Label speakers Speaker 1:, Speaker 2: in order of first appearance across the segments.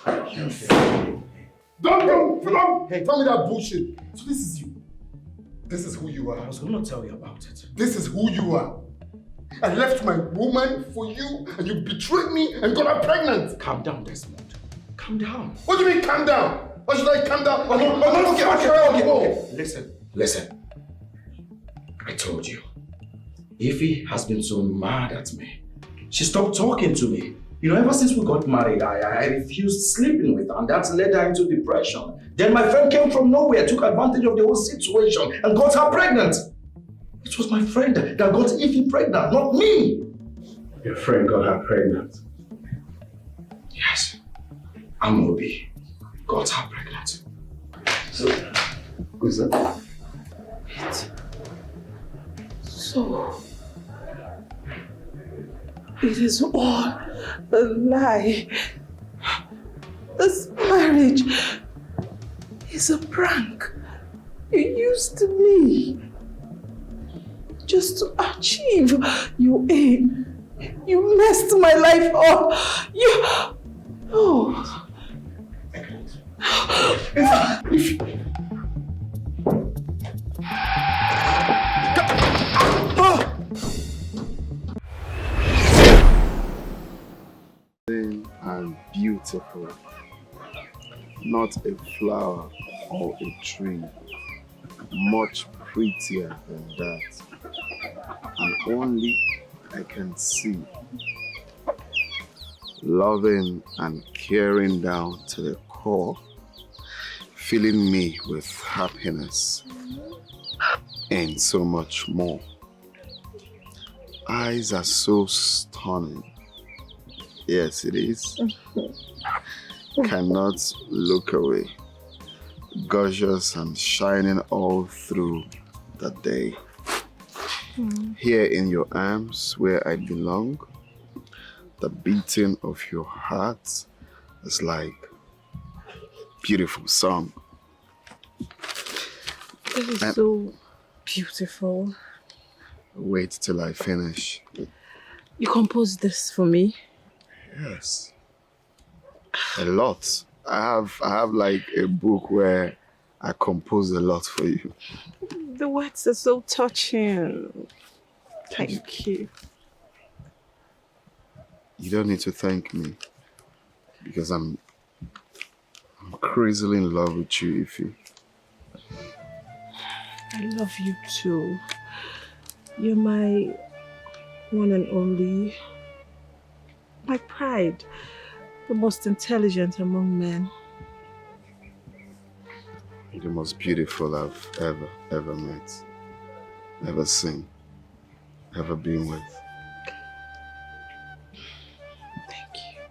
Speaker 1: Don't tell me that bullshit. So this is you. This is who you are.
Speaker 2: I was going to tell you about it.
Speaker 1: This is who you are. I left my woman for you and you betrayed me and got her pregnant.
Speaker 2: Calm down, Desmond. Calm down.
Speaker 1: What do you mean calm down? Why should I calm down? Okay.
Speaker 2: Listen. I told you. Ify has been so mad at me. She stopped talking to me. You know, ever since we got married, I refused sleeping with her, and that led her into depression. Then my friend came from nowhere, took advantage of the whole situation, and got her pregnant. It was my friend that got Ify pregnant, not me.
Speaker 1: Your friend got her pregnant?
Speaker 2: Yes. Amobi got her pregnant.
Speaker 1: So, who's that?
Speaker 3: So, it is all a lie. This marriage is a prank. You used me just to achieve your aim. You messed my life up.
Speaker 1: And beautiful, not a flower or a tree, much prettier than that, and only I can see, loving and caring down to the core, filling me with happiness and so much more. Eyes are so stunning. Yes, it is. Cannot look away. Gorgeous and shining all through the day. Here in your arms where I belong, the beating of your heart is like beautiful song.
Speaker 3: This is so beautiful.
Speaker 1: Wait till I finish.
Speaker 3: You composed this for me?
Speaker 1: Yes. A lot. I have like a book where I compose a lot for you.
Speaker 3: The words are so touching. Thank you.
Speaker 1: You don't need to thank me because I'm crazily in love with you, Ify.
Speaker 3: I love you too. You're my one and only. My pride, the most intelligent among men.
Speaker 1: The most beautiful I've ever met, ever seen, ever been with.
Speaker 3: Thank you.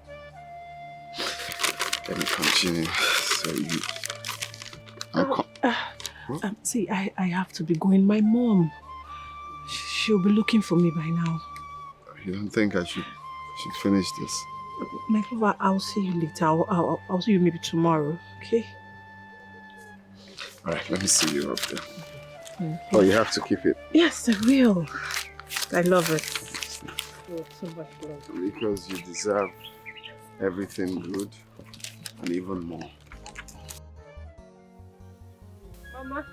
Speaker 1: Let me continue. So you...
Speaker 3: See, I have to be going. My mom, she'll be looking for me by now.
Speaker 1: You don't think I should finish this?
Speaker 3: My lover, I'll see you later. I'll see you maybe tomorrow, okay?
Speaker 1: All right, let me see you up there. Okay. Oh, you have to keep it.
Speaker 3: Yes, I will. I love it. Oh, so much love.
Speaker 1: Because you deserve everything good and even more.
Speaker 3: Mama.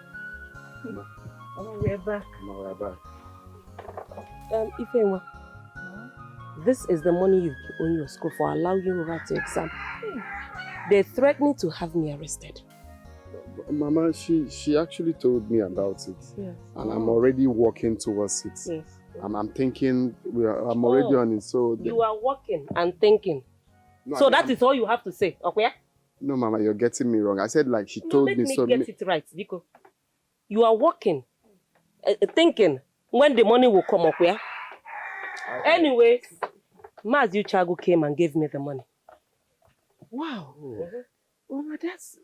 Speaker 3: Mama, we're back.
Speaker 1: Mama, we're back.
Speaker 4: Ifeanyi, this is the money you owe your school for allowing you to write the exam. They're threatening to have me arrested.
Speaker 1: Mama, she actually told me about it.
Speaker 4: Yes.
Speaker 1: And I'm already working towards it.
Speaker 4: Yes.
Speaker 1: I'm thinking, I'm already on it, so...
Speaker 4: You are working and thinking.
Speaker 1: No,
Speaker 4: so that is all you have to say, okay?
Speaker 1: No, Mama, you're getting me wrong. I said like she told me so...
Speaker 4: Get it right, Dikeh. You are working, thinking when the money will come, okay? Anyway, Mazi Uchagu came and gave me the money.
Speaker 3: Wow. Mama, that's...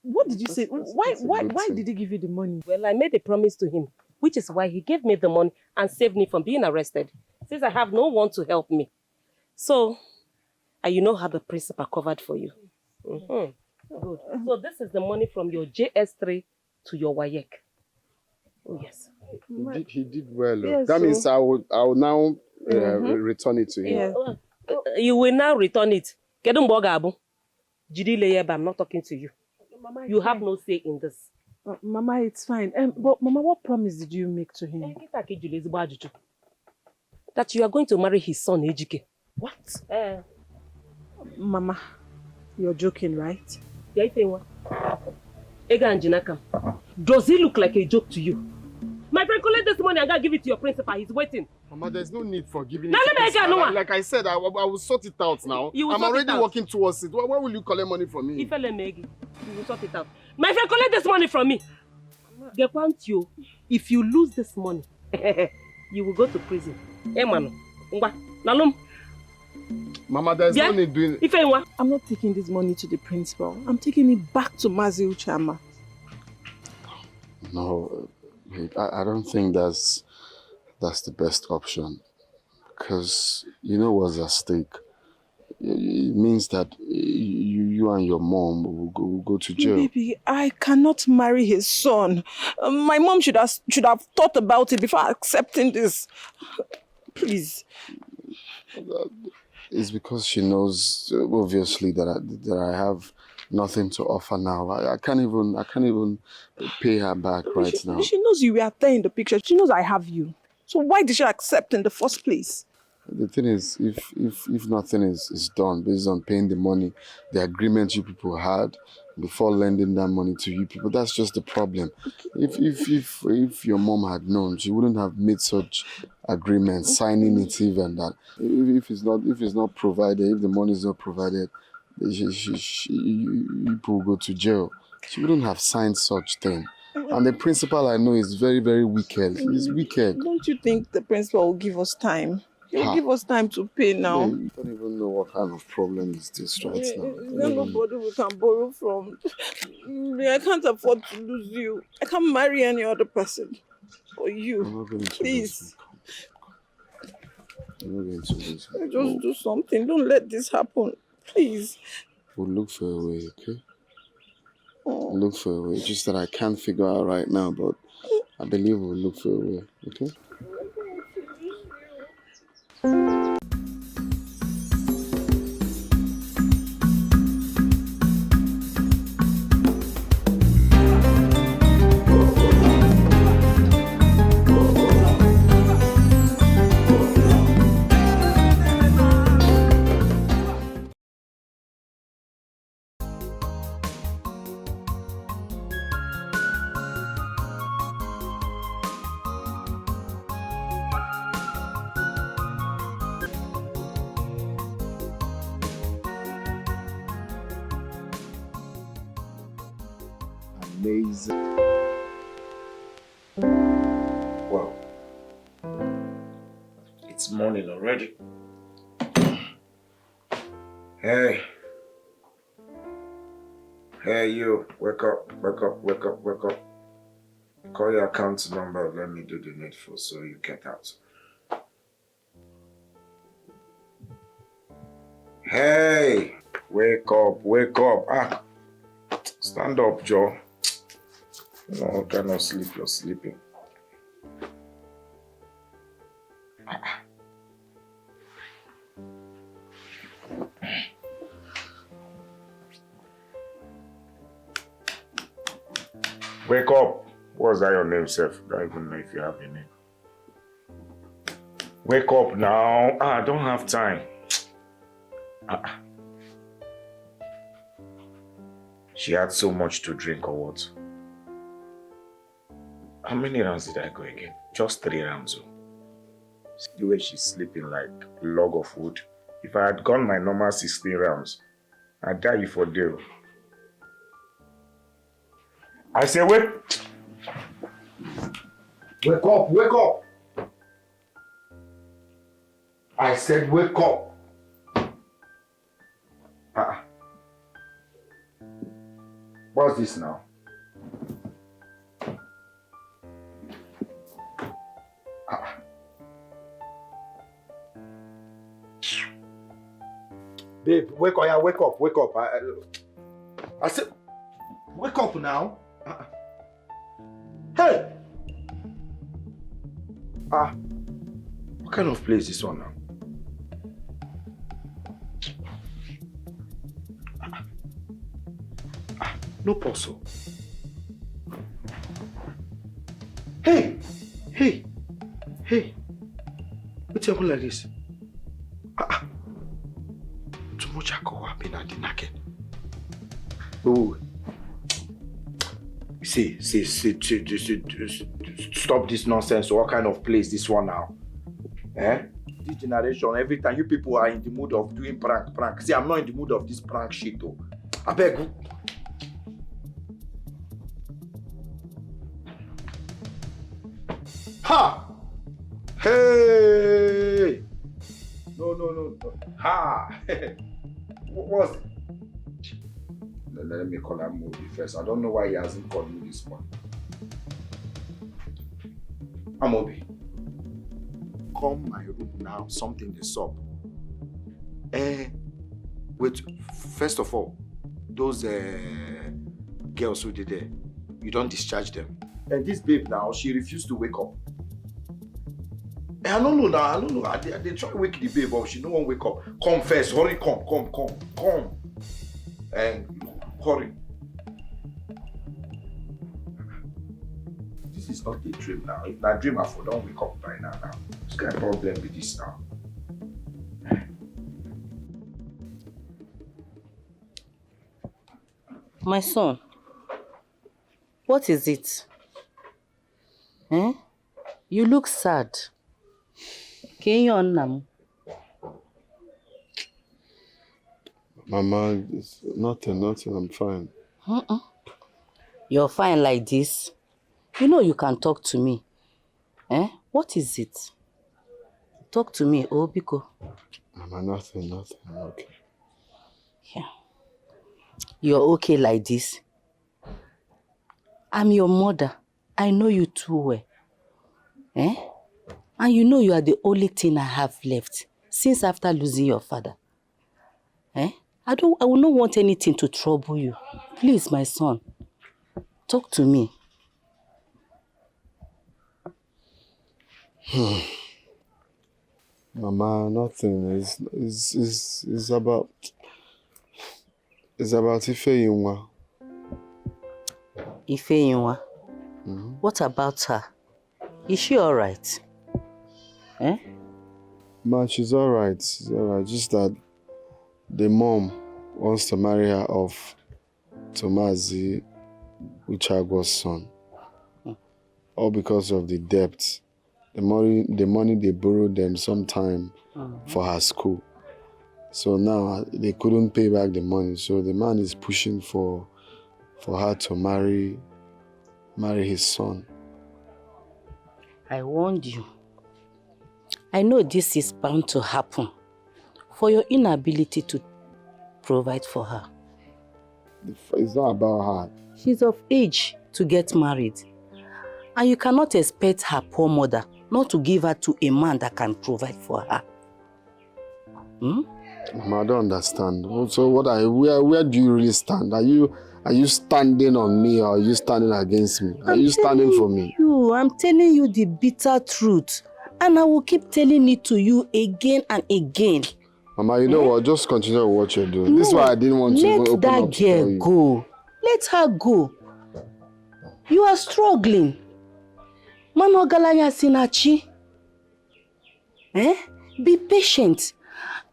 Speaker 3: What did you say? Why did he give you the money?
Speaker 4: Well, I made a promise to him, which is why he gave me the money and saved me from being arrested, since I have no one to help me. So, you know how the principal covered for you. Good. So this is the money from your JS3 to your WAEC. Oh, yes.
Speaker 1: He did well.
Speaker 3: Yes,
Speaker 1: that means I will now return it to him.
Speaker 3: Yeah.
Speaker 4: You will now return it. Jidile, I'm not talking to you.
Speaker 3: Mama,
Speaker 4: You have no say in this.
Speaker 3: Mama, it's fine. But Mama, what promise did you make to him?
Speaker 4: That you are going to marry his son, Ejike. What?
Speaker 3: Mama, you're joking, right?
Speaker 4: Does he look like a joke to you? My friend, collect this money and go give it to your principal. He's waiting.
Speaker 1: Mama, there's no need for giving
Speaker 4: Now
Speaker 1: it
Speaker 4: let
Speaker 1: to
Speaker 4: me get
Speaker 1: principal. Like I said, I will sort it out now. I'm already working towards it. Why will you collect money from me?
Speaker 4: You will sort it out. My friend, collect this money from me. You, if you lose this money, you will go to prison. Hey, man.
Speaker 1: Mama, there's no need doing it.
Speaker 3: I'm not taking this money to the principal. I'm taking it back to Mazi Uchama.
Speaker 1: No, I don't think that's the best option. Because you know what's at stake. It means that you and your mom will go to jail.
Speaker 3: Baby, I cannot marry his son. My mom should have thought about it before accepting this. Please.
Speaker 1: It's because she knows, obviously, that I have nothing to offer now. I can't even pay her back now.
Speaker 3: She knows you were there in the picture. She knows I have you. So why did she accept in the first place?
Speaker 1: The thing is, if nothing is done based on paying the money, the agreement you people had before lending that money to you people, that's just the problem. If your mom had known, she wouldn't have made such agreements, signing it even that. If it's not provided, if the money is not provided, you people go to jail. She wouldn't have signed such thing. And the principal I know is very, very wicked. He's wicked.
Speaker 3: Don't you think the principal will give us time? He'll give us time to pay now.
Speaker 1: You don't even know what kind of problem is this right now.
Speaker 3: There's nobody we can borrow from. I can't afford to lose you. I can't marry any other person. Or you.
Speaker 1: I'm not going to
Speaker 3: please.
Speaker 1: I'm not going to lose you.
Speaker 3: Just do something. Don't let this happen. Please.
Speaker 1: We'll look for a way, okay? We'll look for a way. Just that I can't figure out right now, but I believe we'll look for a way, okay? Amazing.
Speaker 2: Wow. It's morning already. Hey. Hey, you. Wake up, wake up, wake up, wake up. Call your account number. Let me do the needful so you get out. Hey. Wake up, wake up. Ah. Stand up, Joe. No, cannot sleep. You're sleeping. Wake up. What's that your name, Seth? I don't even know if you have a name. Wake up now. I don't have time. She had so much to drink or what? How many rounds did I go again? Just 3 rounds. See the way she's sleeping like a log of wood. If I had gone my normal 16 rounds, I'd die for day. I say wake up, wake up. I said wake up. What's this now? Babe, wake up, yeah, wake up, wake up. I said, wake up now. Hey! What kind of place is this one now? No possible. Hey! What's happening like this? Too much alcohol happened at the Dikeh. Oh. See, stop this nonsense. What kind of place this one now? Eh? This generation, every time you people are in the mood of doing prank. See, I'm not in the mood of this prank shit though. I beg you. Ha! Hey! No. Ha! What was it? Let me call Amobi first. I don't know why he hasn't called me this one. Amobi, come my room now. Something is up. Wait. First of all, those girls who did there, you don't discharge them. And this babe now, she refused to wake up. I don't know. They try to wake the babe up. She no one wake up. Come first. Hurry, come. And hurry. This is not a dream now. If not a dream, I don't wake up by now. What's kind of problem with this now?
Speaker 4: My son, what is it? You look sad. Can you on?
Speaker 1: Mama, it's nothing, I'm fine.
Speaker 4: You're fine like this? You know you can talk to me. What is it? Talk to me, Biko.
Speaker 1: Mama, nothing, I'm okay.
Speaker 4: Yeah. You're okay like this? I'm your mother. I know you too well. And you know you are the only thing I have left since after losing your father. I will not want anything to trouble you. Please, my son, talk to me.
Speaker 1: Mama, nothing. It's about Ifeyinwa.
Speaker 4: Ifeyinwa? What about her? Is she alright?
Speaker 1: Ma, she's alright. Just that the mom wants to marry her off to Mazi Uchago's son. All because of the debt. The money they borrowed them sometime for her school. So now they couldn't pay back the money. So the man is pushing for her to marry his son.
Speaker 4: I warned you. I know this is bound to happen for your inability to provide for her.
Speaker 1: It's not about her.
Speaker 4: She's of age to get married. And you cannot expect her poor mother not to give her to a man that can provide for her.
Speaker 1: Mama, I don't understand. So where do you really stand? Are you standing on me or are you standing against me? Are you standing for me?
Speaker 4: I'm telling you the bitter truth. And I will keep telling it to you again and again.
Speaker 1: Mama, you know what? Just continue with what you're doing. This is why I didn't want to open up to tell you. Let that girl
Speaker 4: go. Let her go. You are struggling. Mano galanya sinachi. Be patient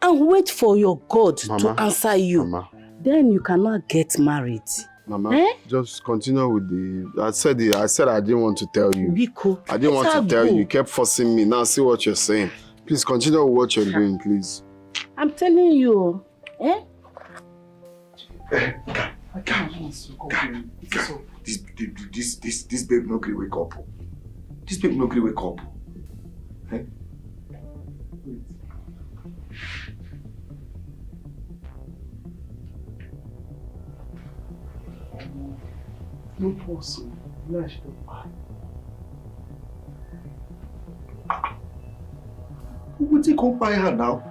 Speaker 4: and wait for your God to answer you.
Speaker 1: Mama.
Speaker 4: Then you cannot get married.
Speaker 1: Mama, just continue with the... I said I didn't want to tell you.
Speaker 4: Biko,
Speaker 1: I didn't want to tell you. You kept forcing me. Now see what you're saying. Please continue with what you're doing, please.
Speaker 4: I'm telling you.
Speaker 2: This babe no gree wake up. This babe no gree wake up. Wait.
Speaker 5: No possible. Lash the buy.
Speaker 2: What's it come buy her now?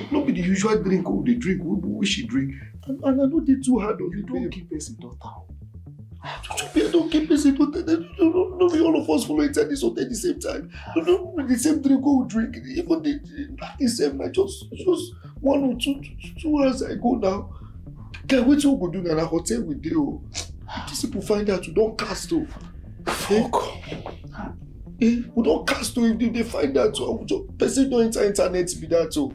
Speaker 2: No be the usual drink they drink. We she drink. And I know they too hard on
Speaker 5: you. Don't keep us in daughter.
Speaker 2: Don't keep us in daughter. Don't be all of us follow inside this hotel at the same time. No, the same drink we drink. Even the same night, just 1 or 2 hours ago now.
Speaker 1: Guy, what you go do in a hotel with you? These people find out you don't cast off. Fuck. We don't cast off if they find out. Person don't enter internet be that too.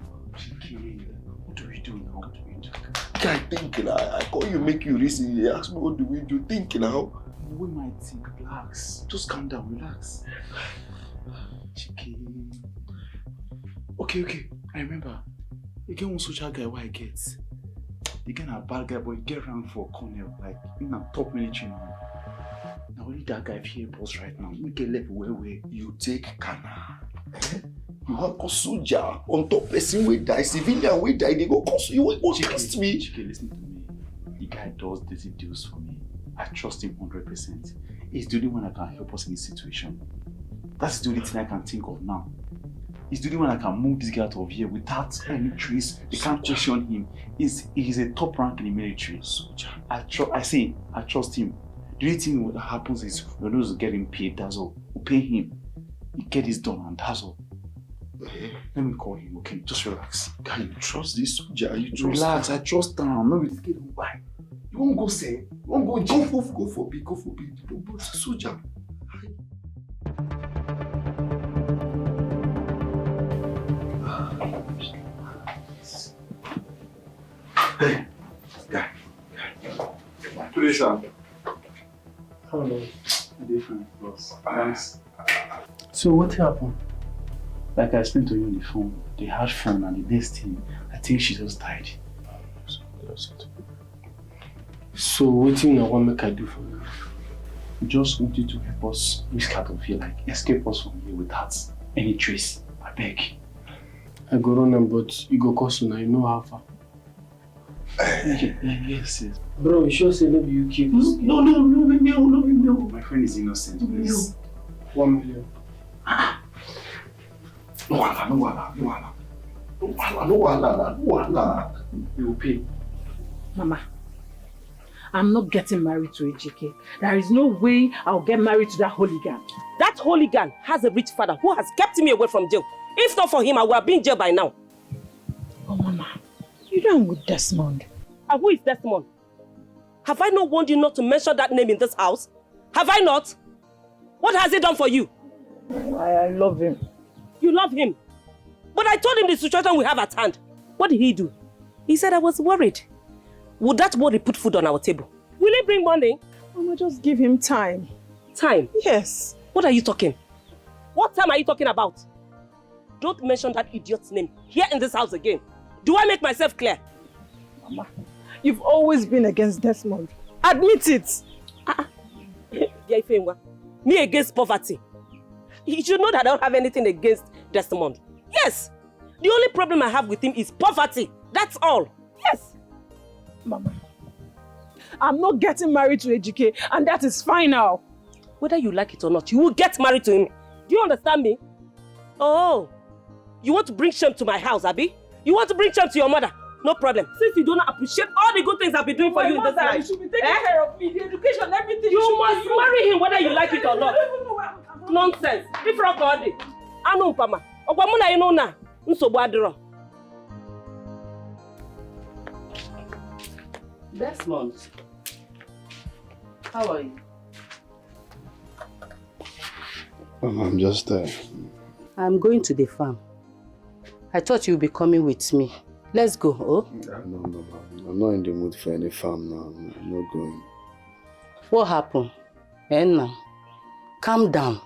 Speaker 5: What do we do now? What do we do?
Speaker 1: Guy, think now. I call you, make you listen. You ask me what do we do. Think now.
Speaker 5: We might think, relax. Just calm down, relax. Chiki. Okay. I remember. You get one social guy where I get. You get a bad guy, but you get around for a colonel, like in a top military now. Now only that guy here boss right now. We get level where
Speaker 1: you take Kana. You have a soldier on top person we die, civilian we die, they go cost you won't trust me.
Speaker 5: Chiki, listen to me. The guy does dirty deals for me. I trust him 100%. He's the only one that can help us in this situation. That's the only thing I can think of now. He's the only one that can move this guy out of here without any trace. They can't question him. He's a top rank in the military. Soldier. I trust him. The only thing that happens is we're going to get him paid, that's all. We'll pay him. He get this done and that's all. Let me call him, okay? Just relax.
Speaker 1: Can you trust this soldier? You trust
Speaker 5: relax,
Speaker 1: him?
Speaker 5: I trust him. I'm not going to get him. Why? You won't go say? You won't go jail?
Speaker 1: Go for big. But soldier. Hey, guy. Please, sir.
Speaker 5: Hello. Different, boss. Thanks. So what happened? Like I explained to you on the phone, they had fun and the next thing, I think she just died. So what do you want make I do for you? We just want you to help us whisk out of here, like escape us from here without any trace. I beg.
Speaker 6: I go run them, but you go cost now, you know how far.
Speaker 5: Yes.
Speaker 6: Bro, you sure say maybe you keep this?
Speaker 5: No. My friend is innocent, please.
Speaker 6: 1 million.
Speaker 1: No wahala.
Speaker 5: You will pay.
Speaker 3: Mama, I'm not getting married to Dikeh. There is no way I'll get married to that hooligan.
Speaker 4: That hooligan has a rich father who has kept me away from jail. If not for him, I would have been in jail by now.
Speaker 3: Oh, Mama, you don't with Desmond.
Speaker 4: And who is Desmond? Have I not warned you not to mention that name in this house? Have I not? What has he done for you?
Speaker 3: I love him.
Speaker 4: You love him? But I told him the situation we have at hand. What did he do? He said I was worried. Would that worry put food on our table? Will he bring money?
Speaker 3: Mama, just give him time.
Speaker 4: Time?
Speaker 3: Yes.
Speaker 4: What are you talking? What time are you talking about? Don't mention that idiot's name here in this house again. Do I make myself clear?
Speaker 3: Mama, you've always been against Desmond. Admit it.
Speaker 4: Me against poverty. You should know that I don't have anything against Desmond. Yes. The only problem I have with him is poverty. That's all. Yes.
Speaker 3: Mama, I'm not getting married to Dikeh, and that is final.
Speaker 4: Whether you like it or not, you will get married to him. Do you understand me? Oh, you want to bring shame to my house, Abi? You want to bring shame to your mother? No problem. Since you don't appreciate all the good things I've been doing for you in this life.
Speaker 3: You should be taking care of me, the education, everything.
Speaker 4: You must marry him whether you like it or not. Nonsense. Different body. Anu Pama. Okwamuna you know na. Nsogbu adiro.
Speaker 7: Desmond, how are you?
Speaker 1: I'm just there.
Speaker 7: I'm going to the farm. I thought you'd be coming with me. Let's go, oh?
Speaker 1: No. I'm not in the mood for any farm now. I'm not going.
Speaker 7: What happened? Enna, calm down.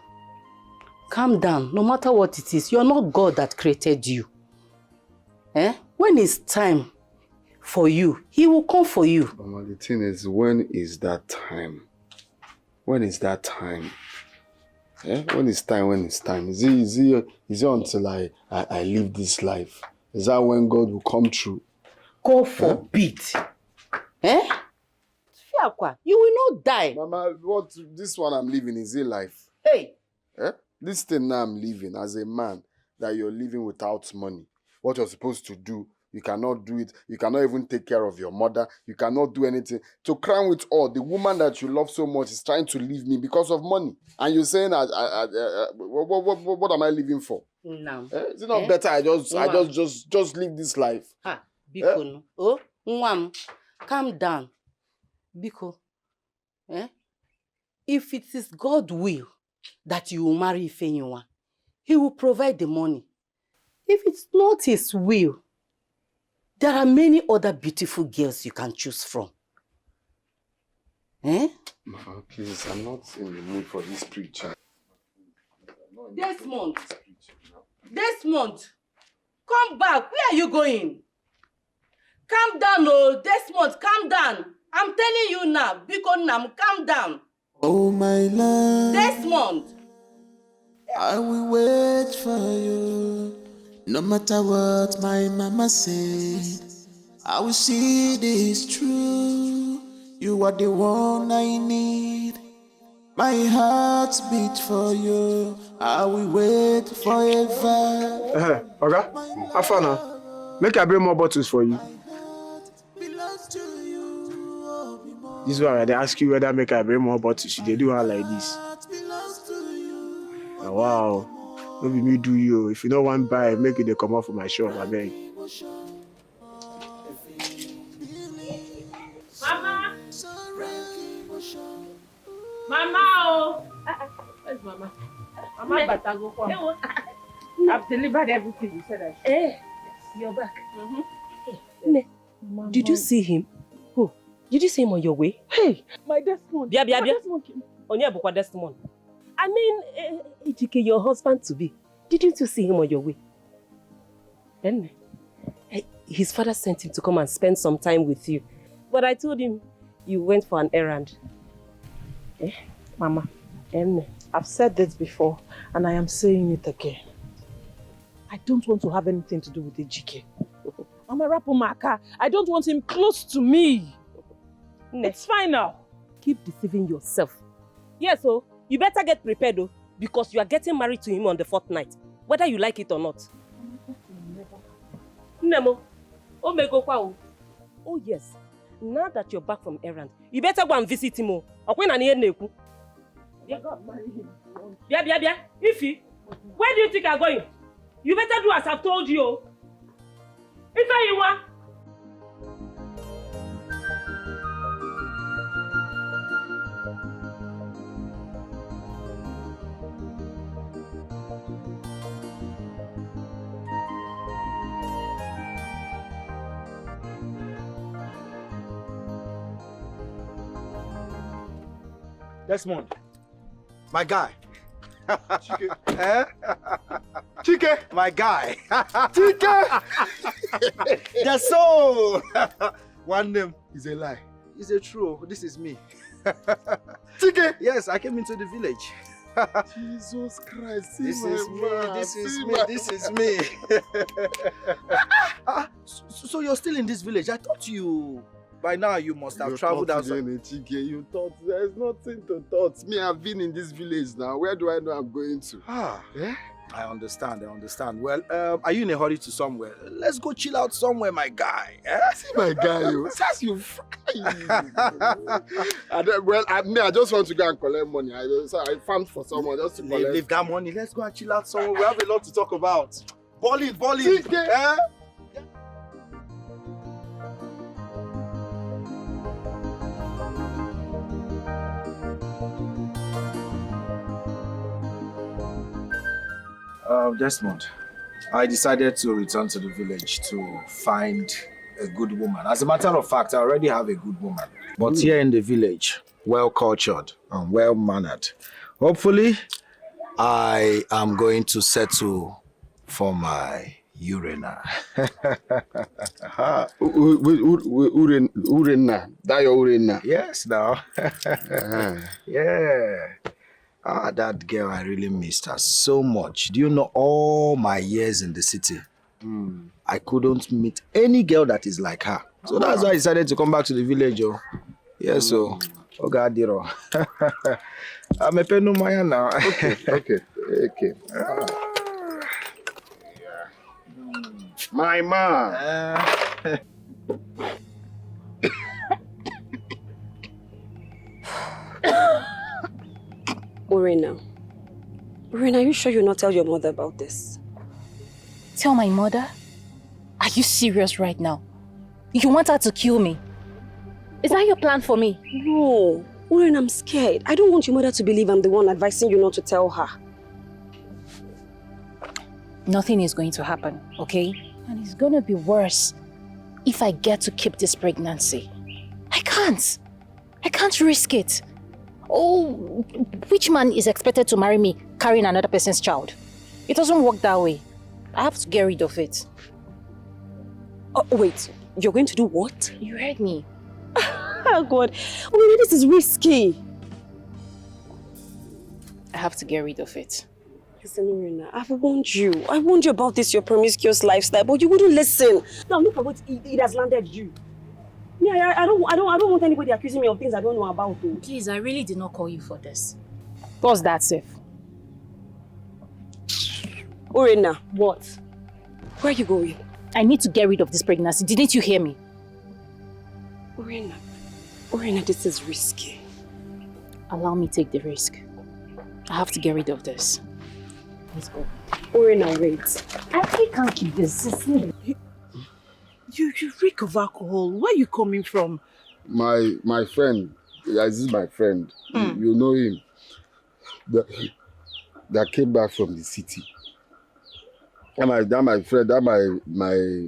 Speaker 7: Calm down. No matter what it is, you're not God that created you. When it's time for you, He will come for you.
Speaker 1: Mama, the thing is, when is that time? When is that time? When is time? Is it until I live this life? Is that when God will come through?
Speaker 7: God forbid. You will not die.
Speaker 1: Mama, this one I'm living, is it life?
Speaker 7: Hey.
Speaker 1: This thing now I'm living as a man, that you're living without money. What you're supposed to do, you cannot do it. You cannot even take care of your mother. You cannot do anything. To crown with all, the woman that you love so much is trying to leave me because of money. And you're saying, what am I living for?
Speaker 7: No.
Speaker 1: Is it not better I just leave this life?
Speaker 7: Oh, Nwam, calm down. Biko, if it is God's will that you will marry Ifenyinwa, He will provide the money. If it's not His will, there are many other beautiful girls you can choose from.
Speaker 1: Mama, please, I'm not in the mood for this preacher.
Speaker 7: Desmond, come back. Where are you going? Calm down, oh, Desmond, calm down. I'm telling you now, Biko Nam, calm down.
Speaker 8: Oh my love,
Speaker 7: Desmond.
Speaker 8: I will wait for you. No matter what my mama said, I will see this true. You are the one I need. My heart beats for you. I will wait forever.
Speaker 6: Okay, have fun now. Make I bring more bottles for you. This is why they ask you whether make I bring more bottles. They do her like this. Oh, wow. Maybe me do you. If you don't want to buy, make it they come out for my shop, I beg.
Speaker 4: Mama! Mama! Oh! Where's Mama? Mama, but I go home. I've delivered everything you said I should. Yes, you're back. Mama. Did you see him? Who? Did you see him on your way? Hey, my Desmond. Bia. Onya Bukwa Desmond. I mean, Dikeh, your husband to be. Didn't you see him on your way? Then, his father sent him to come and spend some time with you. But I told him you went for an errand.
Speaker 3: Mama, I've said this before, and I am saying it again. I don't want to have anything to do with the Dikeh. Mama Rapumaka, I don't want him close to me. It's fine now.
Speaker 4: Keep deceiving yourself. Yes, so you better get prepared though, because you are getting married to him on the 4th night, whether you like it or not. Nemo, oh yes, now that you're back from errand, you better go and visit him. Bia. Ify, where do you think I'm going? You better do as I've told you. If you want.
Speaker 2: Desmond, my guy.
Speaker 1: Dikeh. Dikeh.
Speaker 2: My guy.
Speaker 1: Dikeh.
Speaker 2: That's so. One name.
Speaker 1: It's a lie.
Speaker 2: It's a true. This is me.
Speaker 1: Dikeh.
Speaker 2: Yes, I came into the village.
Speaker 1: Jesus Christ.
Speaker 2: This is me. This is me. So you're still in this village? I thought you... By now you must have traveled outside.
Speaker 1: You thought there's nothing to thought. Me, I've been in this village now. Where do I know I'm going to?
Speaker 2: Yeah? I understand. Well, are you in a hurry to somewhere? Let's go chill out somewhere, my guy.
Speaker 1: See my guy, you. Says you I just want to go and collect money. I farmed for someone just to collect.
Speaker 2: Leave that money. Let's go and chill out somewhere. We have a lot to talk about. Balling. Desmond, I decided to return to the village to find a good woman. As a matter of fact, I already have a good woman. But here in the village, well-cultured and well-mannered. Hopefully, I am going to settle for my urina.
Speaker 1: Urina. That your urina?
Speaker 2: Yes, now. Yeah. That girl, I really missed her so much. Do you know all my years in the city? I couldn't meet any girl that is like her. So that's why I decided to come back to the village. Yeah, so. Oh, God, Diro. I'm a pen Maya now.
Speaker 1: Okay. My man.
Speaker 9: Urina, are you sure you'll not tell your mother about this?
Speaker 10: Tell my mother? Are you serious right now? You want her to kill me? Is that your plan for me?
Speaker 9: No. Oren, I'm scared. I don't want your mother to believe I'm the one advising you not to tell her.
Speaker 10: Nothing is going to happen, okay? And it's going to be worse if I get to keep this pregnancy. I can't. I can't risk it. Oh, which man is expected to marry me carrying another person's child? It doesn't work that way. I have to get rid of it.
Speaker 9: Oh, wait. You're going to do what?
Speaker 10: You heard me.
Speaker 9: Oh, God. Oh, this is risky.
Speaker 10: I have to get rid of it.
Speaker 9: Listen, Irina, I've warned you. I warned you about this, your promiscuous lifestyle, but you wouldn't listen. Now look at what it has landed you. Yeah, I don't want anybody accusing me of things I don't know about. Though.
Speaker 10: Please, I really did not call you for this. What's that, Sif?
Speaker 9: Irina.
Speaker 10: What?
Speaker 9: Where are you going?
Speaker 10: I need to get rid of this pregnancy. Didn't you hear me?
Speaker 9: Irina, this is risky.
Speaker 10: Allow me to take the risk. I have to get rid of this. Let's go.
Speaker 9: Irina, wait.
Speaker 10: I can't keep this.
Speaker 3: You reek of alcohol. Where are you coming from?
Speaker 1: My friend. Yeah, this is my friend. You know him. That came back from the city. That my friend. That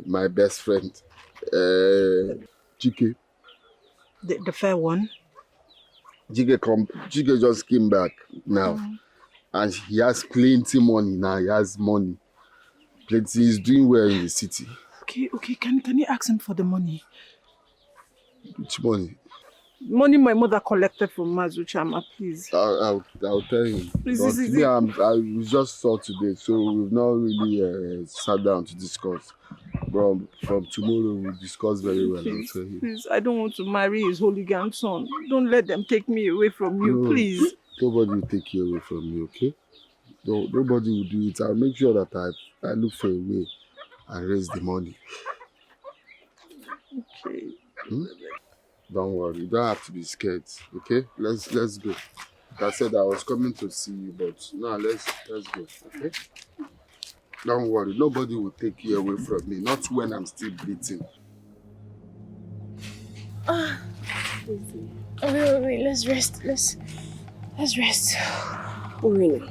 Speaker 1: my best friend. Dikeh.
Speaker 3: The fair one.
Speaker 1: Dikeh just came back now. And he has plenty money now. He has money. Plenty. He's doing well in the city.
Speaker 3: Okay. Can you ask him for the money?
Speaker 1: Which money?
Speaker 3: Money my mother collected from Mazuchama, please.
Speaker 1: I'll tell him.
Speaker 3: Please,
Speaker 1: we just saw today, so we've not really sat down to discuss. But from tomorrow we'll discuss very well. I'll tell him.
Speaker 3: Please, I don't want to marry his hooligan son. Don't let them take me away from you, please.
Speaker 1: Nobody will take you away from me, okay? Nobody will do it. I'll make sure that I look for a way and raise the money.
Speaker 3: Okay.
Speaker 1: Don't worry, you don't have to be scared, okay? Let's go. Like I said, I was coming to see you, but now let's go, okay? Don't worry, nobody will take you away from me. Not when I'm still breathing.
Speaker 10: Wait, let's rest. Let's rest.
Speaker 9: Irina,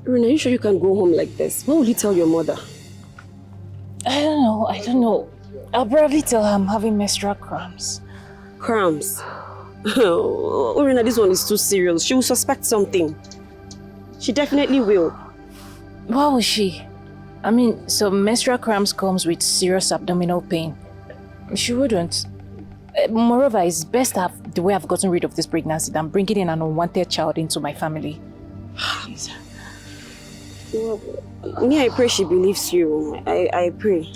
Speaker 9: are you sure you can go home like this? What will you tell your mother?
Speaker 10: I don't know. I'll probably tell her I'm having menstrual cramps.
Speaker 9: Cramps? Oh, Irina, this one is too serious. She will suspect something. She definitely will.
Speaker 10: Why would she? I mean, so menstrual cramps comes with serious abdominal pain. She wouldn't. Moreover, it's best to have the way I've gotten rid of this pregnancy than bringing in an unwanted child into my family.
Speaker 9: Well, me, I pray she believes you. I pray.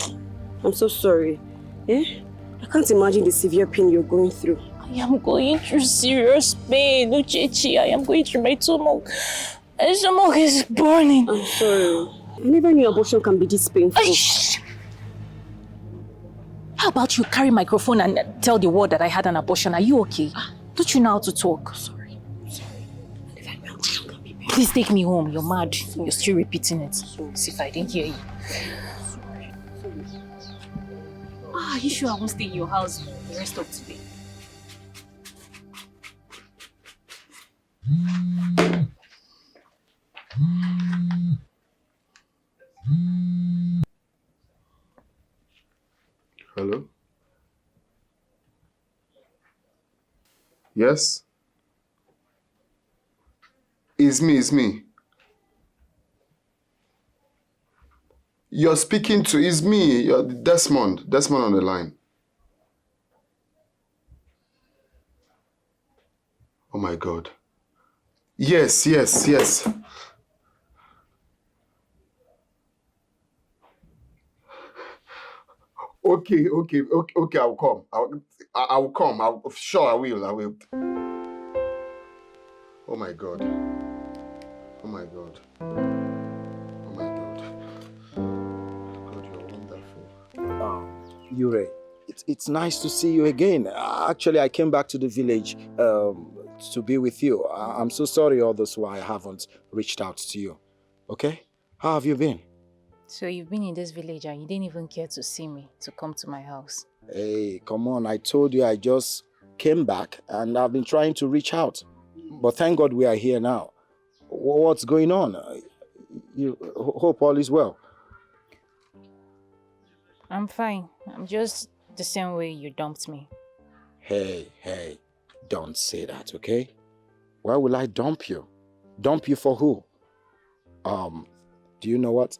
Speaker 9: I'm so sorry. I can't imagine the severe pain you're going through.
Speaker 10: I am going through serious pain, Uchechi. I am going through my stomach. My stomach is burning.
Speaker 9: I'm sorry. I never knew abortion can be this painful.
Speaker 10: How about you carry microphone and tell the world that I had an abortion? Are you okay? Don't you know how to talk?
Speaker 9: Sorry.
Speaker 10: Please take me home. You're mad. You're still repeating it. See if I didn't hear you. Are you sure I won't stay in your house the rest of today?
Speaker 1: Hello? Yes? It's me. You're speaking to, it's me, you're Desmond on the line. Oh my God. Yes. Okay, I'll come. I'll come. Sure, I will. Oh my God. God, you're wonderful.
Speaker 11: Yure, it's nice to see you again. Actually, I came back to the village to be with you. I'm so sorry all this while I haven't reached out to you. Okay? How have you been?
Speaker 10: So you've been in this village and you didn't even care to see me, to come to my house?
Speaker 11: Hey, come on. I told you I just came back and I've been trying to reach out. But thank God we are here now. What's going on? You hope all is well.
Speaker 10: I'm fine. I'm just the same way you dumped me.
Speaker 11: Hey, don't say that, okay? Why will I dump you? Dump you for who? Do you know what?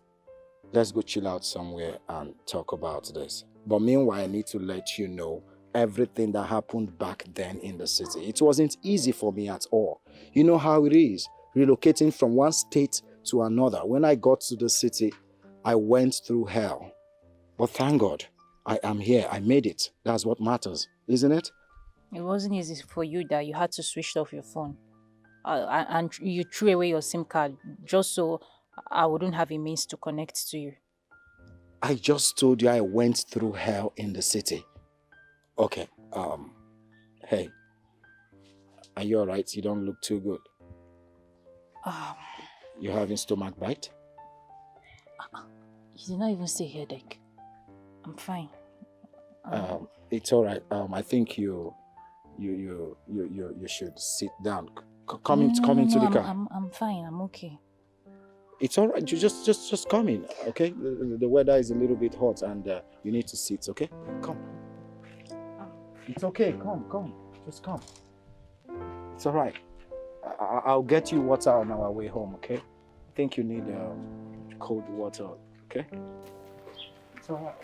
Speaker 11: Let's go chill out somewhere and talk about this. But meanwhile, I need to let you know everything that happened back then in the city. It wasn't easy for me at all. You know how it is, relocating from one state to another. When I got to the city, I went through hell. But thank God, I am here. I made it. That's what matters, isn't it?
Speaker 10: It wasn't easy for you that you had to switch off your phone. And you threw away your SIM card just so I wouldn't have a means to connect to you.
Speaker 11: I just told you I went through hell in the city. Okay, hey, are you alright? You don't look too good. You having stomach bite?
Speaker 10: You did not even say headache. I'm fine.
Speaker 11: It's alright. I think you should sit down. Come into the car.
Speaker 10: I'm fine. I'm okay.
Speaker 11: It's alright. You just come in, okay? The weather is a little bit hot and you need to sit, okay? Come. It's okay. Come. Just come. It's alright. I'll get you water on our way home, okay? I think you need cold water, okay? It's alright.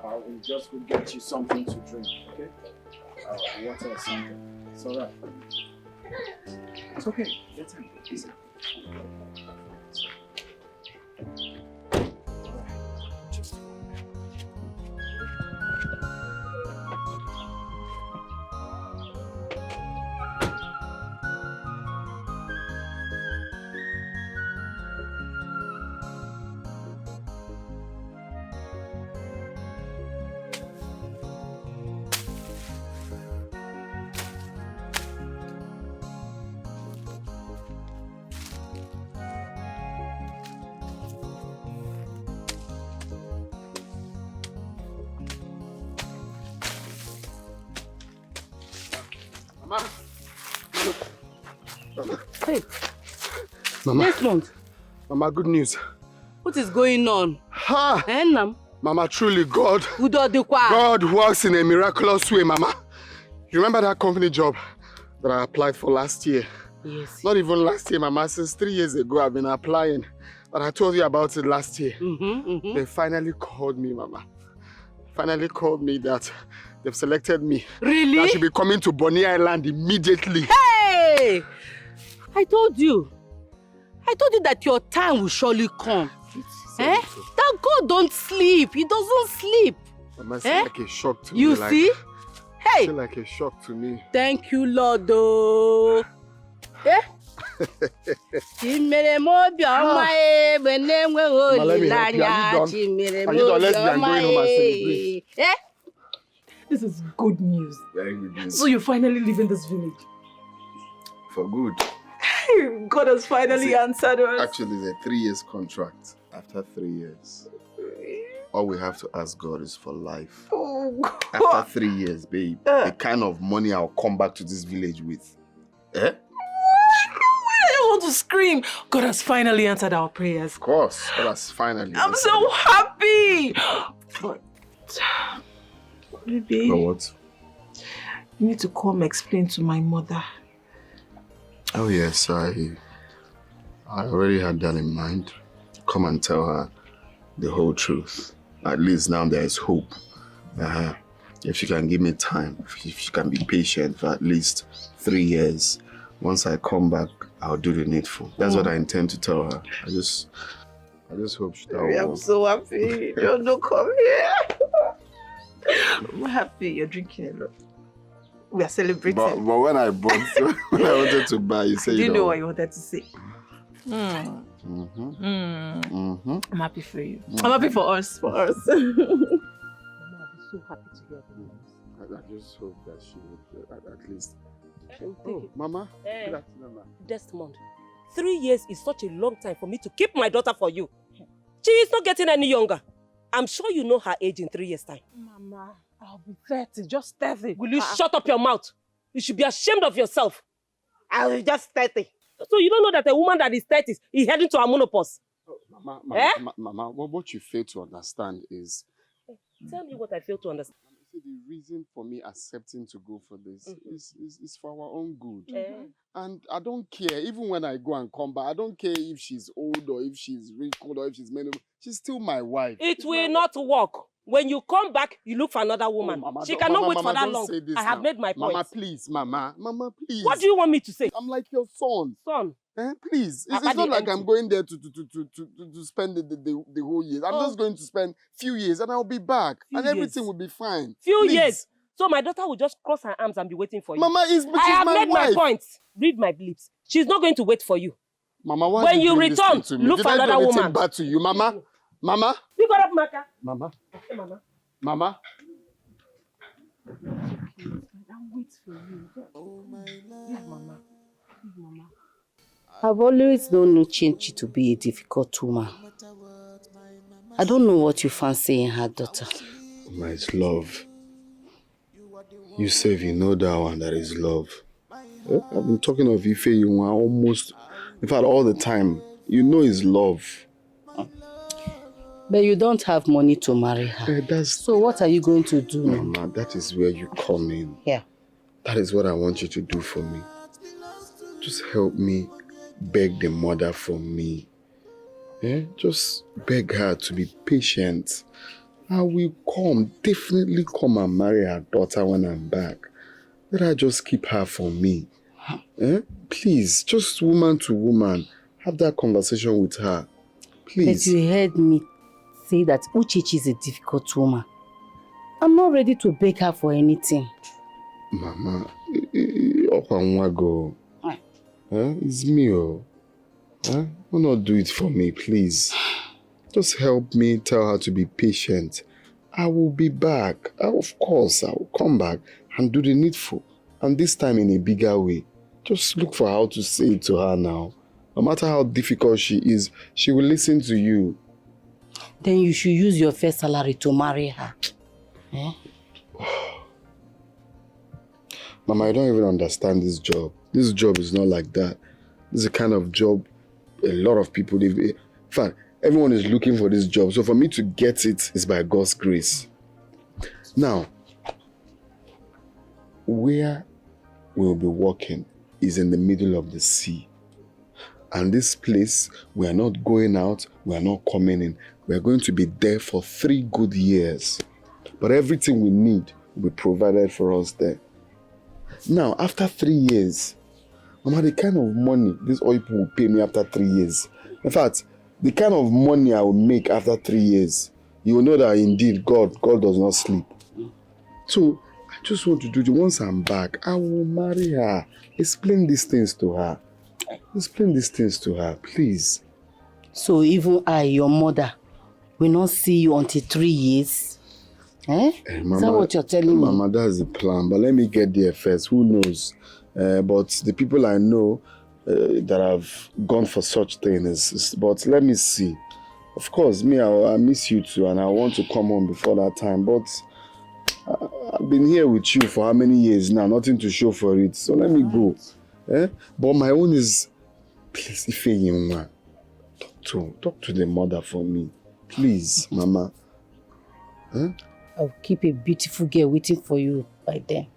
Speaker 11: I will just get you something to drink, okay? Water or something. It's alright. It's okay. Get in. Easy.
Speaker 7: Hey,
Speaker 1: Mama.
Speaker 7: next month.
Speaker 1: Mama, good news.
Speaker 7: What is going on?
Speaker 1: Ha!
Speaker 7: Mama,
Speaker 1: truly, God works in a miraculous way, Mama. You remember that company job that I applied for last year?
Speaker 7: Yes.
Speaker 1: Not even last year, Mama. Since 3 years ago, I've been applying. But I told you about it last year. They finally called me, Mama. Finally called me that they've selected me.
Speaker 7: Really?
Speaker 1: I should be coming to Bonny Island immediately.
Speaker 7: Hey! I told you that your time will surely come. That God don't sleep. He doesn't sleep.
Speaker 1: Mama, it's like a shock to me.
Speaker 7: You see? Hey!
Speaker 1: It's like a shock to me.
Speaker 7: Thank you, Lord. Oh. Eh?
Speaker 1: Mama, let me help you. Are you done? Let's be going home and celebrate.
Speaker 3: Eh? This is good news.
Speaker 1: Very good news.
Speaker 3: So you're finally leaving this village?
Speaker 1: For good.
Speaker 3: God has finally answered us.
Speaker 1: Actually, it's a 3 years contract. After 3 years, all we have to ask God is for life.
Speaker 3: Oh, God.
Speaker 1: After 3 years, babe, the kind of money I'll come back to this village with. Eh?
Speaker 3: I want to scream. God has finally answered our prayers.
Speaker 1: Of course, God has finally.
Speaker 3: I'm so happy. But, baby,
Speaker 1: but what?
Speaker 3: You need to come explain to my mother.
Speaker 1: Oh yes, I already had that in mind. Come and tell her the whole truth. At least now there is hope. If she can give me time, if she can be patient for at least 3 years, once I come back, I'll do the needful. That's what I intend to tell her. I just hope she does.
Speaker 3: I'm so happy. Don't come here. I'm happy you're drinking a lot. We are celebrating.
Speaker 1: But when I bought, when I wanted to buy, you said
Speaker 3: you know what you wanted to say. I'm happy for you. I'm happy for us.
Speaker 4: Mama, I'll be so happy to hear the news.
Speaker 1: I just hope that she would at least. Oh, Mama. Good afternoon, Mama.
Speaker 4: Desmond, 3 years is such a long time for me to keep my daughter for you. She is not getting any younger. I'm sure you know her age in 3 years' time.
Speaker 3: Mama, I'll be 30, just 30.
Speaker 4: Will you shut up your mouth? You should be ashamed of yourself.
Speaker 3: I'll be just 30.
Speaker 4: So you don't know that a woman that is 30 is heading to a menopause?
Speaker 1: Mama, what you fail to understand is...
Speaker 4: Tell me what I fail to understand.
Speaker 1: The reason for me accepting to go for this is for our own good. And I don't care, even when I go and come back, I don't care if she's old or if she's wrinkled or if she's menopause. She's still my wife.
Speaker 4: It will not work. When you come back, you look for another woman.
Speaker 1: Mama,
Speaker 4: she cannot wait
Speaker 1: Mama,
Speaker 4: for that long. I have made my point.
Speaker 1: Mama, please, Mama, please.
Speaker 4: What do you want me to say?
Speaker 1: I'm like your son.
Speaker 4: Son?
Speaker 1: Please. It's not like I'm going there to spend the whole year. I'm just going to spend few years and I'll be back. Everything will be fine.
Speaker 4: Few years. So my daughter will just cross her arms and be waiting for you.
Speaker 1: Mama, she's my wife.
Speaker 4: I have made my point. Read my lips. She's not going to wait for you.
Speaker 1: Mama, why
Speaker 4: when you return, look for another woman.
Speaker 1: Bad to you, Mama? Mama?
Speaker 4: You got up, Maka.
Speaker 1: Mama?
Speaker 4: Okay, Mama.
Speaker 1: Mama?
Speaker 3: I'll wait for you. Yeah, Mama. Mama.
Speaker 7: I've always known Uchenchi to be a difficult woman. I don't know what you fancy in her daughter.
Speaker 1: Mama, it's love. You say you know that one, that is love. I've been talking of Ife Yunwa almost, in fact, all the time. You know it's love.
Speaker 7: But you don't have money to marry her. So what are you going to do?
Speaker 1: Mama, that is where you come in.
Speaker 7: Yeah.
Speaker 1: That is what I want you to do for me. Just help me beg the mother for me. Just beg her to be patient. I will definitely come and marry her daughter when I'm back. Let her just keep her for me. Please, just woman to woman, have that conversation with her. Please.
Speaker 7: But you heard me say that Uchechi is a difficult woman. I'm not ready to beg her for anything.
Speaker 1: Mama, it's me. Why not do it for me, please? Just help me tell her to be patient. I will be back. Of course, I will come back and do the needful. And this time in a bigger way. Just look for how to say it to her now. No matter how difficult she is, she will listen to you.
Speaker 7: Then you should use your first salary to marry her.
Speaker 1: Mama, I don't even understand this job. This job is not like that. This is the kind of job a lot of people live. In fact, everyone is looking for this job. So for me to get it is by God's grace. Now, where we'll be working is in the middle of the sea. And this place, we are not going out, we are not coming in. We are going to be there for 3 good years. But everything we need will be provided for us there. Now, after 3 years, Mama, the kind of money this oil people will pay me after 3 years. In fact, the kind of money I will make after 3 years, you will know that indeed God does not sleep. So, I just want to do it. Once I'm back, I will marry her. Explain these things to her. Explain these things to her, please.
Speaker 7: So even I, your mother, will not see you until 3 years?
Speaker 1: Mama,
Speaker 7: is that what you're telling me?
Speaker 1: Mama, that's the plan. But let me get there first. Who knows? But the people I know that have gone for such things, but let me see. Of course, me, I miss you too, and I want to come home before that time. But I've been here with you for how many years now? Nothing to show for it. So let me go. But my own is, please, Ife Yunwa, talk to the mother for me. Please, Mama.
Speaker 7: I'll keep a beautiful girl waiting for you by then.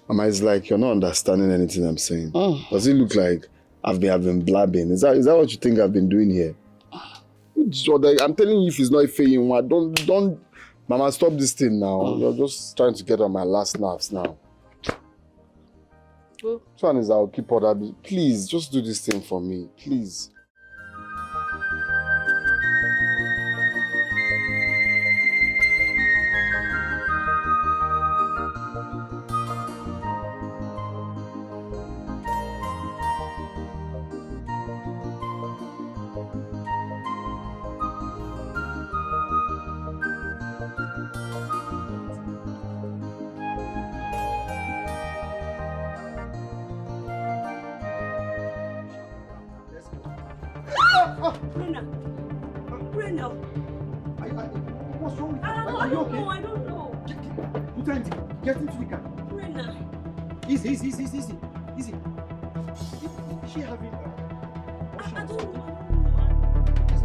Speaker 1: Mama, it's like you're not understanding anything I'm saying. Does it look like I've been blabbing? Is that what you think I've been doing here? I'm telling you, if it's not Ife Yunwa, don't. Mama, stop this thing now. You're just trying to get on my last nerves now. Which one is I'll keep order? Please, just do this thing for me. Please.
Speaker 9: Rena. Rena.
Speaker 5: What's wrong with you?
Speaker 9: I don't know. I don't know.
Speaker 5: Lieutenant, get into the car.
Speaker 9: Rena.
Speaker 5: Easy. Is she having
Speaker 9: I don't know.
Speaker 5: Yes.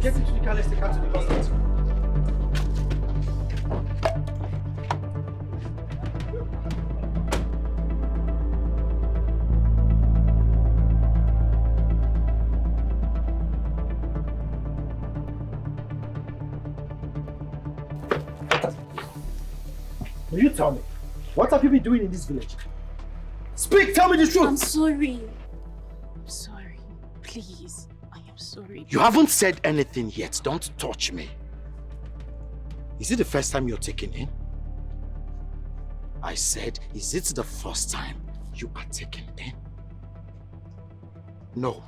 Speaker 5: Get into the car, let's take her to the hospital. Will you tell me, what have you been doing in this village? Speak, tell me the truth!
Speaker 10: I'm sorry. I'm sorry. Please. I am sorry.
Speaker 11: You haven't said anything yet. Don't touch me. Is it the first time you're taken in? I said, is it the first time you are taken in? No.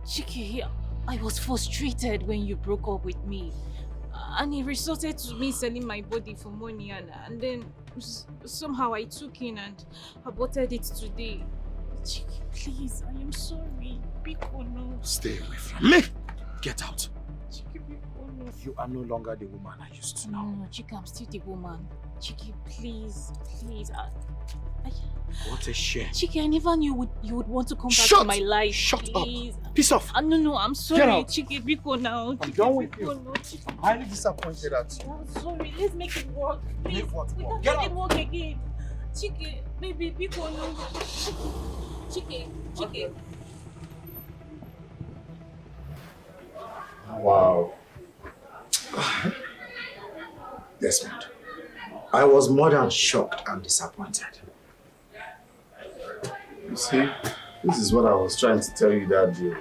Speaker 10: Dikeh, I was frustrated when you broke up with me. And it resorted to me selling my body for money, and then somehow I took in and aborted it today. Dikeh, please, I am sorry. Biko, no.
Speaker 11: Stay away from me. Get out.
Speaker 10: Dikeh, Biko, no.
Speaker 11: You are no longer the woman I used to know.
Speaker 10: No, Dikeh, I'm still the woman. Dikeh, please.
Speaker 11: What a shame.
Speaker 10: Dikeh, I never knew you would want to come back to my life.
Speaker 11: Shut
Speaker 10: please.
Speaker 11: up. Piss off.
Speaker 10: No, I'm sorry.
Speaker 5: Get out.
Speaker 10: Dikeh, Biko now.
Speaker 5: I'm done with you.
Speaker 10: No, Dikeh.
Speaker 5: I'm highly disappointed at you.
Speaker 10: I'm sorry. Let's make it work. Please.
Speaker 5: Make what
Speaker 10: We
Speaker 5: work?
Speaker 10: can
Speaker 5: Get
Speaker 10: make
Speaker 5: out.
Speaker 10: it work again. Dikeh, baby, Biko no. Dikeh.
Speaker 2: Wow. Desmond, I was more than shocked and disappointed.
Speaker 1: You see, this is what I was trying to tell you that day.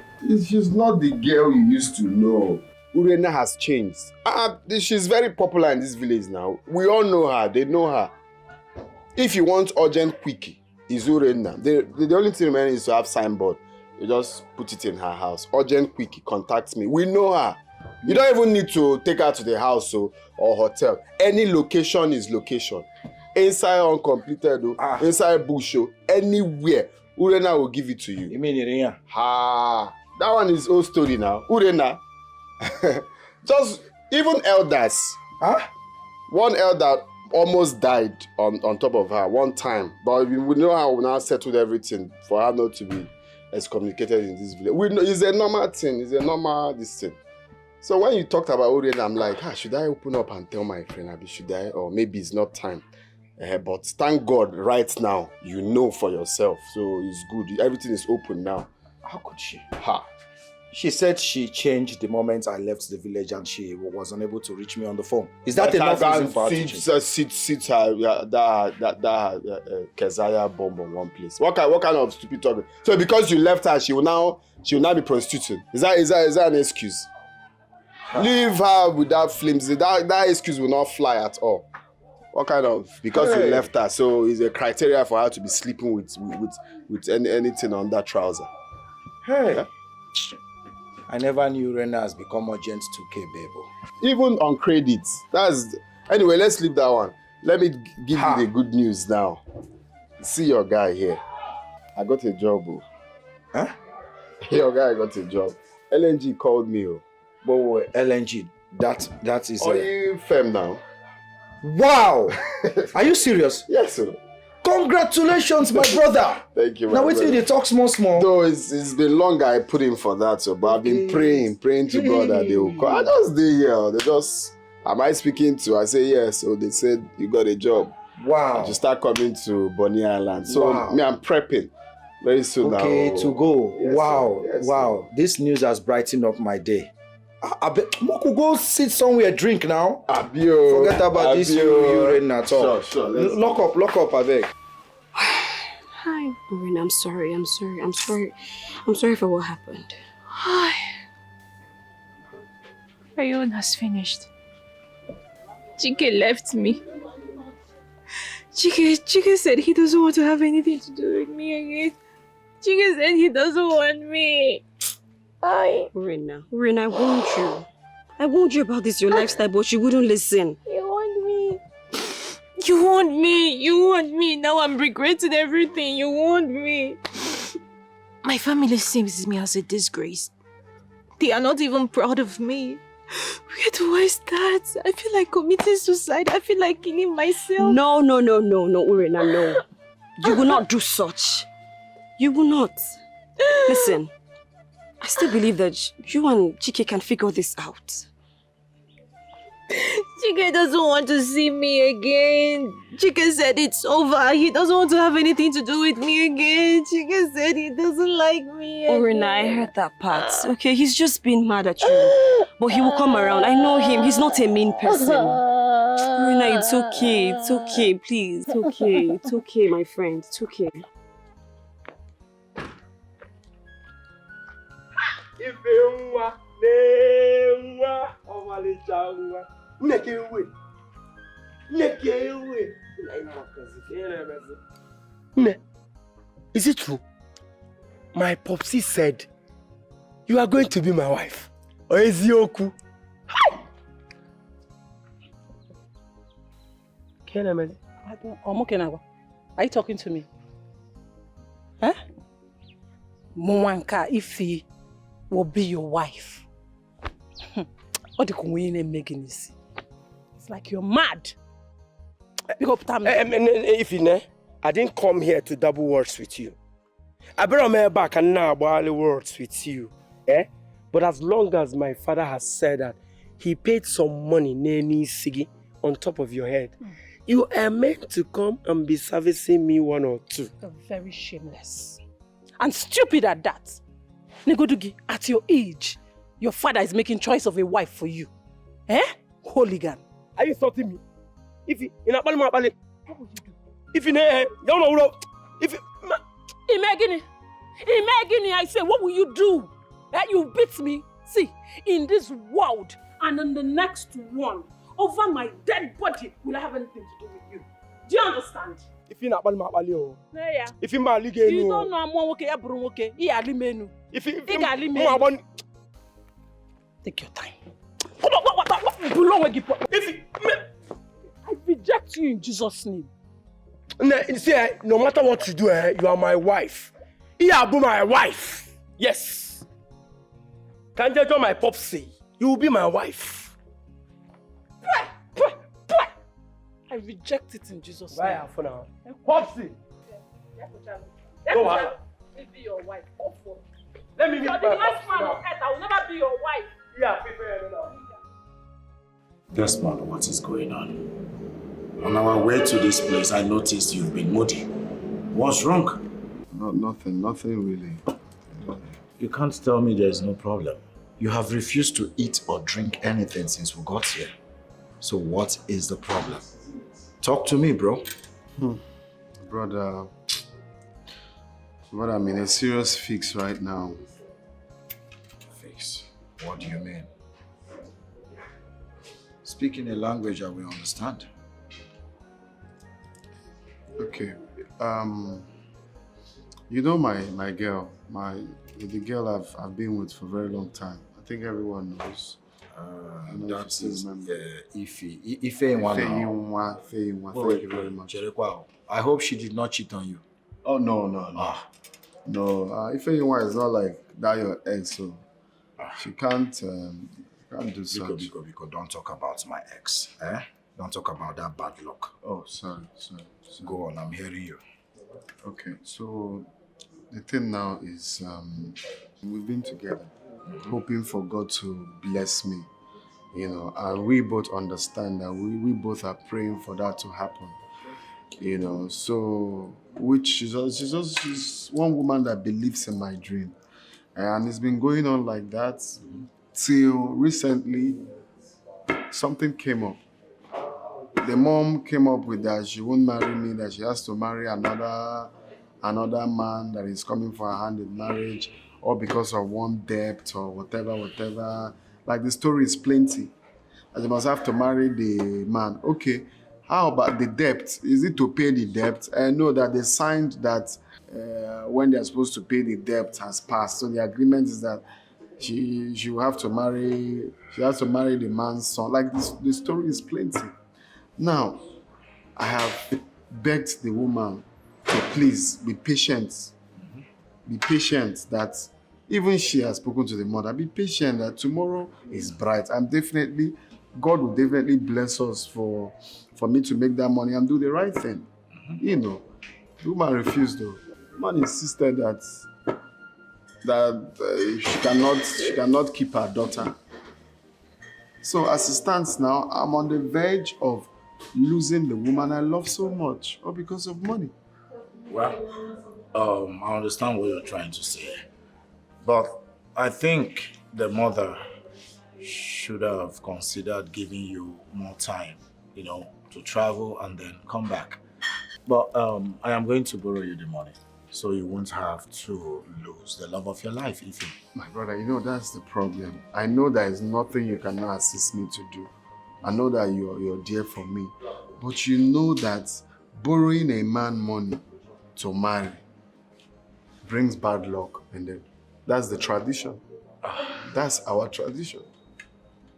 Speaker 1: She's not the girl you used to know. Urena has changed. She's very popular in this village now. We all know her. They know her. If you want urgent quickie, it's Urena. The only thing remaining is to have signboard. You just put it in her house. Urgent quickie, contact me. We know her. You don't even need to take her to the house or hotel. Any location is location. Inside uncompleted, inside bush, anywhere. Urena will give it to you.
Speaker 11: You mean Irina?
Speaker 1: Ha! That one is old story now. Urena. Just even elders.
Speaker 11: Huh?
Speaker 1: One elder almost died on top of her one time. But we know how we now settled everything for her not to be excommunicated in this village. We know it's a normal thing. It's a normal this thing. So when you talked about Urena, I'm like, should I open up and tell my friend? Should I? Or maybe it's not time. But thank God, right now, you know for yourself. So it's good. Everything is open now.
Speaker 11: How could she?
Speaker 1: Ha!
Speaker 11: She said she changed the moment I left the village and she was unable to reach me on the phone. Is that enough reason for her to change?
Speaker 1: Sit that Keziah bomb on one place. What kind of stupid talking? So because you left her, she will now be prostituting. Is that an excuse? Leave her with that flimsy. That excuse will not fly at all. What kind of? Because you left her, so it's a criteria for her to be sleeping with anything on that trouser.
Speaker 11: Hey, yeah? I never knew Rena has become urgent 2K, Bebo.
Speaker 1: Even on credits. Anyway, let's leave that one. Let me give you the good news now. See your guy here. I got a job.
Speaker 11: Huh?
Speaker 1: Your guy got a job. LNG called me.
Speaker 11: But LNG, that is
Speaker 1: Are you firm now?
Speaker 11: Wow! Are you serious?
Speaker 1: Yes, sir.
Speaker 11: Congratulations, my brother!
Speaker 1: Thank you,
Speaker 11: now wait till they talk small.
Speaker 1: No, it's been long I put in for that, so but I've been praying to God that they will call. I just did here. Am I speaking to? I say yes. So they said you got a job.
Speaker 11: Wow.
Speaker 1: To start coming to Bonny Island. So I'm prepping very soon.
Speaker 11: Okay, to go.
Speaker 1: Yes,
Speaker 11: wow.
Speaker 1: Yes,
Speaker 11: wow.
Speaker 1: Sir.
Speaker 11: This news has brightened up my day. I bet Moku go sit somewhere, drink now.
Speaker 1: Abio.
Speaker 11: Forget about this urine at all.
Speaker 1: Sure.
Speaker 11: Lock up, I beg.
Speaker 9: Hi, Marina. I'm sorry for what happened.
Speaker 10: Hi. Rayon has finished. Dikeh left me. Dikeh said he doesn't want to have anything to do with me again. Dikeh said he doesn't want me.
Speaker 9: Marina, I warned you. I warned you about this, your lifestyle, but you wouldn't listen.
Speaker 10: You want me. Now I'm regretting everything. You want me. My family sees me as a disgrace. They are not even proud of me. Where do I start? I feel like committing suicide. I feel like killing myself.
Speaker 9: No, Urena, no. You will not do such. You will not. Listen, I still believe that you and Chike can figure this out.
Speaker 10: Chike doesn't want to see me again. Chike said it's over. He doesn't want to have anything to do with me again. Chike said he doesn't like me again.
Speaker 9: Urena, I heard that part. Okay, he's just been mad at you. But he will come around. I know him. He's not a mean person. Urena, it's okay. It's okay, please. It's okay. It's okay, my friend. It's okay.
Speaker 12: Is it true? My popsy said you are going to be my wife. Or is he okay?
Speaker 3: Are you talking to me? Huh? Mwanka Ifi will be your wife. What the Kuwini making this? It's like you're mad.
Speaker 12: Ifine, I didn't come here to double words with you. I better me back and now about words with you. But as long as my father has said that he paid some money Neni Sigi on top of your head, you are meant to come and be servicing me 1 or 2.
Speaker 3: You're very shameless. And stupid at that. Negodugi, at your age, your father is making choice of a wife for you. Hooligan.
Speaker 12: Are you insulting me? If you in a what would you do? If you don't know, if
Speaker 3: Imagine, I say, what will you do? You beat me. See, in this world and in the next one, over my dead body, will I have anything to do with you? Do you understand?
Speaker 12: If you're not if you're not
Speaker 3: you don't know I'm one okay, if you take your time. I reject you in Jesus' name.
Speaker 12: See, no matter what you do, you are my wife. You are my wife. Yes. Can't you do my popsy? You will be my wife.
Speaker 3: I reject it in Jesus' name.
Speaker 12: Bye for now. Popsy.
Speaker 3: Go on. Let me be your wife. Go for it.
Speaker 12: Let me be
Speaker 3: You're the last man on earth. I will never be your wife.
Speaker 12: Yeah, prepare now.
Speaker 2: Desmond, what is going on? On our way to this place, I noticed you've been moody. What's wrong?
Speaker 1: Nothing really.
Speaker 2: You can't tell me there's no problem. You have refused to eat or drink anything since we got here. So what is the problem? Talk to me, bro.
Speaker 1: Brother, I'm in a serious fix right now.
Speaker 2: Fix? What do you mean? Speak in a language I will understand.
Speaker 1: Okay. You know my girl, the girl I've been with for a very long time. I think everyone knows.
Speaker 2: That is Ife. Ife
Speaker 1: Inwa. Thank you very much.
Speaker 2: I hope she did not cheat on you.
Speaker 1: Oh no. No, Ife Inwa is not like that your ex, so she can't do such.
Speaker 2: Biko, don't talk about my ex. Don't talk about that bad luck.
Speaker 1: Oh, sorry.
Speaker 2: Go on, I'm hearing you.
Speaker 1: Okay, so the thing now is we've been together, hoping for God to bless me, and we both understand that we both are praying for that to happen, so she's one woman that believes in my dream, and it's been going on like that till recently something came up. The mom came up with that she won't marry me, that she has to marry another man that is coming for her hand in marriage, or because of one debt or whatever. Like the story is plenty. And they must have to marry the man. Okay, how about the debt? Is it to pay the debt? I know that they signed that when they're supposed to pay the debt has passed. So the agreement is that she will have to marry, she has to marry the man's son. Like the story is plenty. Now, I have begged the woman to please be patient. Be patient that even she has spoken to the mother. Be patient that tomorrow is bright. And definitely, God will definitely bless us for me to make that money and do the right thing. You know, the woman refused though. The man insisted that she cannot keep her daughter. So as it stands now, I'm on the verge of losing the woman I love so much, all because of money.
Speaker 11: Well, I understand what you're trying to say, but I think the mother should have considered giving you more time, you know, to travel and then come back. But I am going to borrow you the money, so you won't have to lose the love of your life, Ify.
Speaker 1: My brother, you know that's the problem. I know there is nothing you cannot assist me to do. I know that you're dear for me, but you know that borrowing a man money to marry brings bad luck, and then that's the tradition. That's our tradition.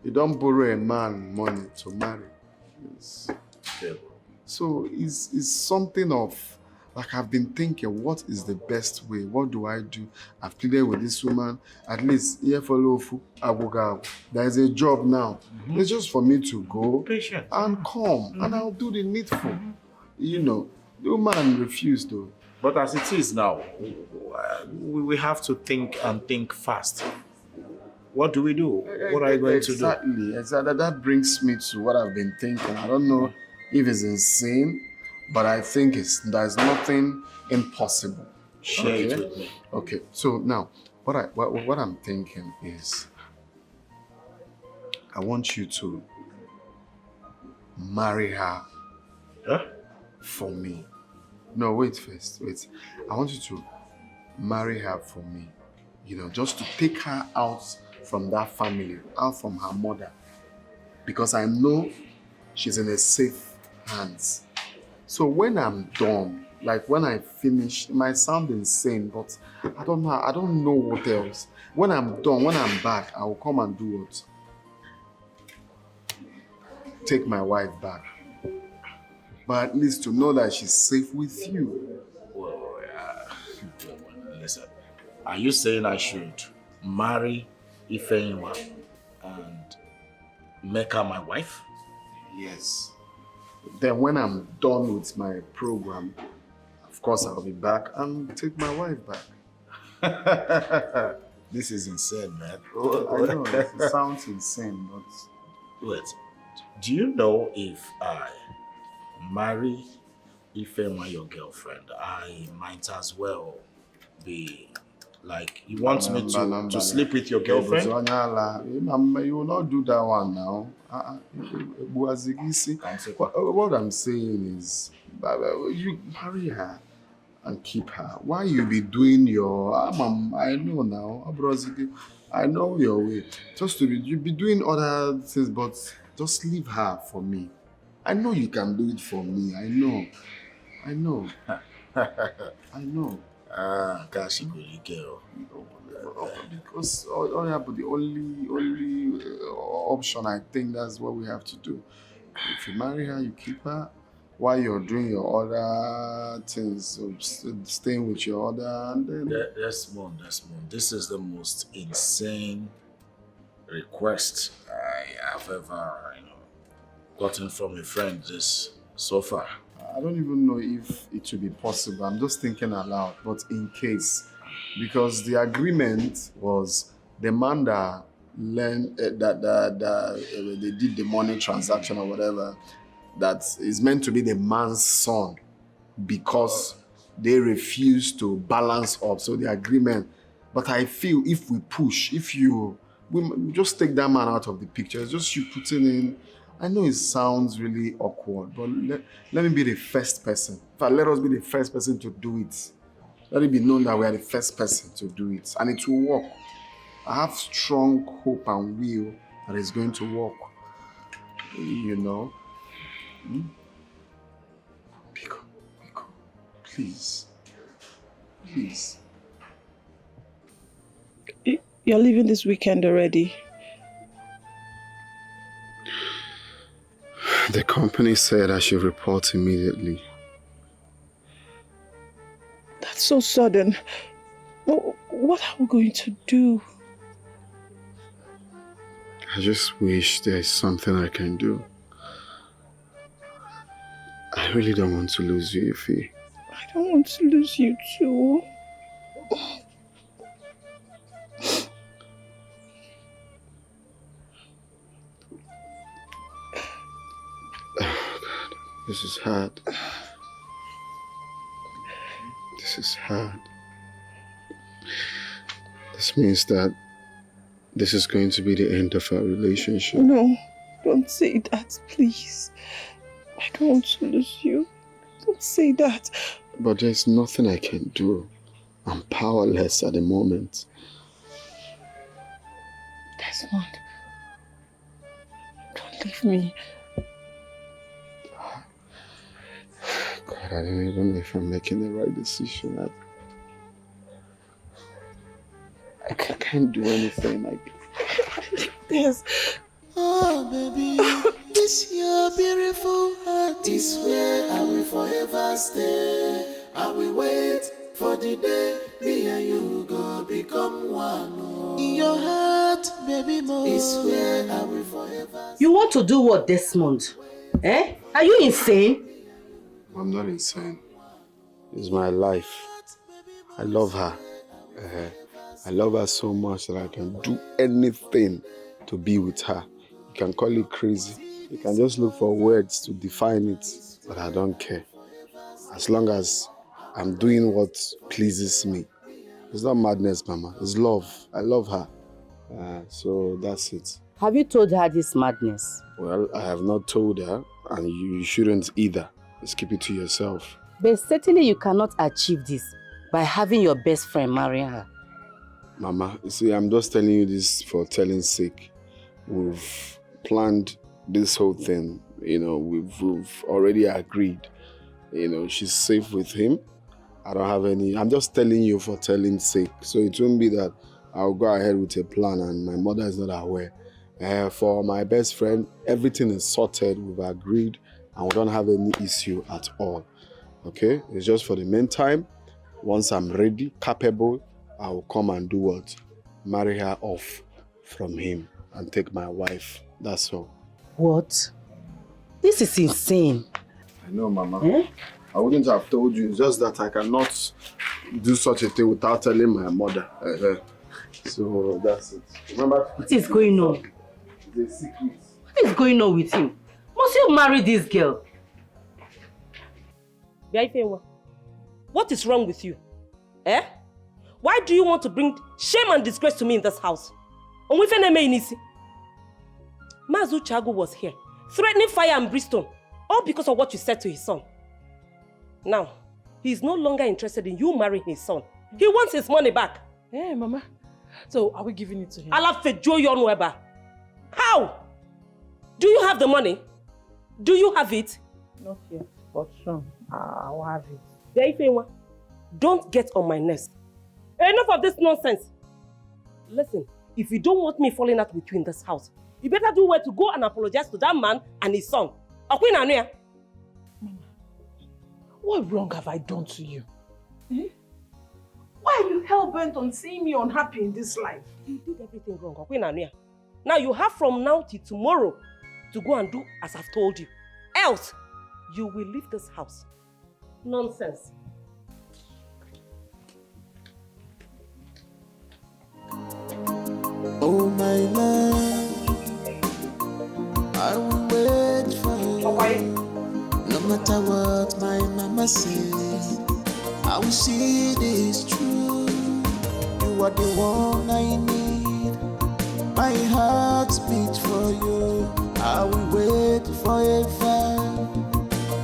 Speaker 1: You don't borrow a man money to marry. Yes.
Speaker 11: Yeah.
Speaker 1: So it's something of, like, I've been thinking, what is the best way? What do I do? I've pleaded with this woman, at least here for Lofu, Abuga. There is a job now. It's just for me to go and come, and I'll do the needful. You know, the woman refused though.
Speaker 11: But as it is now, we have to think and think fast. What do we do? What are you going to do?
Speaker 1: Exactly. That brings me to what I've been thinking. I don't know if it's insane, but I think there's nothing impossible.
Speaker 11: Share it with me.
Speaker 1: Okay. So now, what I'm thinking is, I want you to marry her for me. No, wait first. Wait. I want you to marry her for me. You know, just to take her out from that family, out from her mother. Because I know she's in a safe hands. So when I'm done, like when I finish, it might sound insane, but I don't know what else. When I'm done, when I'm back, I will come and do what? Take my wife back. But at least to know that she's safe with you.
Speaker 11: Well, listen. Are you saying I should marry Ifeanyiwa and make her my wife?
Speaker 1: Yes. Then when I'm done with my program, of course I'll be back and take my wife back.
Speaker 11: This is insane, man.
Speaker 1: I know, it sounds insane, but...
Speaker 11: Wait, do you know if I marry Ifeanyiwa, your girlfriend, I might as well be... Like, you want me to sleep with your girlfriend?
Speaker 1: You will not do that one now. What I'm saying is, you marry her and keep her. Why you be doing your... I know now. I know your way. You be doing other things, but just leave her for me. I know you can do it for me. I know. I know.
Speaker 11: Gosh, you really girl.
Speaker 1: Because but the only option, I think that's what we have to do. If you marry her, you keep her while you're doing your other things, staying with your other, and then...
Speaker 11: Desmond, this is the most insane request I have ever gotten from a friend so far.
Speaker 1: I don't even know if it will be possible. I'm just thinking aloud, but in case. Because the agreement was the man that learned that they did the money transaction or whatever, that is meant to be the man's son, because they refused to balance up. So the agreement. But I feel if we push, we just take that man out of the picture. It's just you putting in. I know it sounds really awkward, but let me be the first person. In fact, let us be the first person to do it. Let it be known that we are the first person to do it. And it will work. I have strong hope and will that it's going to work. You know? Biko, please. Please.
Speaker 3: You're leaving this weekend already.
Speaker 1: The company said I should report immediately.
Speaker 3: That's so sudden. what are we going to do?
Speaker 1: I just wish there's something I can do. I really don't want to lose you, Ify.
Speaker 3: I don't want to lose you too.
Speaker 1: This is hard. This is hard. This means that this is going to be the end of our relationship.
Speaker 3: No, don't say that, please. I don't want to lose you. Don't say that.
Speaker 1: But there's nothing I can do. I'm powerless at the moment.
Speaker 3: Desmond, don't leave me.
Speaker 1: God, I don't even know if I'm making the right decision. I can't do anything.
Speaker 3: Yes.
Speaker 8: Oh, baby, this your beautiful heart is where I will forever stay. I will wait for the day me and you go become one. Oh. In your heart, baby, more is where I will forever stay.
Speaker 7: You want to do what, Desmond? Eh? Are you insane?
Speaker 1: I'm not insane. It's my life. I love her. I love her so much that I can do anything to be with her. You can call it crazy. You can just look for words to define it, but I don't care. As long as I'm doing what pleases me. It's not madness, Mama. It's love. I love her. So that's it.
Speaker 7: Have you told her this madness?
Speaker 1: Well, I have not told her, and you shouldn't either. Just keep it to yourself.
Speaker 7: But certainly you cannot achieve this by having your best friend marry her.
Speaker 1: Mama, you see, I'm just telling you this for telling's sake. We've planned this whole thing. You know, we've already agreed. You know, she's safe with him. I don't have any... I'm just telling you for telling's sake. So it won't be that I'll go ahead with a plan and my mother is not aware. For my best friend, everything is sorted. We've agreed and we don't have any issue at all. Okay? It's just for the meantime. Once I'm ready, capable, I will come and do what? Marry her off from him and take my wife. That's all.
Speaker 7: What? This is insane.
Speaker 1: I know, Mama. I wouldn't have told you. It's just that I cannot do such a thing without telling my mother. So that's it. Remember?
Speaker 7: What is going on?
Speaker 1: It's a secret.
Speaker 7: What is going on with you? Must you marry this girl?
Speaker 4: What is wrong with you? Eh? Why do you want to bring shame and disgrace to me in this house? Mazu Chago was here, threatening fire and brimstone, all because of what you said to his son. Now, he is no longer interested in you marrying his son. He wants his money back.
Speaker 3: Hey, Mama. So, are we giving it to him?
Speaker 4: How? Do you have the money? Do you have it?
Speaker 3: Not yet, but soon. I'll have it.
Speaker 4: Don't get on my nerves. Enough of this nonsense. Listen, if you don't want me falling out with you in this house, you better do well to go and apologize to that man and his son.
Speaker 3: Mama, what wrong have I done to you? Why are you hell-bent on seeing me unhappy in this life?
Speaker 4: You did everything wrong. Now you have from now till tomorrow to go and do as I've told you. Else, you will leave this house. Nonsense.
Speaker 8: Oh my love, I will wait for you. No matter what my mama says, I will see this true. You are the one I need. My heart beats for you. I will wait forever.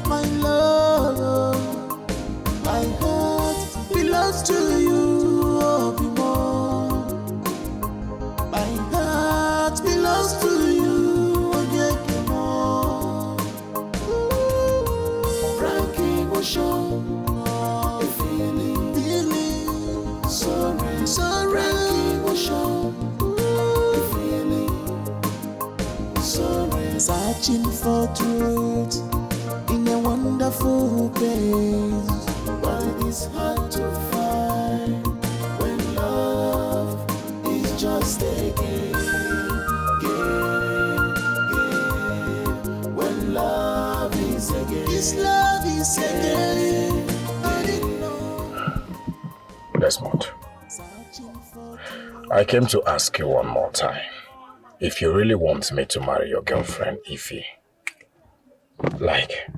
Speaker 8: My love, my heart belongs to you. Oh, be more. My heart belongs to you. Oh, yeah, Frankie was show. Sorry, Frankie was show. Searching for truth in a wonderful place, but it is hard to find when love
Speaker 11: Desmond, I came to ask you one more time. If you really want me to marry your girlfriend, Ify, like,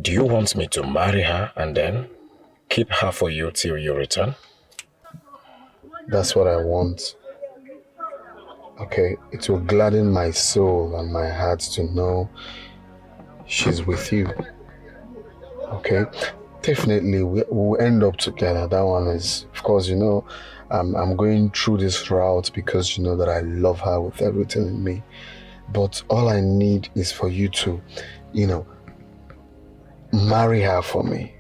Speaker 11: do you want me to marry her and then keep her for you till you return?
Speaker 1: That's what I want. Okay, it will gladden my soul and my heart to know she's with you. Okay, definitely we'll end up together. That one is, of course, you know, I'm going through this route because you know that I love her with everything in me. But all I need is for you to, you know, marry her for me.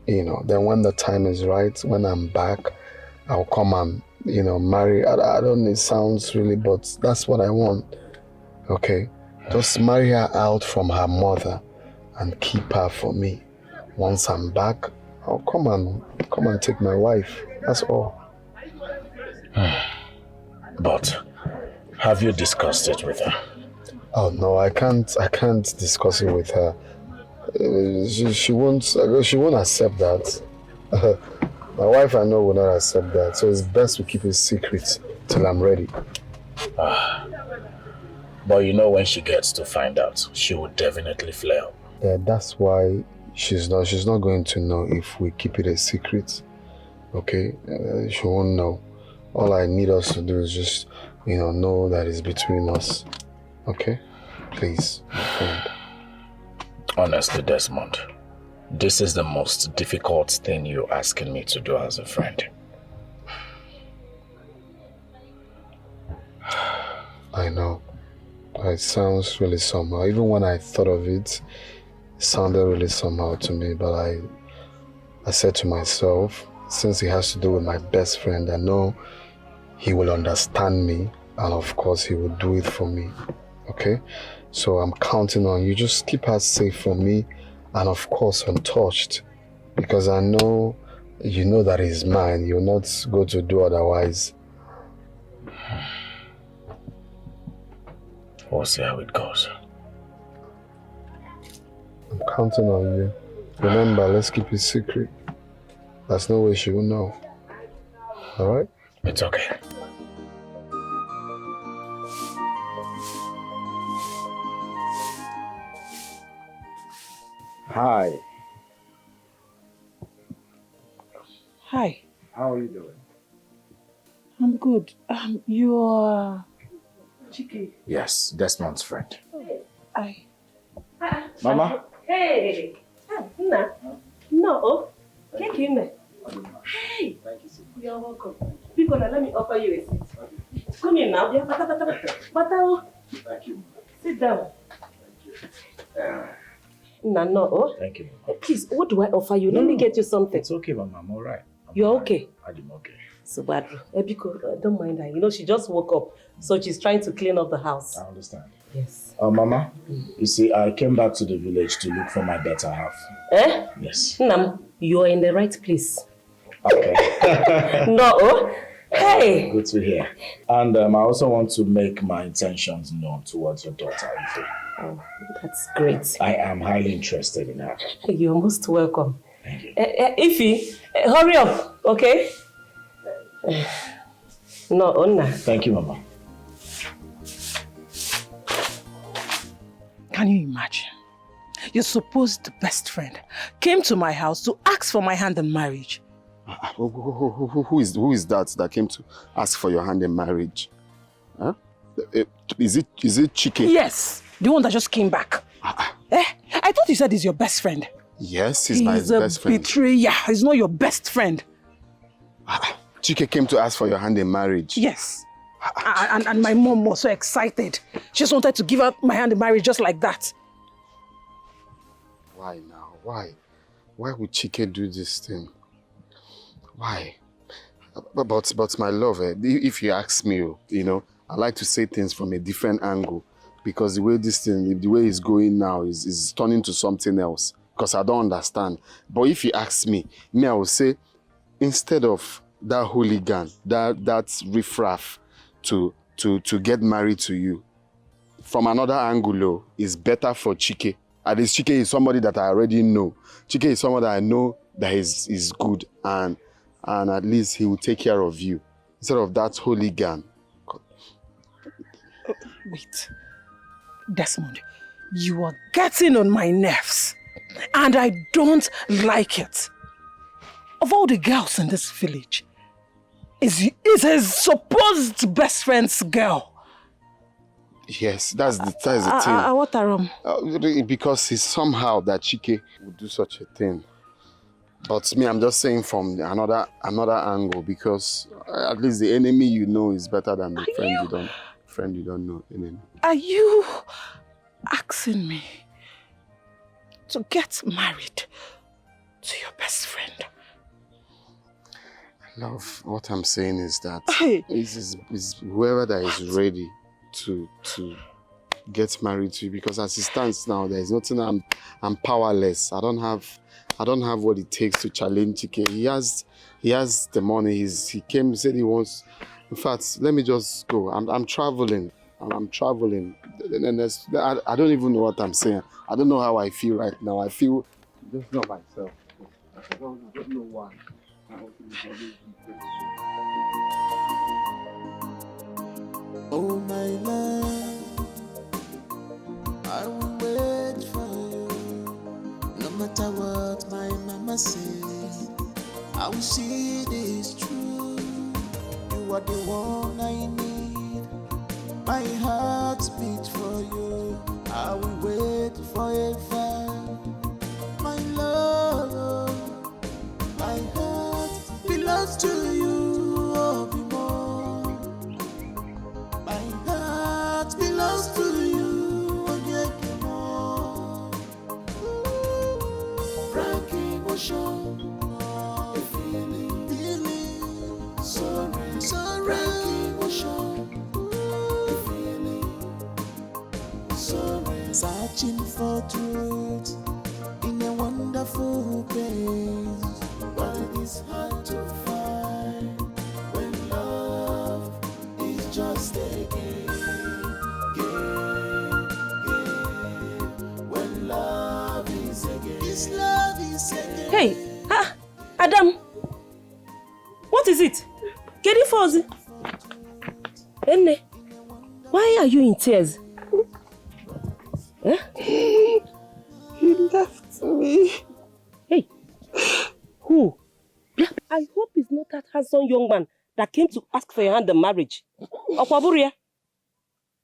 Speaker 1: You know, then when the time is right, when I'm back, I'll come and, you know, marry. I don't know, it sounds really, but that's what I want. Okay? Just marry her out from her mother and keep her for me. Once I'm back, I'll come and take my wife. That's all.
Speaker 11: But have you discussed it with her?
Speaker 1: Oh no, I can't discuss it with her. She won't accept that. My wife, I know, will not accept that. So it's best we keep it secret till I'm ready.
Speaker 11: But you know, when she gets to find out, she will definitely flare up.
Speaker 1: Yeah, that's why she's not going to know if we keep it a secret. Okay? She won't know. All I need us to do is just, you know that it's between us. Okay? Please, my friend.
Speaker 11: Honestly, Desmond, this is the most difficult thing you're asking me to do as a friend.
Speaker 1: I know. It sounds really somehow. Even when I thought of it, it sounded really somehow to me. But I said to myself, since it has to do with my best friend, I know he will understand me. And of course, he will do it for me. Okay? So I'm counting on you. Just keep her safe from me. And of course, untouched. Because I know, you know that he's mine. You're not going to do otherwise.
Speaker 11: We'll see how it goes.
Speaker 1: I'm counting on you. Remember, let's keep it secret. There's no way she will know. Alright?
Speaker 11: It's okay.
Speaker 5: Hi.
Speaker 3: Hi.
Speaker 5: How are you doing?
Speaker 3: I'm good. You're Chike.
Speaker 11: Yes, Desmond's friend.
Speaker 3: Hi.
Speaker 5: Mama?
Speaker 4: Hey! Nna. No. Thank you, Nna. Hey!
Speaker 5: Thank you so much.
Speaker 4: You're welcome. People, let me offer you a seat. Come in now. Bata.
Speaker 5: Thank you.
Speaker 4: Sit down.
Speaker 5: Thank you.
Speaker 4: No.
Speaker 11: Thank you.
Speaker 4: Please, what do I offer you? Let me get you something.
Speaker 11: It's okay, Mama. I'm all right.
Speaker 4: You're okay?
Speaker 11: I'm okay.
Speaker 4: So bad. Ebiko, don't mind her. You know, she just woke up, so she's trying to clean up the house.
Speaker 11: I understand.
Speaker 4: Yes.
Speaker 11: Mama, you see, I came back to the village to look for my better half.
Speaker 4: Eh?
Speaker 11: Yes.
Speaker 4: Nam, you're in the right place.
Speaker 11: Okay.
Speaker 4: No. Hey.
Speaker 11: Good to hear. And I also want to make my intentions known towards your daughter, Ify.
Speaker 4: Oh, that's great.
Speaker 11: I am highly interested in her.
Speaker 4: You're most welcome.
Speaker 11: Thank you.
Speaker 4: Ify, hurry up, okay? No, Onna.
Speaker 11: Thank you, Mama.
Speaker 3: Can you imagine? Your supposed best friend came to my house to ask for my hand in marriage.
Speaker 1: Who is that came to ask for your hand in marriage? Huh? Is it Chike?
Speaker 3: Yes, the one that just came back. I thought you said he's your best friend.
Speaker 1: Yes, he's my best friend.
Speaker 3: He's a betrayer. He's not your best friend.
Speaker 1: Chike came to ask for your hand in marriage.
Speaker 3: Yes. And my mom was so excited. She just wanted to give her my hand in marriage just like that.
Speaker 1: Why now? Why? Why would Chike do this thing? Why? But my love, if you ask me, you know, I like to say things from a different angle. Because the way this thing, the way it's going now is turning to something else. Because I don't understand. But if you ask me, I will say, instead of that hooligan, that riffraff to get married to you, from another angle, it's better for Chike. At least Chike is somebody that I already know. Chike is someone that I know that is good. And and at least he will take care of you instead of that hooligan.
Speaker 3: Wait. Desmond, you are getting on my nerves, and I don't like it. Of all the girls in this village, is his supposed best friend's girl.
Speaker 1: Yes, that's the thing.
Speaker 3: What are
Speaker 1: because it's somehow that Chike would do such a thing. But me, I'm just saying from another angle, because at least the enemy you know is better than the friend you don't know. Enemy.
Speaker 3: Are you asking me to get married to your best friend?
Speaker 1: Love, what I'm saying is that is whoever that is ready to get married to you, because as it stands now, there is nothing. I'm powerless. I don't have what it takes to challenge Chike. He has the money. He said he wants. In fact, let me just go. I'm traveling. I'm traveling. And I don't even know what I'm saying. I don't know how I feel right now. I feel just not myself. I don't know why.
Speaker 8: Oh my love, I will wait for you. No matter what my mama says, I will see this true. You are the one I need. My heart beats for you. I will wait forever. My love, my heart belongs to you. Oh, be more. My heart belongs to you. Oh, yeah, be more. Frank emotion, a feeling, sorry, Frank emotion, a feeling, sorry. Searching for truth in a wonderful place, but it is hard to find when love is just a game. When love is a game. This love is a game.
Speaker 4: Hey, Adam, what is it? Get it for us. Enne, why are you in tears?
Speaker 3: He left me.
Speaker 4: Hey, who? I hope it's not that handsome young man that came to ask for your hand in marriage. Okwaburia?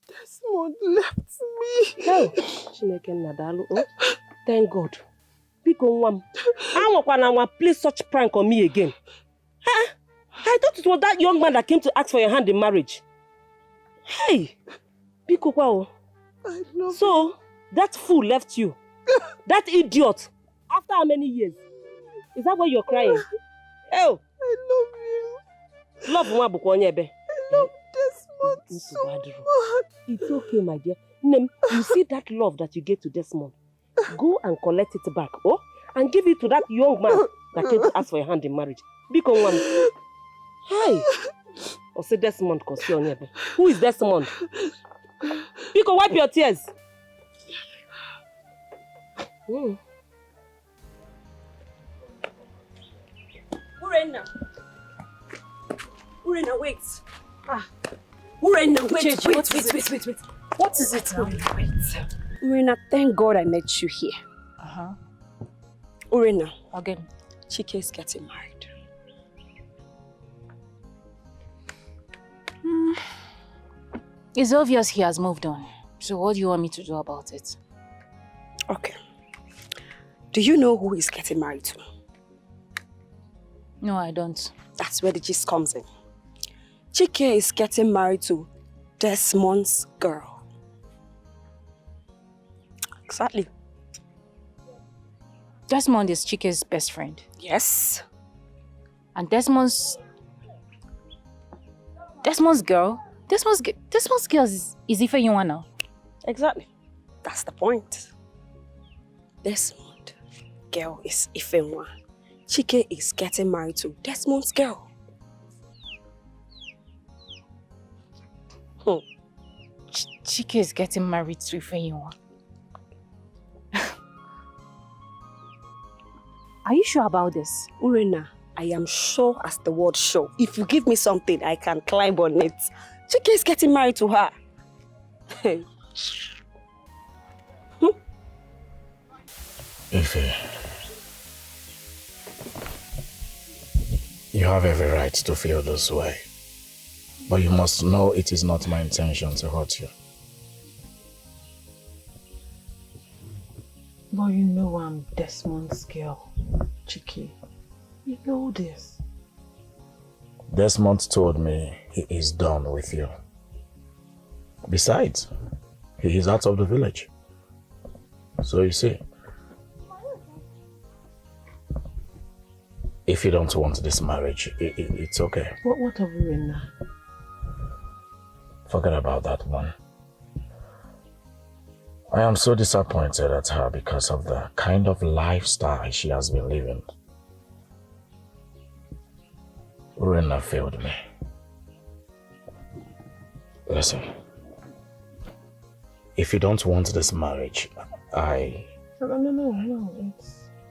Speaker 3: Desmond left me.
Speaker 4: Oh, Chineke Nadalu. Oh, thank God. Biko Nwam, I won't play such prank on me again. I thought it was that young man that came to ask for your hand in marriage. Hey, Biko Kwao.
Speaker 3: I love
Speaker 4: you. That fool left you. That idiot. After how many years? Is that why you're crying? Oh,
Speaker 3: I love you.
Speaker 4: Love Mwabukwonyebe.
Speaker 3: I love Desmond so much.
Speaker 4: It's okay, my dear. Nem, you see that love that you gave to Desmond? Go and collect it back, oh? And give it to that young man that came to ask for your hand in marriage. Biko Nwam. Hi. Or say Desmond Kosionyebe. Who is Desmond? Biko, wipe your tears.
Speaker 9: Urena, wait. Urena, wait.
Speaker 10: What is it now?
Speaker 9: Wait. Urena, thank God I met you here. Urena.
Speaker 10: Again.
Speaker 9: Chike is getting married.
Speaker 10: It's obvious he has moved on. So what do you want me to do about it?
Speaker 9: Okay. Do you know who he's getting married to?
Speaker 10: No, I don't.
Speaker 9: That's where the gist comes in. Chike is getting married to Desmond's girl. Exactly.
Speaker 10: Desmond is Chike's best friend.
Speaker 9: Yes.
Speaker 10: And Desmond's girl? Desmond's girl is Ifeyinwa now.
Speaker 9: Exactly. That's the point. Desmond girl is Ifeyinwa. Chike is getting married to Desmond's girl.
Speaker 10: Chike is getting married to Ifeyinwa. Are you sure about this?
Speaker 9: Urena, I am sure as the word show. If you give me something, I can climb on it. Chike is getting married to her. Hey.
Speaker 11: Ife, you have every right to feel this way. But you must know it is not my intention to hurt you.
Speaker 3: But you know I'm Desmond's girl, Chike. You know this.
Speaker 11: Desmond told me he is done with you. Besides, he is out of the village. So you see, if you don't want this marriage, it's okay.
Speaker 3: What are we doing now?
Speaker 11: Forget about that one. I am so disappointed at her because of the kind of lifestyle she has been living. Urena failed me. Listen, if you don't want this marriage,
Speaker 3: No,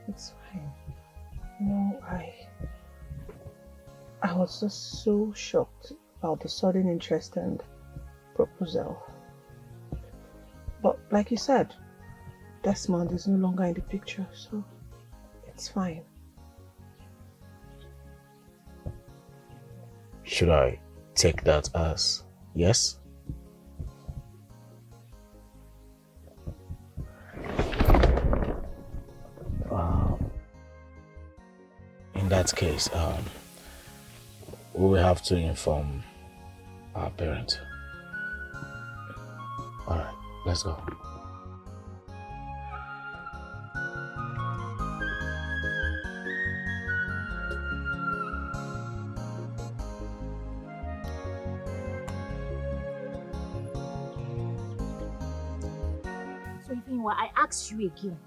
Speaker 3: it's fine. No, I was just so shocked about the sudden interest and proposal. But like you said, Desmond is no longer in the picture, so it's fine.
Speaker 11: Should I take that as yes? In that case, we will have to inform our parents. All right, let's go.
Speaker 10: So I ask you again,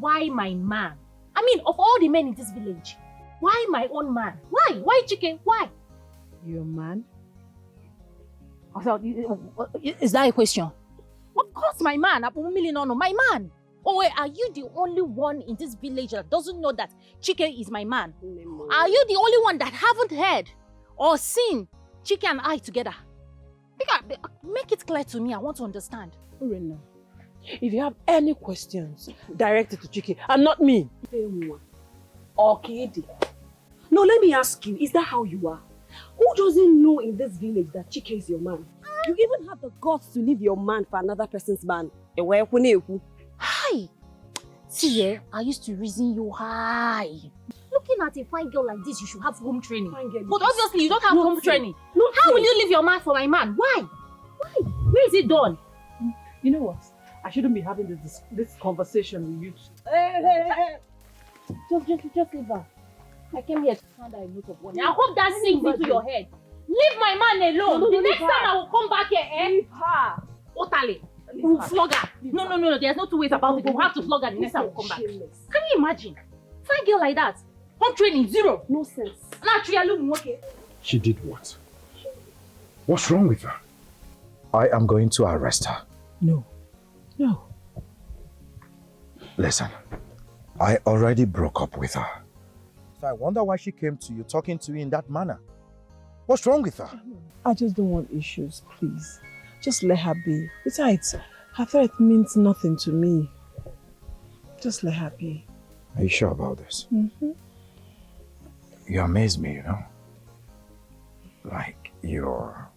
Speaker 10: why my man? I mean, of all the men in this village, why my own man? Why? Why Chike? Why?
Speaker 3: Your man?
Speaker 10: Is that a question? Of course my man, my man. Oh wait, are you the only one in this village that doesn't know that Chike is my man? Are you the only one that haven't heard or seen Chike and I together? Make it clear to me, I want to understand.
Speaker 3: Urena, if you have any questions, direct it to Chike and not me.
Speaker 9: Okay. No, let me ask you, is that how you are? Who doesn't know in this village that Chike is your man? You even have the guts to leave your man for another person's man.
Speaker 10: Hi! See, I used to reason you high. Looking at a fine girl like this, you should have home training. But obviously you don't have home training. How will you leave your man for my man? Why? Why? Where is it done?
Speaker 3: You know what? I shouldn't be having this conversation with you.
Speaker 10: Hey. Just leave her. I came here to find out a note of warning. I hope that sinks into your head. Leave my man alone. No, the next time I will come back here, leave her. Otale. We will flog her. No. There's no two ways about it. We'll have to flog her the next time we come back. Can you imagine? Fine girl like that. Home training, zero. No sense. Okay.
Speaker 11: She did what? What's wrong with her? I am going to arrest her.
Speaker 3: No.
Speaker 11: Listen, I already broke up with her. So I wonder why she came to you talking to you in that manner. What's wrong with her?
Speaker 3: I just don't want issues, please. Just let her be. Besides, her threat means nothing to me. Just let her be.
Speaker 11: Are you sure about this?
Speaker 3: Mm-hmm.
Speaker 11: You amaze me, you know? Like your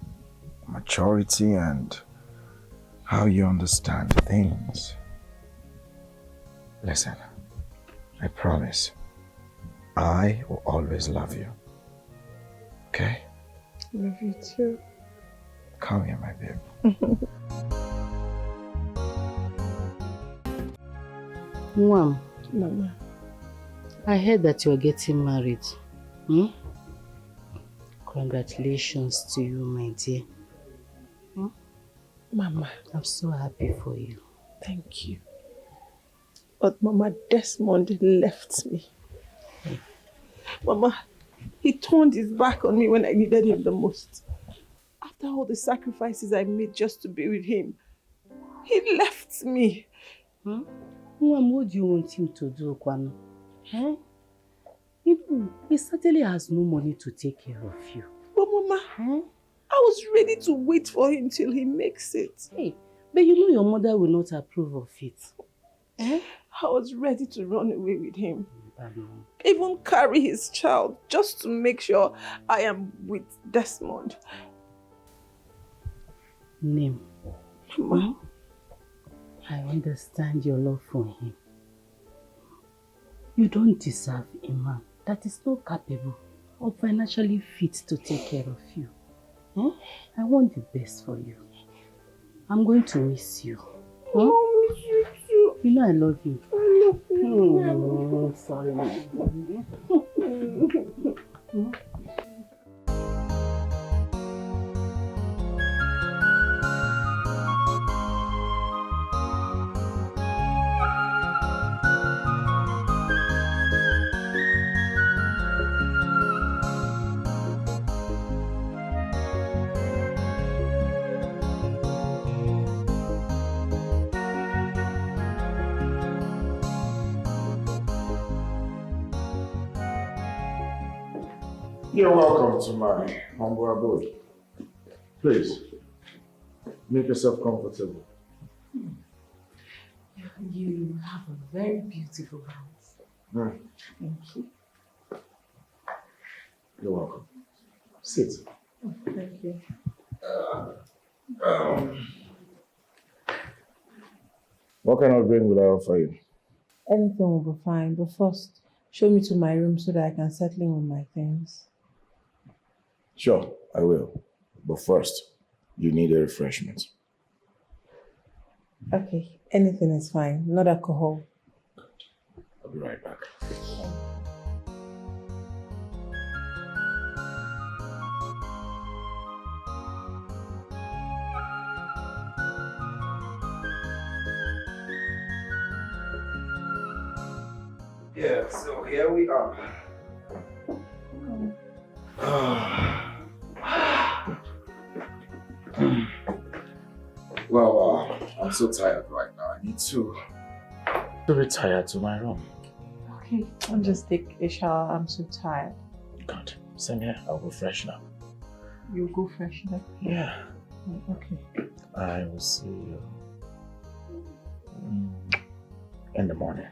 Speaker 11: maturity and how you understand things. Listen, I promise, I will always love you. Okay?
Speaker 3: Love you too.
Speaker 11: Come here, my babe.
Speaker 7: Mom.
Speaker 3: Mama.
Speaker 7: I heard that you're getting married. Congratulations to you, my dear.
Speaker 3: Mama.
Speaker 7: I'm so happy for you.
Speaker 3: Thank you. But Mama, Desmond left me. Mama, he turned his back on me when I needed him the most. After all the sacrifices I made just to be with him, he left me.
Speaker 7: Mom, what do you want him to do, Kwano? He certainly has no money to take care of you.
Speaker 3: But Mama, I was ready to wait for him till he makes it.
Speaker 7: Hey, but you know your mother will not approve of it.
Speaker 3: I was ready to run away with him. Even carry his child just to make sure I am with Desmond.
Speaker 7: Name.
Speaker 3: Mama.
Speaker 7: I understand your love for him. You don't deserve a man that is not capable or financially fit to take care of you. I want the best for you. I'm going to miss you.
Speaker 3: I miss you too.
Speaker 7: You know I love you.
Speaker 3: I love you.
Speaker 7: Oh, sorry.
Speaker 11: You're welcome to my humble abode. Please, make yourself comfortable.
Speaker 10: You have a very beautiful house. Thank you.
Speaker 11: You're welcome. Sit.
Speaker 3: Oh, thank you.
Speaker 11: What kind of drink will I offer you?
Speaker 3: Anything will be fine, but first, show me to my room so that I can settle in with my things.
Speaker 11: Sure, I will. But first, you need a refreshment.
Speaker 3: Okay, anything is fine, not alcohol.
Speaker 11: I'll be right back.
Speaker 2: Yeah, so here we are.
Speaker 11: Well, I'm so tired right now. I need to retire to my room.
Speaker 3: Okay, I'll just take a shower. I'm so tired.
Speaker 11: Good. Same here. I'll go freshen up.
Speaker 3: You'll go freshen up?
Speaker 11: Yeah.
Speaker 3: Okay.
Speaker 11: I will see you in the morning.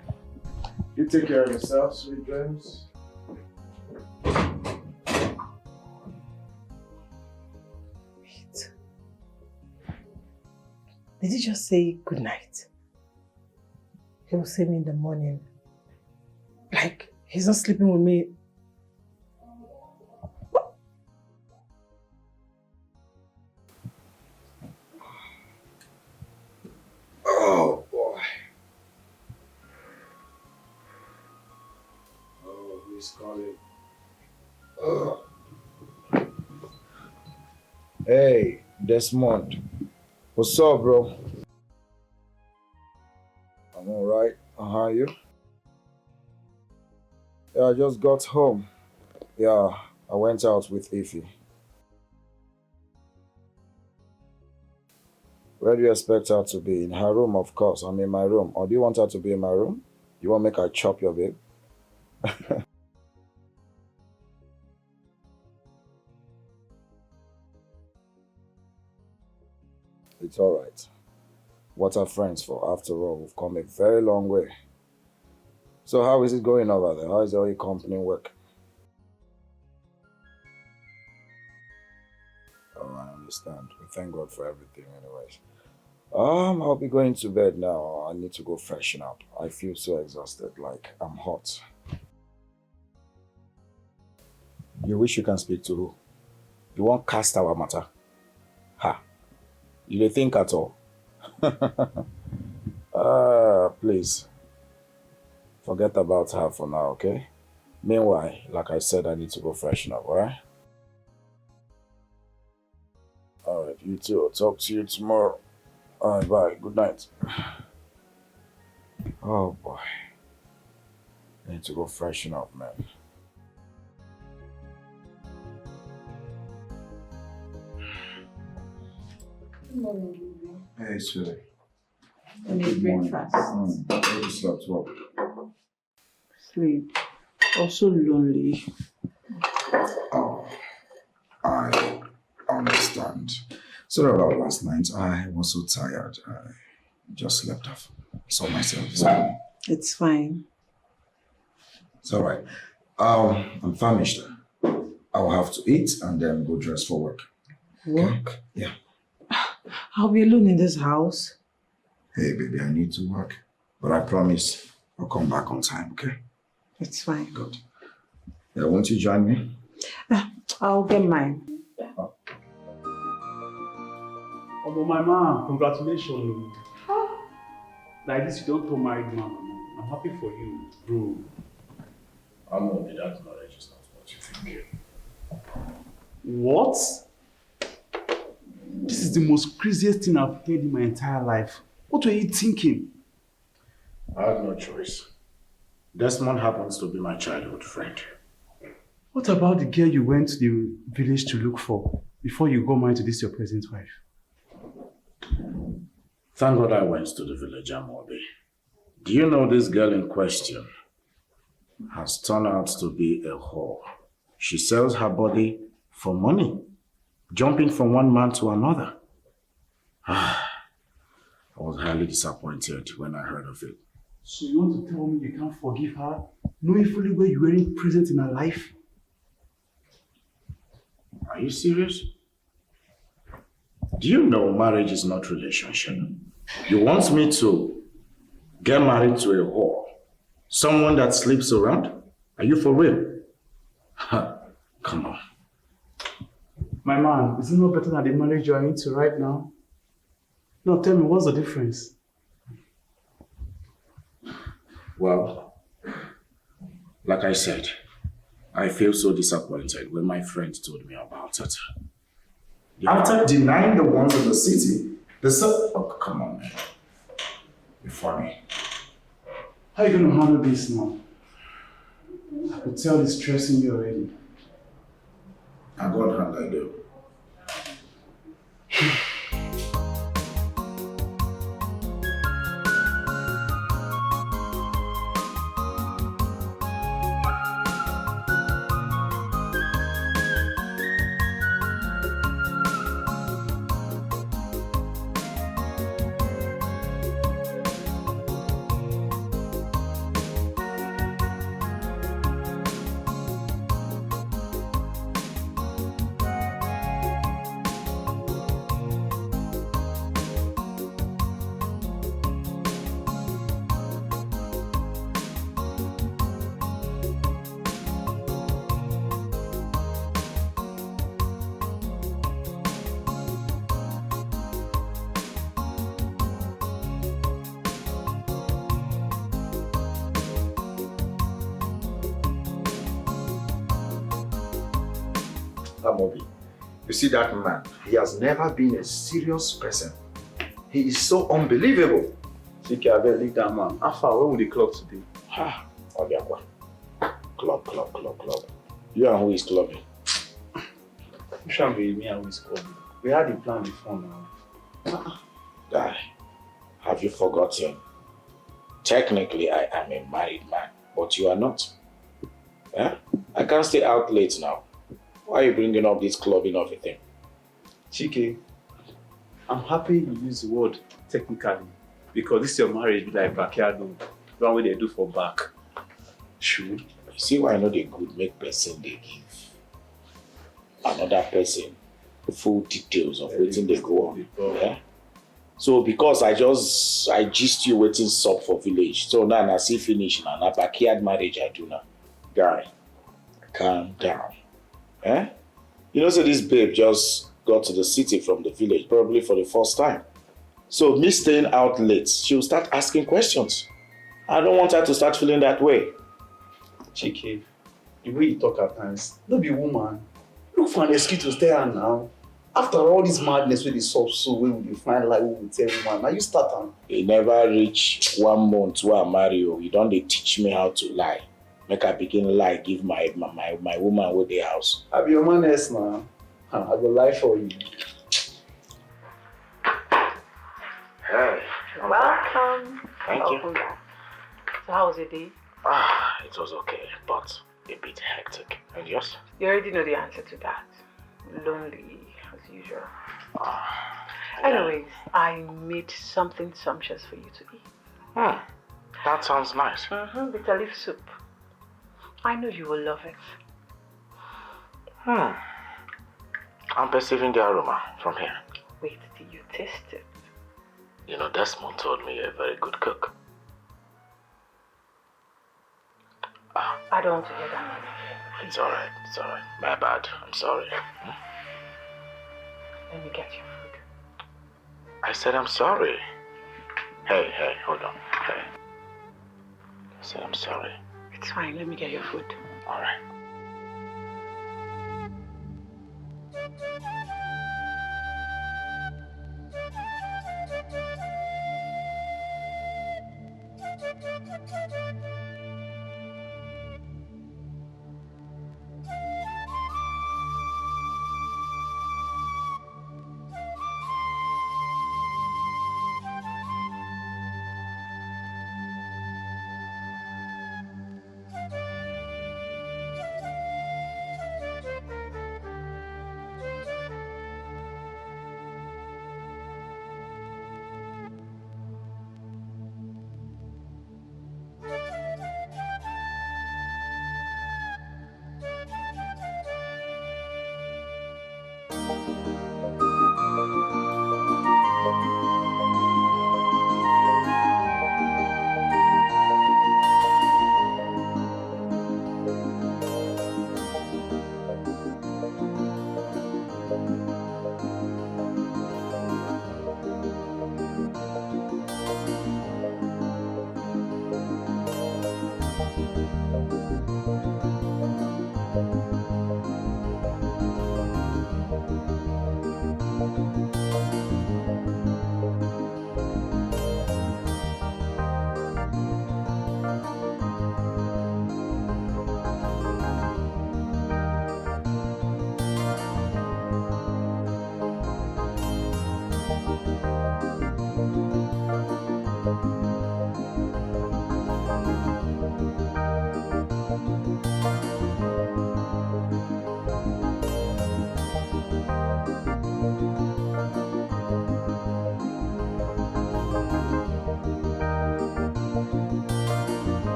Speaker 11: You take care of yourself, sweet dreams.
Speaker 3: Wait. Did he just say good night? He will see me in the morning. Like, he's not sleeping with me.
Speaker 11: Oh boy. Oh, who's calling? Oh. Hey, Desmond. What's up, bro? I'm alright. How are you? Yeah, I just got home. Yeah, I went out with Ify. Where do you expect her to be? In her room, of course. I'm in my room. Or do you want her to be in my room? You want to make her chop your babe? It's alright. What are friends for? After all, we've come a very long way. So how is it going over there? How is all your company work? Oh, I understand. We thank God for everything anyways. I'll be going to bed now. I need to go freshen up. I feel so exhausted, like I'm hot. You wish you can speak to who? You won't cast our matter? Ha! You don't think at all? Please. Forget about her for now, okay? Meanwhile, like I said, I need to go freshen up, alright? Alright, you too. I'll talk to you tomorrow. Alright, bye. Good night. Oh boy. I need to go freshen up, man.
Speaker 3: Good morning, baby.
Speaker 11: Hey, sweetie.
Speaker 3: I need breakfast.
Speaker 11: I just slept well.
Speaker 3: Sleep. Also lonely.
Speaker 2: Oh, I understand. Sorry about last night. I was so tired. I just slept off. Saw myself. So
Speaker 3: It's fine.
Speaker 2: it's all right. I'm famished. I will have to eat and then go dress for work.
Speaker 3: Work?
Speaker 2: Yeah.
Speaker 3: I'll be alone in this house.
Speaker 2: Hey, baby, I need to work. But I promise I'll come back on time, okay?
Speaker 3: It's fine.
Speaker 2: Good. Yeah, won't you join me?
Speaker 3: I'll get mine.
Speaker 5: Oh, my man, congratulations. Like this, you don't turn married man. I'm happy for you, bro.
Speaker 2: I'm only that knowledge is not what you think.
Speaker 5: What? This is the most craziest thing I've heard in my entire life. What were you thinking?
Speaker 2: I have no choice. Desmond happens to be my childhood friend.
Speaker 5: What about the girl you went to the village to look for before you got married to this your present wife?
Speaker 2: Thank God I went to the village, Amobi. Do you know this girl in question has turned out to be a whore? She sells her body for money, jumping from one man to another. I was highly disappointed when I heard of it.
Speaker 5: So you want to tell me you can't forgive her, knowing fully well you weren't present in her life?
Speaker 2: Are you serious? Do you know marriage is not relationship? You want me to get married to a whore? Someone that sleeps around? Are you for real? Come on.
Speaker 5: My man, is it not better than the marriage you are into right now? No, tell me, what's the difference?
Speaker 2: Well, like I said, I feel so disappointed when my friend told me about it. After denying the ones in the city, oh, come on, man. You're funny.
Speaker 5: How are you going to handle this now? I could tell it's stressing you already.
Speaker 2: I got hand I do.
Speaker 1: Amobi, you see that man, he has never been a serious person. He is so unbelievable.
Speaker 5: Dikeh, I better leave that man. How far? Where will the club today?
Speaker 11: Obiakwa. Club. You and who is clubbing?
Speaker 5: You shan't be me and who is clubbing. We had a plan before now.
Speaker 11: Guy, have you forgotten? Technically, I am a married man, but you are not. Yeah? I can't stay out late now. Why are you bringing up this clubbing of a thing?
Speaker 5: Chike, I'm happy you use the word technically because this your marriage be like backyard, the one way they do for back. Sure.
Speaker 11: You see why I know they good make person they give another person full details of waiting they go on. Yeah? So because I gist you waiting sub for village. So now I see finish now. Now backyard marriage I do now. Guy, calm down. Eh? You know, so this babe just got to the city from the village, probably for the first time. So me staying out late, she'll start asking questions. I don't want her to start feeling that way.
Speaker 5: Chike, the way you talk at times, don't be woman. Look for an excuse to stay her now. After all this madness with the soft soul, where will you find life with every man? Now you start on.
Speaker 11: It never reach 1 month where I marry you. You don't they teach me how to lie. Make I begin lie, give my woman with the house.
Speaker 5: I be your man else now. I go lie for you.
Speaker 11: Hey.
Speaker 13: Welcome.
Speaker 11: Thank
Speaker 13: Welcome
Speaker 11: you.
Speaker 13: back. So how was your day?
Speaker 11: It was okay, but a bit hectic. And yours?
Speaker 3: You already know the answer to that. Lonely, as usual. Anyways, I made something sumptuous for you to eat.
Speaker 11: That sounds nice.
Speaker 3: Bitter leaf soup. I know you will love it.
Speaker 11: I'm perceiving the aroma from here.
Speaker 3: Wait till you taste it.
Speaker 11: You know, Desmond told me you're a very good cook.
Speaker 3: I don't want to hear that.
Speaker 11: It's alright, My bad, I'm sorry.
Speaker 3: Let me get your food.
Speaker 11: I said I'm sorry. Hey, hold on. Hey. I said I'm sorry.
Speaker 3: It's fine, let me get your food.
Speaker 11: Alright.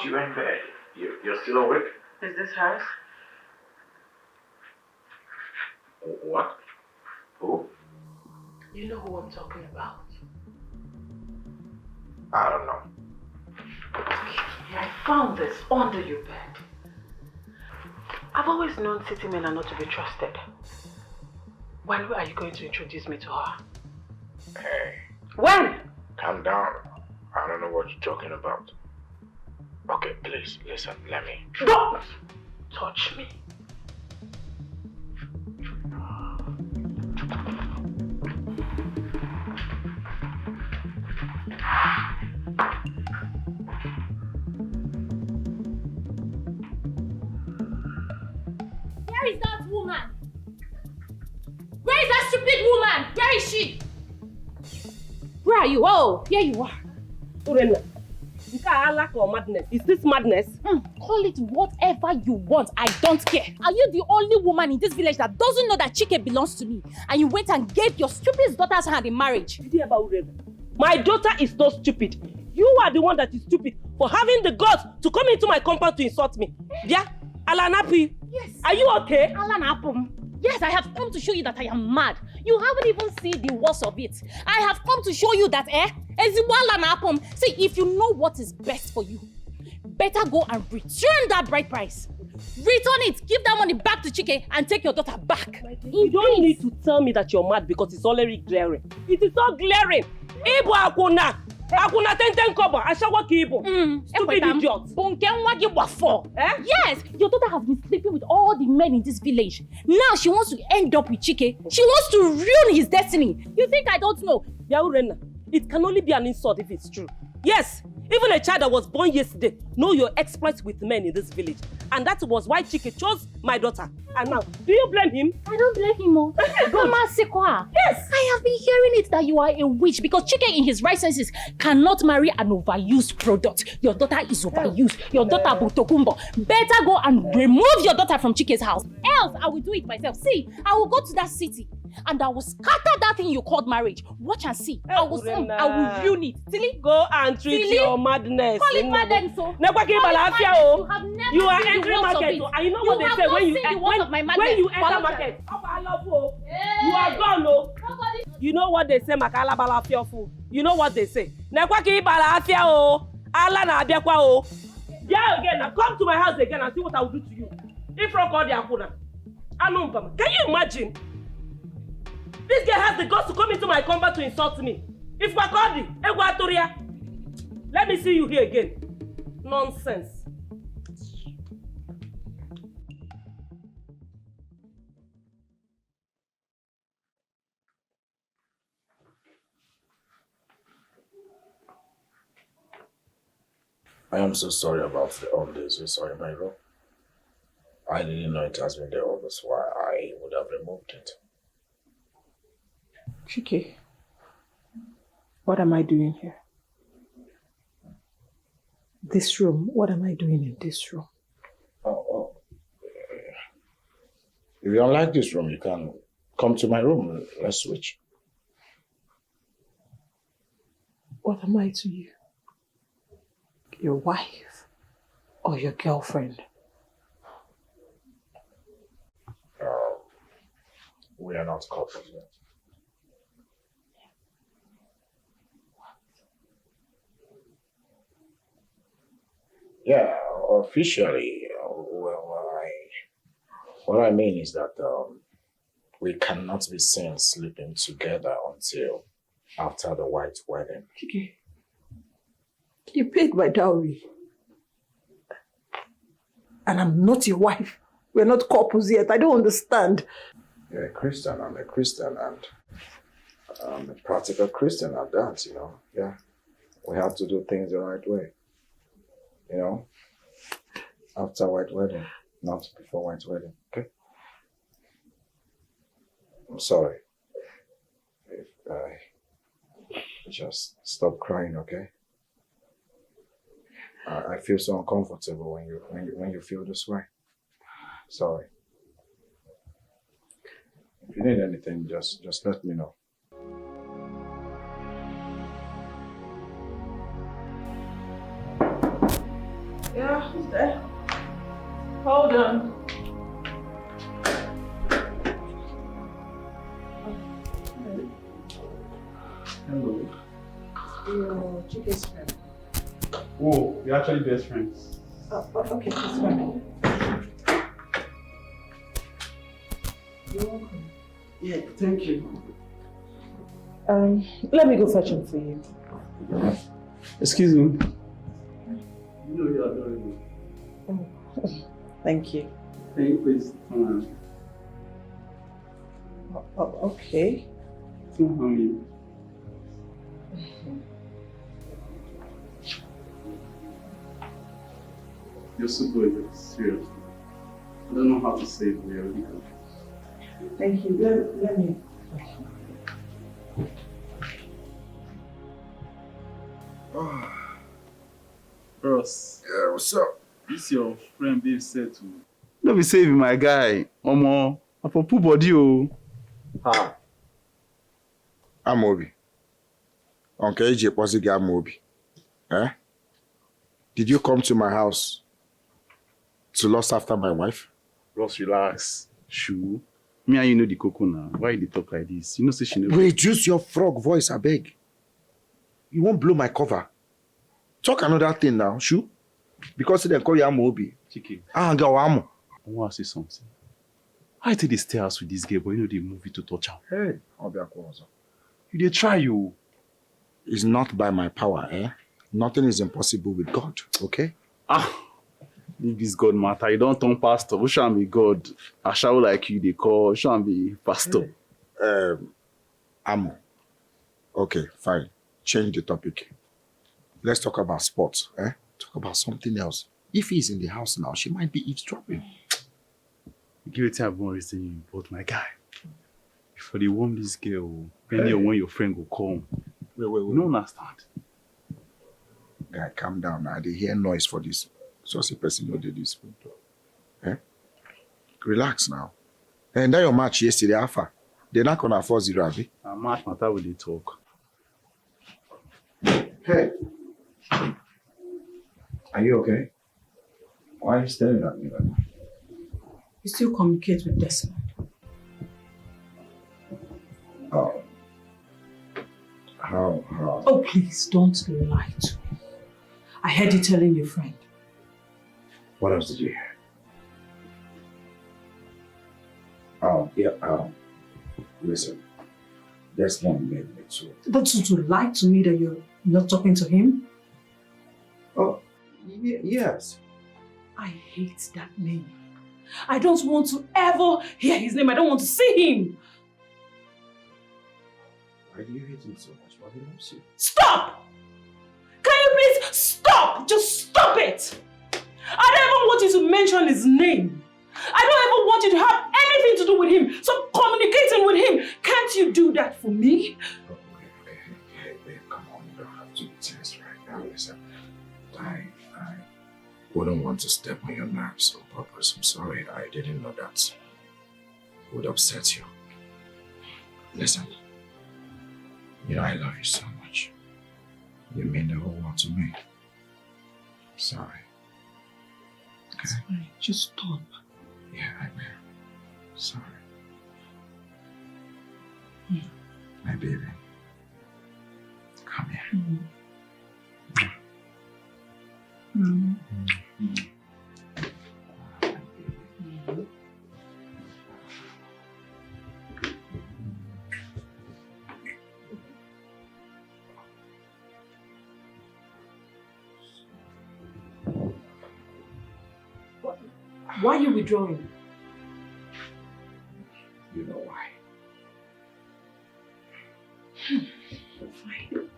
Speaker 11: You were in bed. You're still awake?
Speaker 3: Is this hers?
Speaker 11: What? Who?
Speaker 3: You know who I'm talking about.
Speaker 11: I don't know.
Speaker 3: I found this under your bed. I've always known city men are not to be trusted. When are you going to introduce me to her?
Speaker 11: Hey.
Speaker 3: When?
Speaker 11: Calm down. I don't know what you're talking about. Okay, please, listen, let me...
Speaker 3: Don't touch me.
Speaker 10: Where is that woman? Where is that stupid woman? Where is she?
Speaker 4: Where are you? Oh, here you are. Urena. Lack or madness? Is this madness?
Speaker 10: Call it whatever you want. I don't care. Are you the only woman in this village that doesn't know that Chike belongs to me? And you went and gave your stupid daughter's hand in marriage?
Speaker 4: My daughter is not stupid. You are the one that is stupid for having the guts to come into my compound to insult me. Yeah? Alanapi?
Speaker 10: Yes.
Speaker 4: Are you okay?
Speaker 10: Alanapum. Yes, I have come to show you that I am mad. You haven't even seen the worst of it. I have come to show you that, see, if you know what is best for you, better go and return that bride price. Return it, give that money back to Chike and take your daughter back.
Speaker 4: You don't need to tell me that you're mad because it's already glaring. It is not glaring. Ibu Akuna, Akuna ten kobo, ashawa kibo. Stupid idiot.
Speaker 10: Yes, your daughter has been sleeping with all the men in this village. Now she wants to end up with Chike. She wants to ruin his destiny. You think I don't know?
Speaker 4: Yaurena, it can only be an insult if it's true. Yes, even a child that was born yesterday know your exploits with men in this village. And that was why Chike chose my daughter. And now, do you blame him?
Speaker 10: I don't blame him, oh. Yes! I have been hearing it that you are a witch because Chike in his right senses cannot marry an overused product. Your daughter is overused. Your daughter Botokumbo. Better go and remove your daughter from Chike's house. Else, I will do it myself. See, I will go to that city and I will scatter that thing you called marriage. Watch and see. I will ruin it. Silly.
Speaker 4: Go and treat your madness.
Speaker 10: Call it madness, so.
Speaker 4: You are entering market. And you know what they say when you enter market. You are gone, no. You know what they say, Makala Balafia fool. You know what they say. Nekwaki Balafia o. Allah na abiakwa o. Yeah, again, now come to my house again and see what I will do to you. If not call the Akuna. Can you imagine? This guy has the guts to come into my combat to insult me. If Wakodi, Eguatoria, let me see you here again. Nonsense.
Speaker 11: I am so sorry about all this. So sorry, my bro. I didn't know it has been there all this while. I would have removed it.
Speaker 3: Chike, what am I doing here? This room, what am I doing in this room?
Speaker 11: Oh. If you don't like this room, you can come to my room. Let's switch.
Speaker 3: What am I to you? Your wife or your girlfriend?
Speaker 11: We are not couples yet. Yeah, officially, what I mean is that we cannot be seen sleeping together until after the white wedding.
Speaker 3: Okay. You paid my dowry. And I'm not your wife. We're not couples yet. I don't understand.
Speaker 11: You're a Christian, I'm a Christian, and I'm a practical Christian at that, you know. Yeah. We have to do things the right way. You know? After white wedding, not before white wedding, okay? I'm sorry. If just stop crying, okay? I feel so uncomfortable when you feel this way. Sorry. If you need anything, just let me know.
Speaker 3: Yeah, who's there? Hold on.
Speaker 5: Hello.
Speaker 3: Your Chike's friend.
Speaker 5: Oh, we're actually best friends.
Speaker 3: Oh, okay, that's fine. You're welcome.
Speaker 5: Yeah, thank you.
Speaker 3: Let me go fetch him for you.
Speaker 5: Excuse me. You know you're adorable.
Speaker 3: Oh, thank you.
Speaker 5: Can you please come on?
Speaker 3: Oh, okay.
Speaker 5: Come on. You're so good, seriously. I don't know how to say it, but you're really good.
Speaker 3: Thank you. Let me.
Speaker 5: Ross.
Speaker 1: Yeah, what's up?
Speaker 5: This your friend Dave said to me. Don't be saving my guy. Omo, I for poor body oh.
Speaker 1: Ha. I'm Obi. Uncle AJ Posigi, I'm Obi. Eh? Did you come to my house to lust after my wife?
Speaker 5: Ross, relax. Shoo. Me and you know the cocoa now. Why you talk like this? You know say she never.
Speaker 1: Reduce your frog voice, I beg. You won't blow my cover. Talk another thing now, Shoo. Because they call you Amobi.
Speaker 5: Chike.
Speaker 1: Go Amo.
Speaker 5: I want to say something. I take the stairs with this girl, but you know they move it to touch her.
Speaker 1: Hey, Obi Akwazo.
Speaker 5: You dey try you.
Speaker 11: It's not by my power, eh? Nothing is impossible with God, okay?
Speaker 5: Leave this God matter. You don't turn pastor. Who shall be God? I shall like you, they call. Shall be pastor.
Speaker 11: Amo. Okay, fine. Change the topic. Let's talk about sports, eh? Talk about something else. If he's in the house now, she might be eavesdropping.
Speaker 5: Give it time, I'm you, but my guy. Before they warm this girl, depending on when your friend will come.
Speaker 11: Wait.
Speaker 5: You don't understand.
Speaker 11: Guy, calm down now. They hear noise for this. So a person know they do this. Eh? Relax now. And that your match yesterday, Alpha. They're not gonna 4-0, Abby.
Speaker 5: A match matter with the talk.
Speaker 1: Hey. Are you okay? Why are you staring at me like that?
Speaker 3: You still communicate with Desmond?
Speaker 1: Oh. How?
Speaker 3: Oh, please, don't lie to me. I heard you telling your friend.
Speaker 1: What else did you hear? Listen. Desmond made me too.
Speaker 3: But to lie to me that you're not talking to him?
Speaker 1: Oh, yes.
Speaker 3: I hate that name. I don't want to ever hear his name. I don't want to see him.
Speaker 1: Why do you hate him so much? Why do you see?
Speaker 3: Stop! Can you please stop? Just stop it! I don't even want you to mention his name. I don't even want you to have anything to do with him. So communicating with him. Can't you do that for me?
Speaker 1: Okay, babe, come on. You don't have to do this right now. Listen, I wouldn't want to step on your nerves on purpose. I'm sorry. I didn't know that would upset you. Listen, you know I love you so much. You mean the whole world to me. I'm sorry. Okay?
Speaker 3: It's fine. Just stop.
Speaker 1: Yeah, I will. Sorry. My baby. Come here.
Speaker 3: Why are you withdrawing?
Speaker 1: You know why.
Speaker 3: Fine.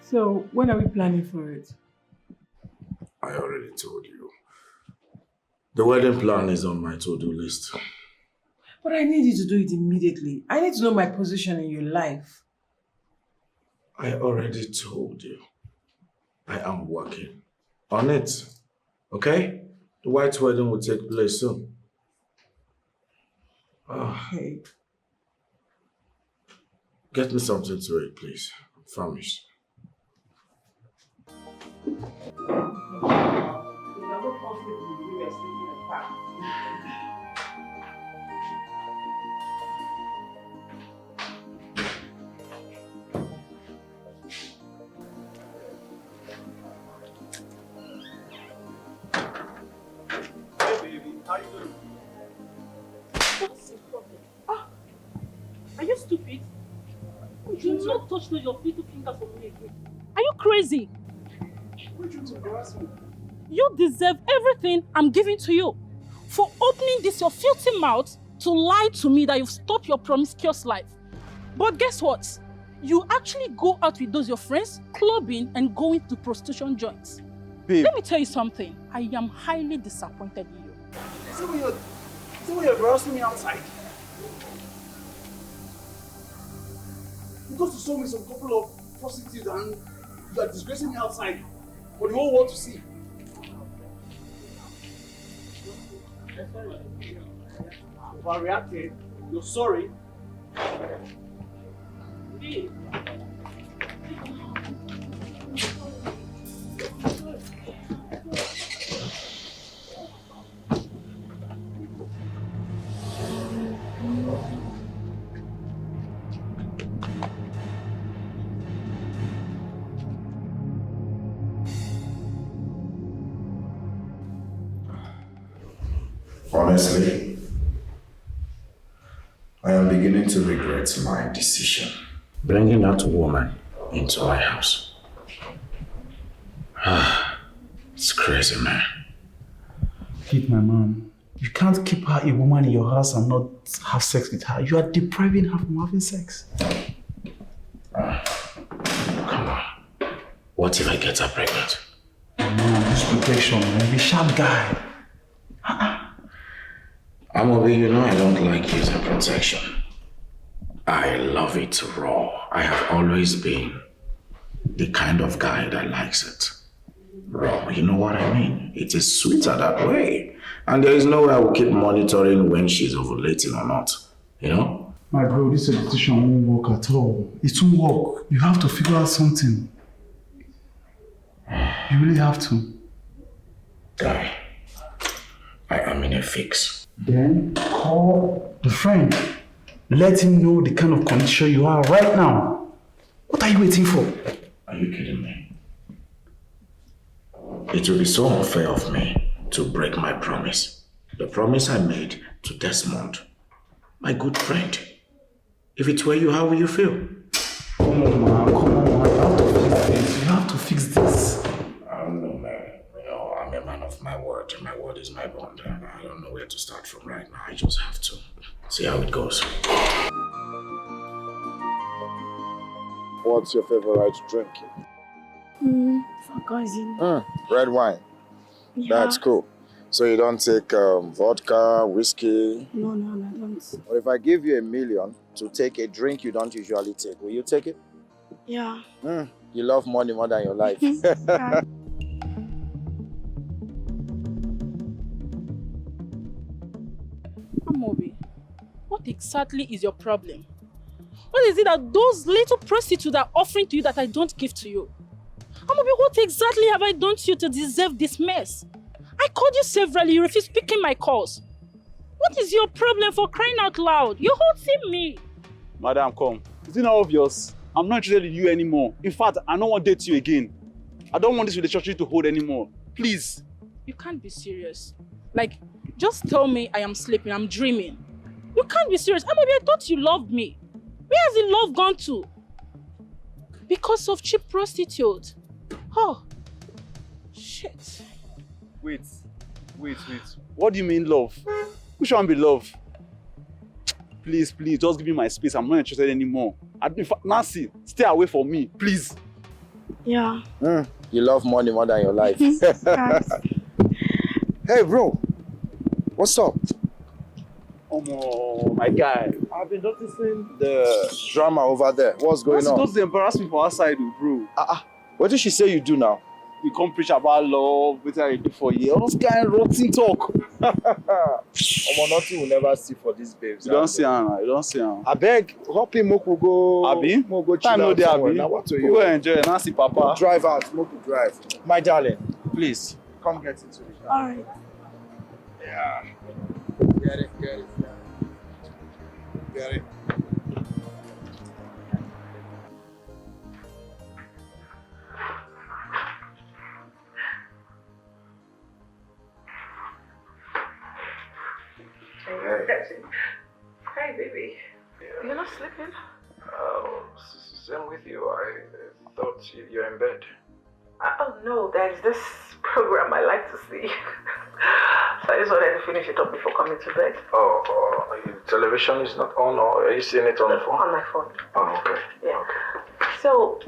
Speaker 3: So, when are we planning for it?
Speaker 1: I already told you. The wedding plan is on my to-do list.
Speaker 3: But I need you to do it immediately. I need to know my position in your life.
Speaker 1: I already told you. I am working on it. Okay? The white wedding will take place soon.
Speaker 3: Okay.
Speaker 1: Get me something to eat, please. I'm famished.
Speaker 4: Are you stupid? You do not touch your little fingers on me again. Are you crazy? You deserve everything I'm giving to you. For opening this your filthy mouth to lie to me that you've stopped your promiscuous life. But guess what? You actually go out with those your friends, clubbing and going to prostitution joints.
Speaker 5: Babe.
Speaker 4: Let me tell you something. I am highly disappointed in you.
Speaker 5: See when you're embarrassing me outside. You got to show me some couple of prostitutes and you are disgracing me outside for the whole world to see. Overreacted. You're sorry. Leave.
Speaker 2: Honestly, I am beginning to regret my decision. Bringing that woman into my house. It's crazy, man.
Speaker 5: Hit my mom. You can't keep her a woman in your house and not have sex with her. You are depriving her from having sex.
Speaker 2: Come on. What if I get her pregnant?
Speaker 5: Man, this protection, man. Be sharp guy.
Speaker 2: Amobi, you know I don't like using protection. I love it raw. I have always been the kind of guy that likes it raw. You know what I mean? It is sweeter that way. And there is no way I will keep monitoring when she's ovulating or not. You know?
Speaker 5: My bro, this decision won't work at all. It won't work. You have to figure out something. You really have to.
Speaker 2: Guy, I am in a fix.
Speaker 5: Then call the friend. Let him know the kind of condition you are right now. What are you waiting for?
Speaker 2: Are you kidding me? It will be so unfair of me to break my promise. The promise I made to Desmond, my good friend. If it were you, how will you feel?
Speaker 5: Come on, man. You have to fix this.
Speaker 2: I don't know, man. You know, I'm a man of my word. My word is my bond. I don't know where to start from right now. I just have to see how it goes.
Speaker 11: What's your favorite drink? Red wine.
Speaker 9: Yeah.
Speaker 11: That's cool. So you don't take vodka, whiskey?
Speaker 9: No, I don't.
Speaker 11: Or if I give you $1 million to take a drink you don't usually take, will you take it?
Speaker 9: Yeah.
Speaker 11: You love money more than your life.
Speaker 3: Amobi, what exactly is your problem? What is it that those little prostitutes are offering to you that I don't give to you? Amobi, what exactly have I done to you to deserve this mess? I called you severally, you refused picking my calls. What is your problem, for crying out loud? You're hurting me.
Speaker 5: Madam, come. Is it not obvious? I'm not interested in you anymore. In fact, I don't want to date you again. I don't want this relationship to hold anymore. Please.
Speaker 3: You can't be serious. Like, just tell me I am sleeping, I'm dreaming. You can't be serious. Amobi, I thought you loved me. Where has the love gone to? Because of cheap prostitute. Oh, shit.
Speaker 5: Wait. What do you mean love? Who should be love? Please, just give me my space. I'm not interested anymore. Nancy, stay away from me, please.
Speaker 9: Yeah.
Speaker 11: You love money more than your life. Hey, bro. What's up?
Speaker 5: Oh my guy. I've been noticing
Speaker 11: the drama over there. What's going on?
Speaker 5: Don't embarrass me for outside, bro.
Speaker 11: What did she say you do now?
Speaker 5: You come preach about love, what I do for you. All those kind of rotten talk.
Speaker 11: Nothing will never see for these babes.
Speaker 5: You don't see her.
Speaker 11: I beg, hop in, Moku go.
Speaker 5: Abi?
Speaker 11: Mo go chill out somewhere. Now what to you?
Speaker 5: Go enjoy. Nancy, Papa.
Speaker 11: Drive out, Moku drive. My darling, please, come get into the car.
Speaker 9: Alright.
Speaker 11: Yeah. Get it.
Speaker 3: Hey, baby. You're not sleeping?
Speaker 2: Same with you. I thought you're in bed.
Speaker 3: Oh no, there's this program I like to see. So I just wanted to finish it up before coming to bed.
Speaker 2: Your television is not on, or are you seeing it on the phone?
Speaker 3: On my phone.
Speaker 2: Oh, okay.
Speaker 3: Yeah.
Speaker 2: Okay.
Speaker 3: So,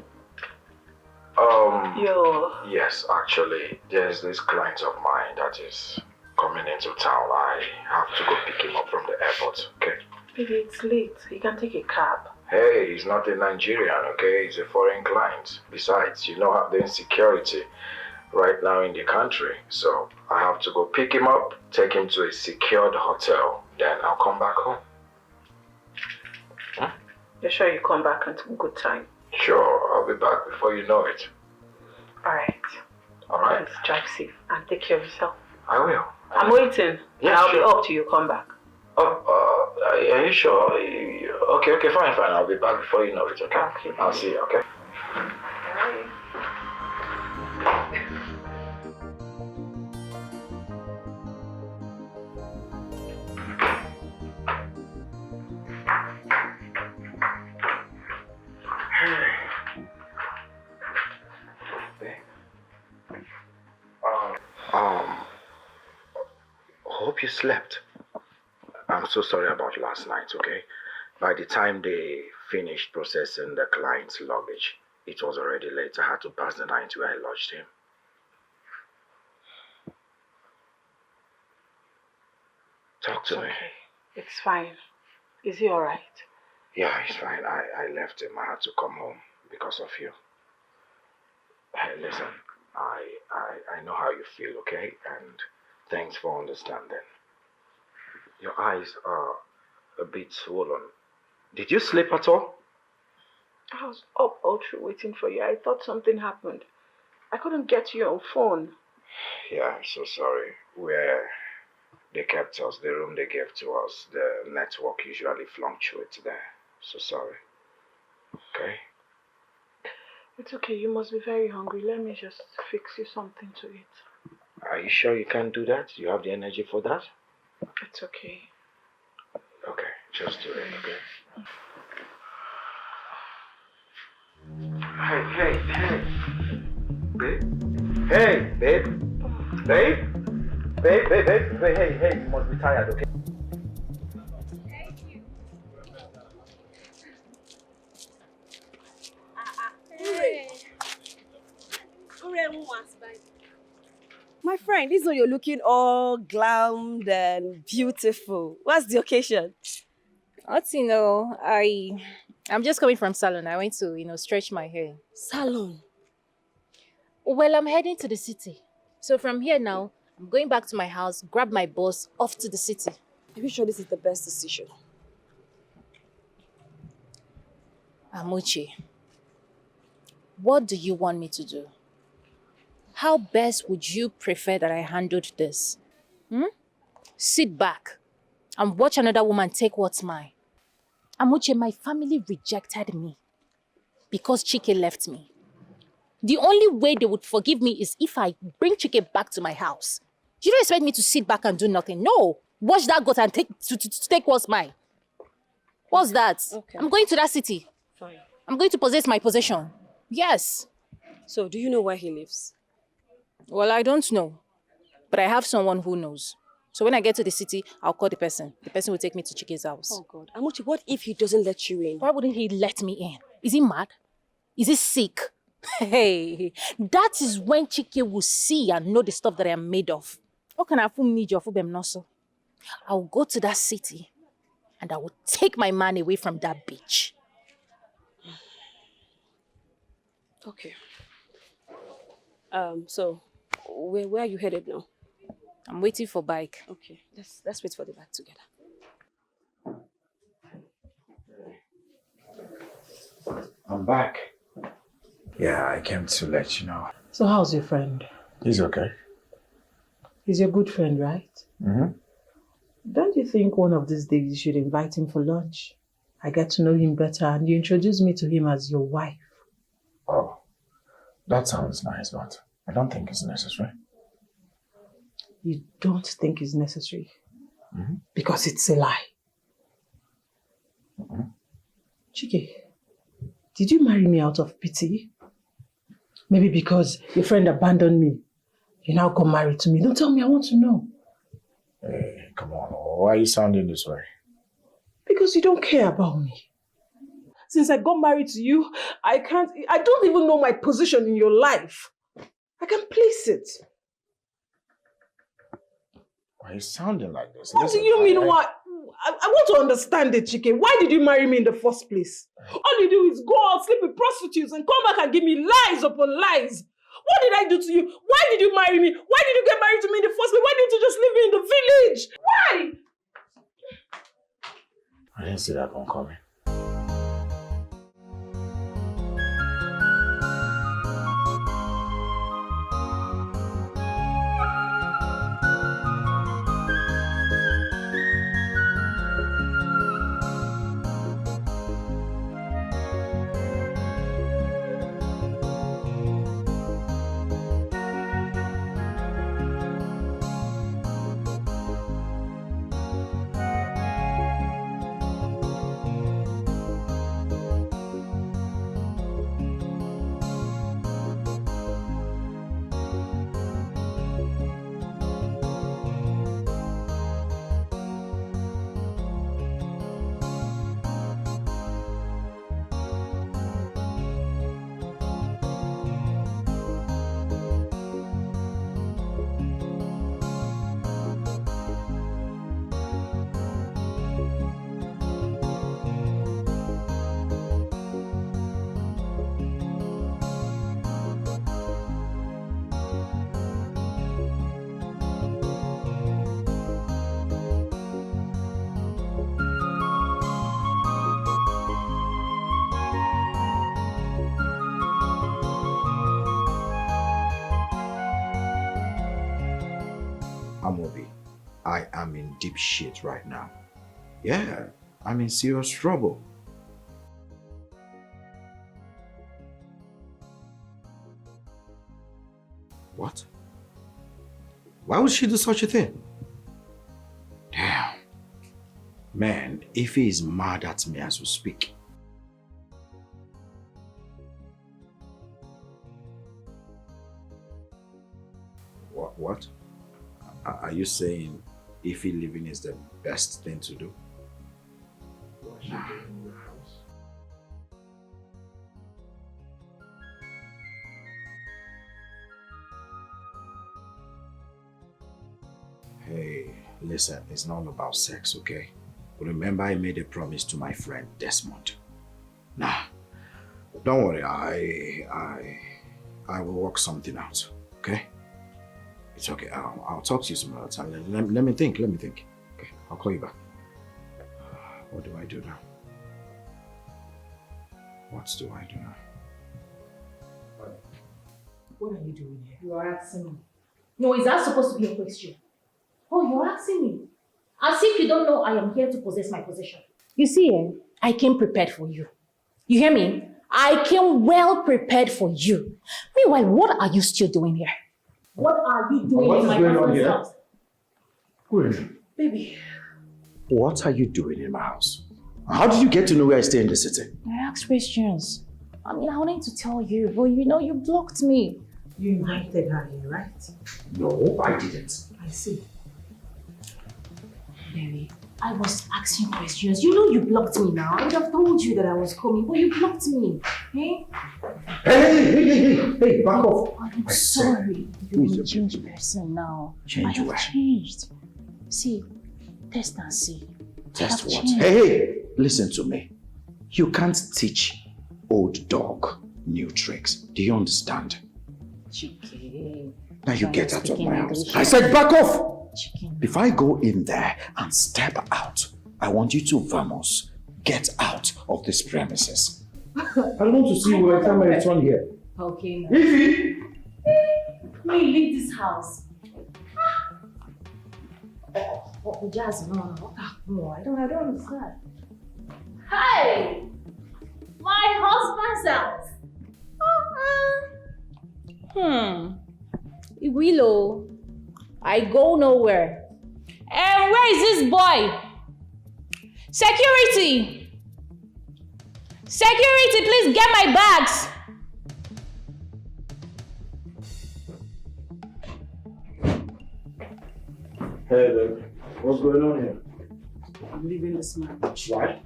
Speaker 2: yes, actually, there's this client of mine that is coming into town. I have to go pick him up from the airport, okay?
Speaker 3: Baby, it's late. You can take a cab.
Speaker 2: Hey, he's not a Nigerian, okay? He's a foreign client. Besides, you know the insecurity right now in the country. So I have to go pick him up, take him to a secured hotel, then I'll come back home.
Speaker 3: You're sure you come back in good time?
Speaker 2: Sure, I'll be back before you know it.
Speaker 3: Alright.
Speaker 2: Alright.
Speaker 3: Please drive safe and take care of yourself.
Speaker 2: I will.
Speaker 3: I'm waiting.
Speaker 2: Yeah,
Speaker 3: I'll
Speaker 2: sure.
Speaker 3: be up till you come back.
Speaker 2: Are you sure? Okay, fine. I'll be back before you know it, okay?
Speaker 3: Okay.
Speaker 2: I'll see you, okay?
Speaker 3: Bye.
Speaker 2: hope you slept. I'm so sorry about last night, okay? By the time they finished processing the client's luggage, it was already late. I had to pass the night where I lodged him. Talk to me.
Speaker 3: Okay. It's fine. Is he alright?
Speaker 2: Yeah, he's fine. I left him. I had to come home because of you. Hey, listen, I know how you feel, okay? And thanks for understanding. Your eyes are a bit swollen. Did you sleep at all?
Speaker 3: I was up all through waiting for you. I thought something happened. I couldn't get you on phone.
Speaker 2: Yeah, I'm so sorry. Where they kept us, the room they gave to us, the network usually fluctuates there. So sorry. Okay?
Speaker 3: It's okay. You must be very hungry. Let me just fix you something to eat.
Speaker 2: Are you sure you can do that? You have the energy for that?
Speaker 3: It's okay.
Speaker 2: Okay, just do it, okay? Hey. Babe? Hey, babe? Babe, hey, you must be tired, okay?
Speaker 9: My friend, this one you're looking all glammed and beautiful. What's the occasion?
Speaker 10: I'm just coming from salon. I went to, stretch my hair.
Speaker 9: Salon?
Speaker 10: Well, I'm heading to the city. So from here now, I'm going back to my house, grab my boss, off to the city.
Speaker 9: Are you sure this is the best decision?
Speaker 10: Amuchi, what do you want me to do? How best would you prefer that I handled this? Sit back and watch another woman take what's mine. Amuche, my family rejected me because Chike left me. The only way they would forgive me is if I bring Chike back to my house. You don't expect me to sit back and do nothing. No. Watch that goat and take what's mine. What's that? Okay. I'm going to that city.
Speaker 9: Fine.
Speaker 10: I'm going to possess my possession. Yes.
Speaker 9: So, do you know where he lives?
Speaker 10: Well, I don't know. But I have someone who knows. So when I get to the city, I'll call the person. The person will take me to Chike's house.
Speaker 9: Oh, God. Amuchi, what if he doesn't let you in?
Speaker 10: Why wouldn't he let me in? Is he mad? Is he sick? Hey, that is when Chike will see and know the stuff that I am made of. How can I need your noso? I'll go to that city and I will take my man away from that bitch.
Speaker 9: Okay. So, where are you headed now?
Speaker 10: I'm waiting for bike.
Speaker 9: Okay, let's wait for the bike together.
Speaker 2: I'm back. Yeah, I came to let you know.
Speaker 3: So how's your friend?
Speaker 2: He's okay.
Speaker 3: He's your good friend, right?
Speaker 2: Mm-hmm.
Speaker 3: Don't you think one of these days you should invite him for lunch? I get to know him better and you introduce me to him as your wife.
Speaker 2: Oh, that sounds nice, but I don't think it's necessary.
Speaker 3: You don't think it's necessary?
Speaker 2: Mm-hmm.
Speaker 3: Because it's a lie.
Speaker 2: Mm-hmm.
Speaker 3: Chike, did you marry me out of pity? Maybe because your friend abandoned me. You now got married to me. Don't tell me, I want to know.
Speaker 2: Hey, come on. Why are you sounding this way?
Speaker 3: Because you don't care about me. Since I got married to you, I don't even know my position in your life. I can't place it.
Speaker 2: Why are you sounding like this?
Speaker 3: What do you mean, what? I want to understand it, Chike. Why did you marry me in the first place? All you do is go out, sleep with prostitutes, and come back and give me lies upon lies. What did I do to you? Why did you marry me? Why did you get married to me in the first place? Why didn't you just leave me in the village? Why?
Speaker 2: I didn't see that one coming. I am in deep shit right now. Yeah, I'm in serious trouble. What? Why would she do such a thing? Damn. Man, Ife is mad at me as we speak. What? Are you saying Ife living is the best thing to do? Nah. Hey, listen, it's not about sex, okay? Remember I made a promise to my friend Desmond. Nah, don't worry, I will work something out, okay? It's okay, I'll talk to you some other time. Let me think. Okay, I'll call you back. What do I do now? What do I do now?
Speaker 10: What are you doing here? You are asking me. No, is that supposed to be a question? Oh, you're asking me. As if you don't know I am here to possess my possession. You see, I came prepared for you. You hear me? I came well prepared for you. Meanwhile, what are you still doing here? What are you doing in my husband's house? Baby.
Speaker 2: What are you doing in my house? How did you get to know where I stay in the city?
Speaker 10: I asked questions. I mean, I wanted to tell you, but you know, you blocked me.
Speaker 3: You invited her here, right?
Speaker 2: No, I didn't.
Speaker 3: I see.
Speaker 10: Baby, I was asking questions. You know you blocked me now. I would have told you that I was coming, but you blocked me. Eh?
Speaker 2: Hey, back off.
Speaker 10: I'm sorry. You're a changed person now.
Speaker 2: Change
Speaker 10: I have
Speaker 2: where?
Speaker 10: changed. See, test and see.
Speaker 2: Test what? Hey, listen to me. You can't teach old dog new tricks. Do you understand?
Speaker 10: Chicken.
Speaker 2: Now you get out of my house. I said back off!
Speaker 10: Chicken.
Speaker 2: If I go in there and step out, I want you to vamos, get out of this premises. I don't want to see you every time I return here.
Speaker 10: Okay. Now.
Speaker 2: Ify!
Speaker 10: May you leave this house. Oh, Jazz, no. I don't understand. Hey! My husband's house. Willow, I go nowhere. And where is this boy? Security! Security, please get my bags.
Speaker 2: Hey, babe. What's going on here?
Speaker 3: I'm leaving this marriage.
Speaker 2: Why?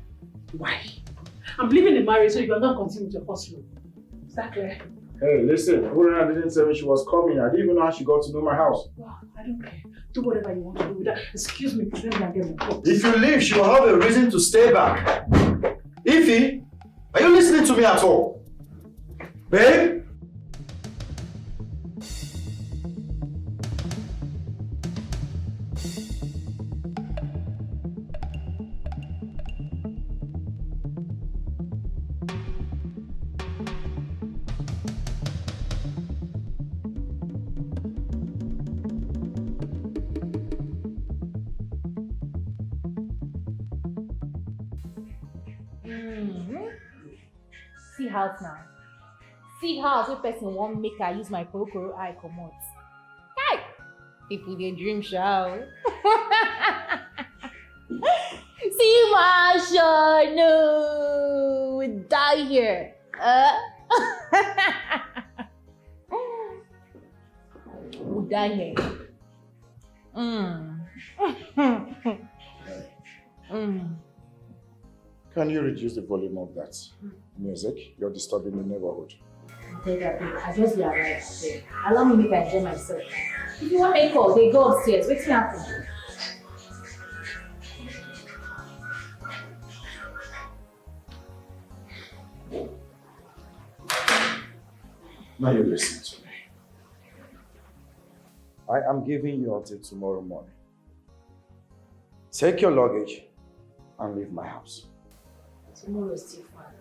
Speaker 3: Why? I'm leaving the marriage so you can not continue with your first rule. Is that clear?
Speaker 2: Hey, listen, Urana didn't say when she was coming. I didn't even know how she got to know my house.
Speaker 3: Wow, I don't care. Do whatever you want to do with that. Excuse me, please let me get my clothes.
Speaker 2: If you leave, she will have a reason to stay back. Ify, are you listening to me at all? Babe?
Speaker 10: See house now. See house wey person wan make I use my kokoro eye comot. Hey! People dey dream sha. See Marsha, no, we die here. We die here.
Speaker 11: Can you reduce the volume of that music? You're disturbing the neighborhood.
Speaker 10: I just be arrived. Allow me make I enjoy myself. If you want make call, they go upstairs. What's happening?
Speaker 2: Now you listen to me. I am giving you until tomorrow morning. Take your luggage and leave my house.
Speaker 10: Tomorrow is still far.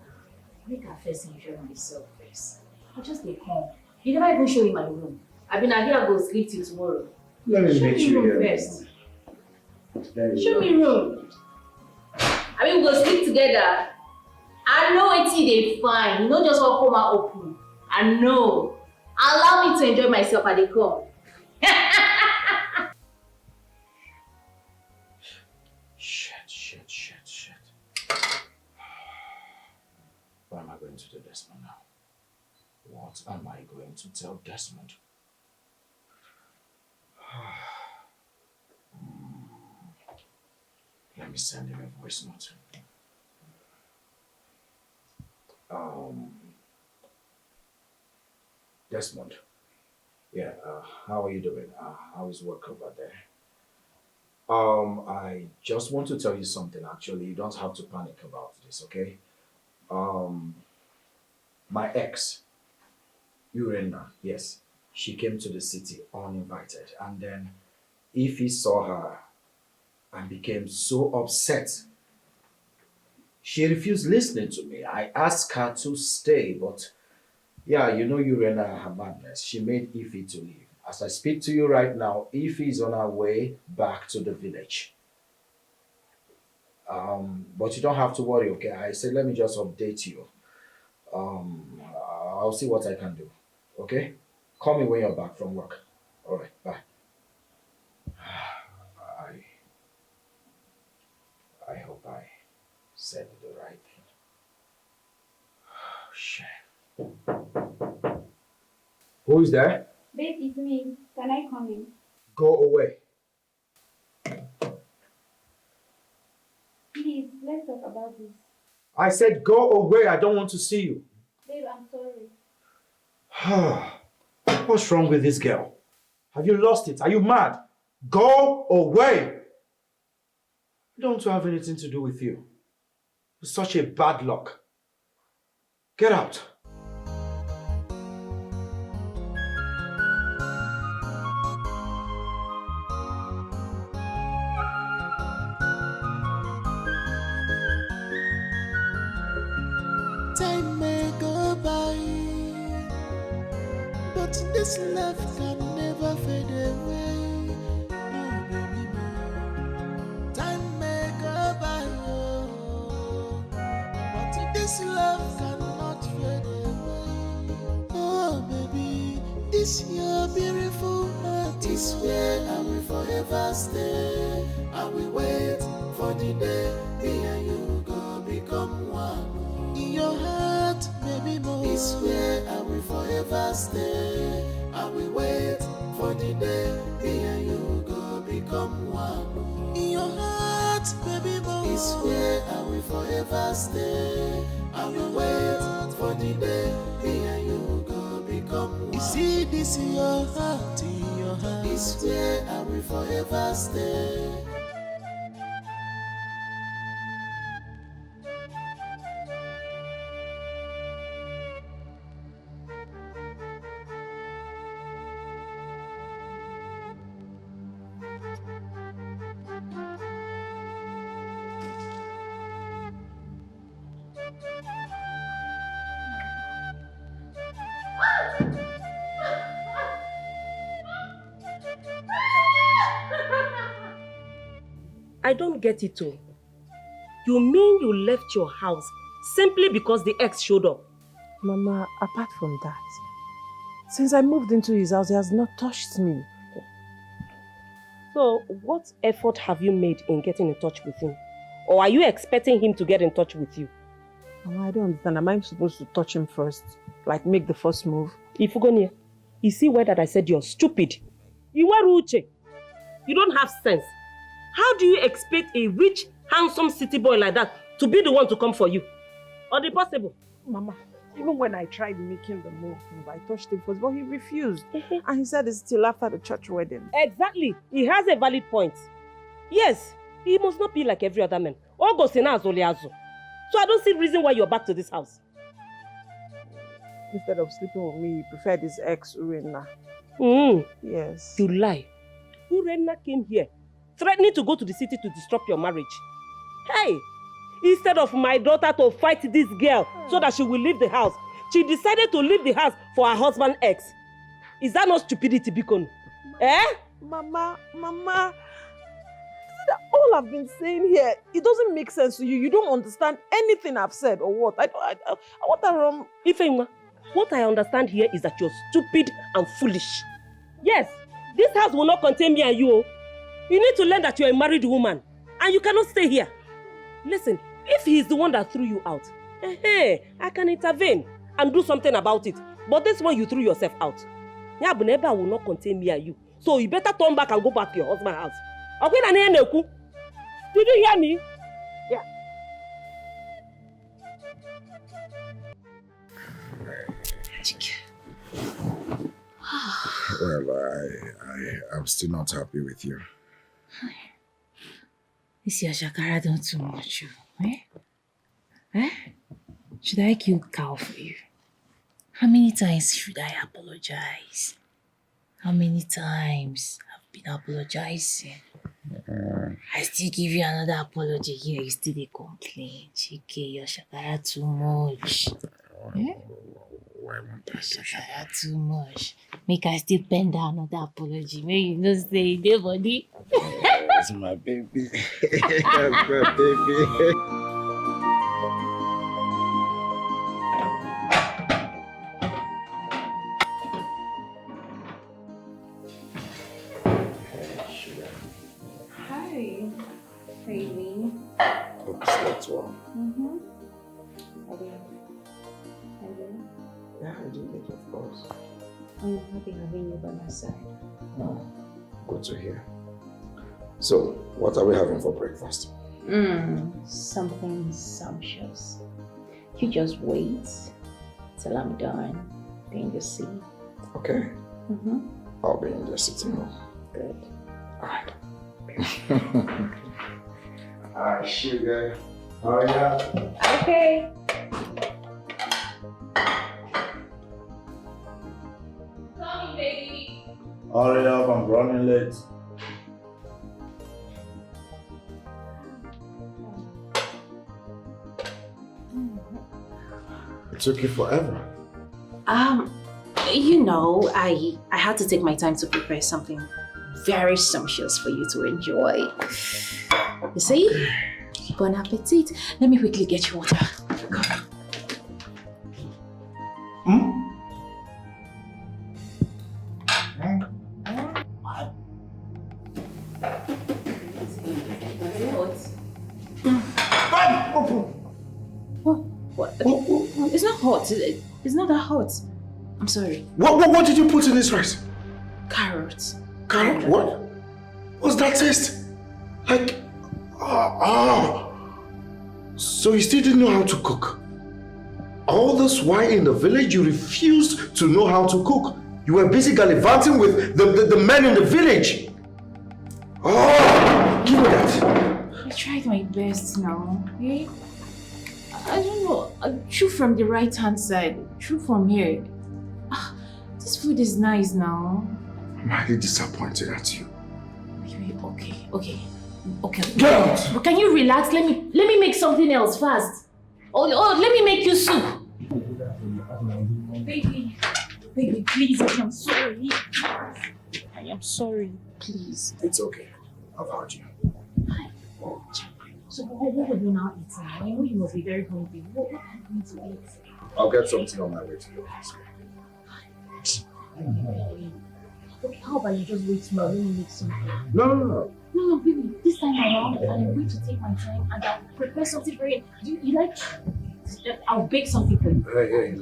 Speaker 10: Make her first enjoy myself first. I'll just be home. You never even show me my room. I've been out here, I'll go sleep till tomorrow.
Speaker 2: Let me
Speaker 10: show
Speaker 2: meet
Speaker 10: me
Speaker 2: you
Speaker 10: room
Speaker 2: here.
Speaker 10: first.
Speaker 13: Show me room. I mean, we go sleep together. I know it's they fine. You know just what come out open. I know. Allow me to enjoy myself at the club.
Speaker 2: Shit. What am I going to do, Desmond, now? What am I going to tell Desmond? Let me send him a voice note. Desmond. Yeah, how are you doing? How is work over there? I just want to tell you something, actually. You don't have to panic about this, okay? My ex, Urena, yes, she came to the city uninvited. And then Ify saw her and became so upset. She refused listening to me. I asked her to stay, but yeah, you know Urena and her madness. She made Ify to leave. As I speak to you right now, Ify is on her way back to the village. But you don't have to worry, okay? I said, let me just update you. I'll see what I can do, okay? Call me when you're back from work. All right, bye. I hope I said the right thing. Oh, shit. Who is there?
Speaker 14: Babe, it's me. Can I come in?
Speaker 2: Go away.
Speaker 14: Please, let's talk about this.
Speaker 2: I said go away. I don't want to see you.
Speaker 14: Babe, I'm sorry.
Speaker 2: What's wrong with this girl? Have you lost it? Are you mad? Go away. I don't want to have anything to do with you. You're such a bad luck. Get out.
Speaker 8: Time may go by, but this love can never fade away. Oh, baby, no. Time may go by, oh, but this love cannot fade away. Oh, baby, this your beautiful heart is where I will forever stay. I will wait for the day me and you go become one. In your heart, baby, more is where I will forever stay. I will wait for the day me and you go become one. In your heart, baby, more is where I will forever stay. I will wait for the day me and you go become one. You see this in your heart, is where I will forever stay.
Speaker 4: I don't get it all. You mean you left your house simply because the ex showed up?
Speaker 3: Mama, apart from that, since I moved into his house, he has not touched me.
Speaker 4: So, what effort have you made in getting in touch with him? Or are you expecting him to get in touch with you?
Speaker 3: Mama, I don't understand. Am I supposed to touch him first? Like, make the first move?
Speaker 4: Ifugoni, you see why that I said you're stupid? You are uche. You don't have sense. How do you expect a rich, handsome city boy like that to be the one to come for you? Or the possible?
Speaker 3: Mama, even when I tried making the move, I touched him first, but he refused. And he said it's still after the church wedding.
Speaker 4: Exactly. He has a valid point. Yes, he must not be like every other man. So I don't see reason why you're back to this house.
Speaker 3: Instead of sleeping with me, he preferred his ex, Urena. Yes.
Speaker 4: You lie. Urena came here threatening to go to the city to disrupt your marriage. Hey, instead of my daughter to fight this girl so that she will leave the house, she decided to leave the house for her husband's ex. Is that not stupidity, Bikon?
Speaker 3: Mama, I've been saying here, it doesn't make sense to you. You don't understand anything I've said or what? What are
Speaker 4: Ifeanyi, what I understand here is that you're stupid and foolish. Yes, this house will not contain me and you. You need to learn that you're a married woman and you cannot stay here. Listen, if he's the one that threw you out, I can intervene and do something about it. But this one, you threw yourself out. Neighbor will not contain me and you. So you better turn back and go back to your husband's house. Did you hear me? Yeah.
Speaker 11: Well, I'm still not happy with you.
Speaker 10: This your shakara done too much, eh? Should I kill cow for you? How many times should I apologize? How many times I've been apologizing? I still give you another apology here, you still dey complain. Chike, your shakara too much.
Speaker 11: Why won't I do
Speaker 10: shakara too much? Make I still pen down another apology. Make you no say dey body.
Speaker 11: That's my baby. That's my baby.
Speaker 10: Hi, baby.
Speaker 11: Hope you slept well. Yeah, I do, of course.
Speaker 10: I'm happy having you by my side.
Speaker 11: Oh, good to hear. So, what are we having for breakfast?
Speaker 10: Something sumptuous. You just wait till I'm done. Then you see.
Speaker 11: Okay. I'll be in the sitting room.
Speaker 10: Good.
Speaker 11: Alright. Alright, sugar. Hurry up.
Speaker 10: Okay.
Speaker 13: Coming, baby.
Speaker 5: Hurry up, I'm running late.
Speaker 11: It took you forever.
Speaker 10: You know, I had to take my time to prepare something very sumptuous for you to enjoy. You see? Bon appetit. Let me quickly get you water. Come. What? It's not hot. It's not that hot. I'm sorry.
Speaker 11: What did you put in this rice?
Speaker 10: Carrots.
Speaker 11: Carrot? What? What's that taste? Like, So you still didn't know how to cook? All this while in the village, you refused to know how to cook. You were busy gallivanting with the men in the village. Oh, give me that.
Speaker 10: I tried my best now, okay? I don't know. Shoot from the right hand side. Shoot from here. This food is nice now.
Speaker 11: I'm highly disappointed at you.
Speaker 10: Okay.
Speaker 11: Get out!
Speaker 10: But can you relax? Let me make something else fast. Oh, let me make you soup. Baby, please, I am sorry. I am sorry, please.
Speaker 11: It's okay. I've heard you.
Speaker 10: So what would you now eat now? I know you must be very hungry. What are you going to eat?
Speaker 11: I'll get something on my way to your house.
Speaker 10: Okay, how about you just wait small? Let me make something.
Speaker 11: No.
Speaker 10: No, baby. This time around, I'm going to take my time and I'll prepare something for you. You like? I'll bake something for you.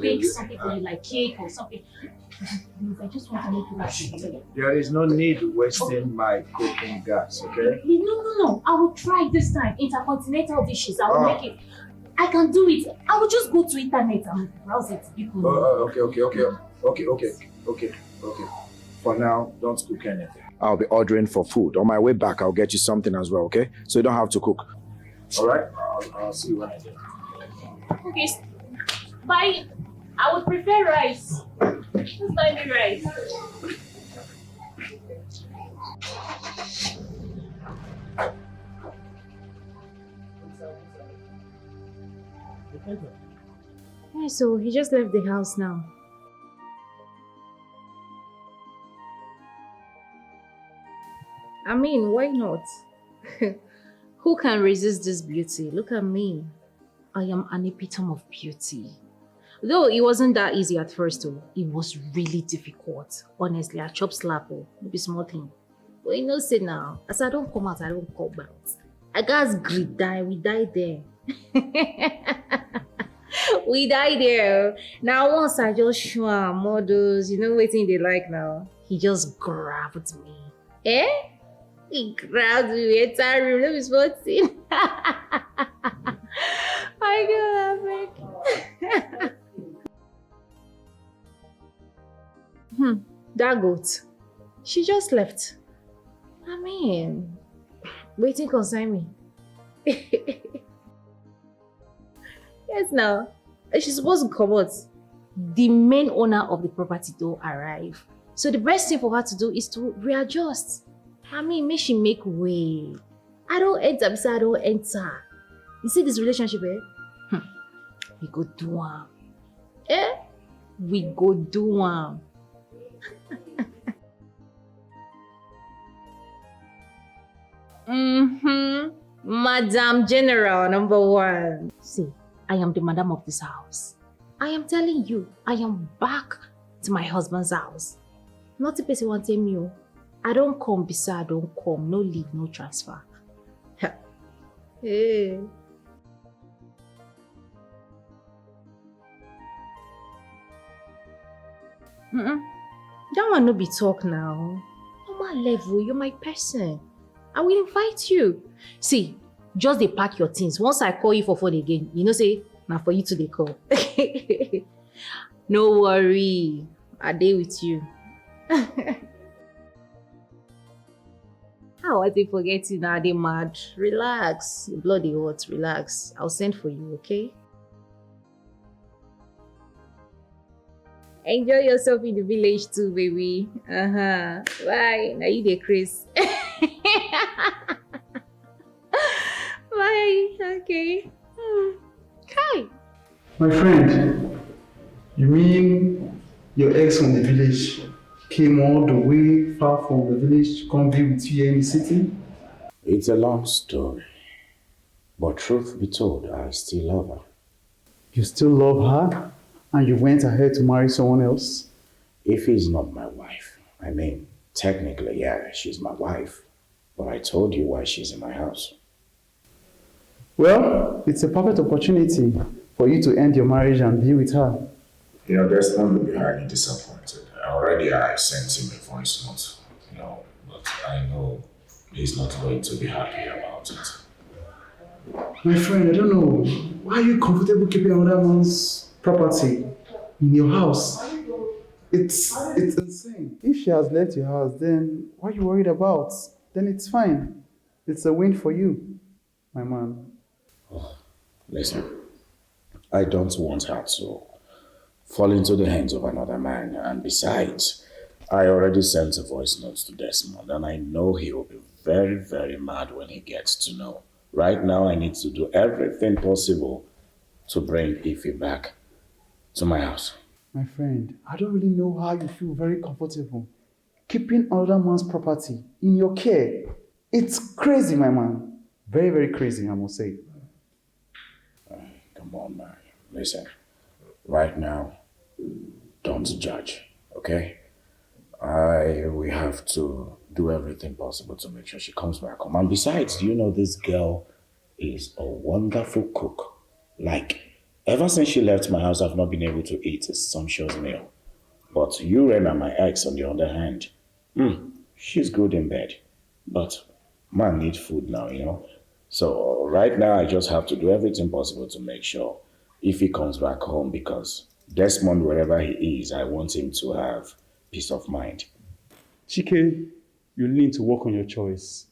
Speaker 10: Bake something for you, like cake or something. Please, I just want to make you happy.
Speaker 6: There is no need wasting my cooking gas, okay?
Speaker 10: No. I will try this time. Intercontinental dishes. I will make it. I can do it. I will just go to internet and browse it.
Speaker 11: Okay. For now, don't cook anything. I'll be ordering for food. On my way back, I'll get you something as well, okay? So you don't have to cook. All right? I'll see you when I get.
Speaker 10: Okay. Bye. I would prefer rice. Just buy me rice. Yeah, so he just left the house now. I mean, why not?
Speaker 13: Who can resist this beauty? Look at me. I am an epitome of beauty. Though it wasn't that easy at first, though. It was really difficult. Honestly, I chop slap, maybe small thing. But you know, say now, as I don't come out, I don't come out. I guys greet die, we die there. We die there. Now once I just show him models, you know what they like now? He just grabbed me. Eh? He grabbed me entire room. Let me spot it. I can't that goat. She just left. I mean, waiting concern me. Yes, now. She's supposed to come out. The main owner of the property don't arrive. So the best thing for her to do is to readjust. I mean, make she make way. I don't enter because I don't enter. You see this relationship, eh? We go do one. Eh? We go do one. Madam General #1. See, I am the madam of this house. I am telling you, I am back to my husband's house. Not a person want to tell me, I don't come beside, I don't come. No leave, no transfer. Hey. That one no be talk now. Normal level, you're my person. I will invite you. See, just they pack your things. Once I call you for phone again, you know say, now for you to they call. No worry. I day with you. How was they forget you now? They mad. Relax. Your bloody hot. Relax. I'll send for you, okay? Enjoy yourself in the village too, baby. Bye. Now you the Chris. Bye. Okay. Hi.
Speaker 15: My friend, you mean your ex from the village came all the way far from the village to come be with you here in the city?
Speaker 11: It's a long story. But truth be told, I still love her.
Speaker 15: You still love her? And you went ahead to marry someone else?
Speaker 11: If he's not my wife, I mean, technically, yeah, she's my wife. But I told you why she's in my house.
Speaker 15: Well, it's a perfect opportunity for you to end your marriage and be with her.
Speaker 2: You know, Desmond will be highly disappointed. Already I sent him a voice note, you know, but I know he's not going to be happy about it.
Speaker 15: My friend, I don't know. Why are you comfortable keeping another man's property in your house? It's insane. If she has left your house, then what are you worried about? Then it's fine. It's a win for you, my man.
Speaker 11: Oh, listen, I don't want her to fall into the hands of another man. And besides, I already sent a voice note to Desmond, and I know he will be very, very mad when he gets to know. Right now, I need to do everything possible to bring Ify back to my house.
Speaker 15: My friend, I don't really know how you feel very comfortable keeping another man's property in your care. It's crazy, my man. Very, very crazy, I must say.
Speaker 11: Come on, man. Listen, right now, don't judge, okay? We have to do everything possible to make sure she comes back home. And besides, you know, this girl is a wonderful cook. Like, ever since she left my house, I've not been able to eat a sumptuous meal. But you, and my ex, on the other hand, she's good in bed. But man needs food now, you know? So right now, I just have to do everything possible to make sure if he comes back home, because Desmond, wherever he is, I want him to have peace of mind.
Speaker 15: Chike, you need to work on your choice.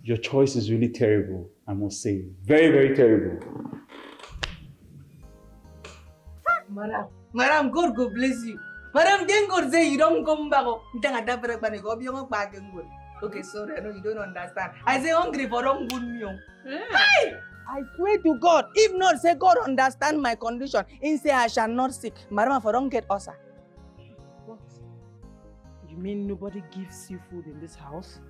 Speaker 15: Your choice is really terrible, I must say. Very, very terrible.
Speaker 16: Madam, God go bless you. Madam, then God say you don't come back. Okay, sorry, I know you don't understand. I say hungry for some good meal. Hey! I swear to God, if not say God understand my condition, he say I shall not sick. Madam, for don't get ulcer.
Speaker 3: What? You mean nobody gives you food in this house?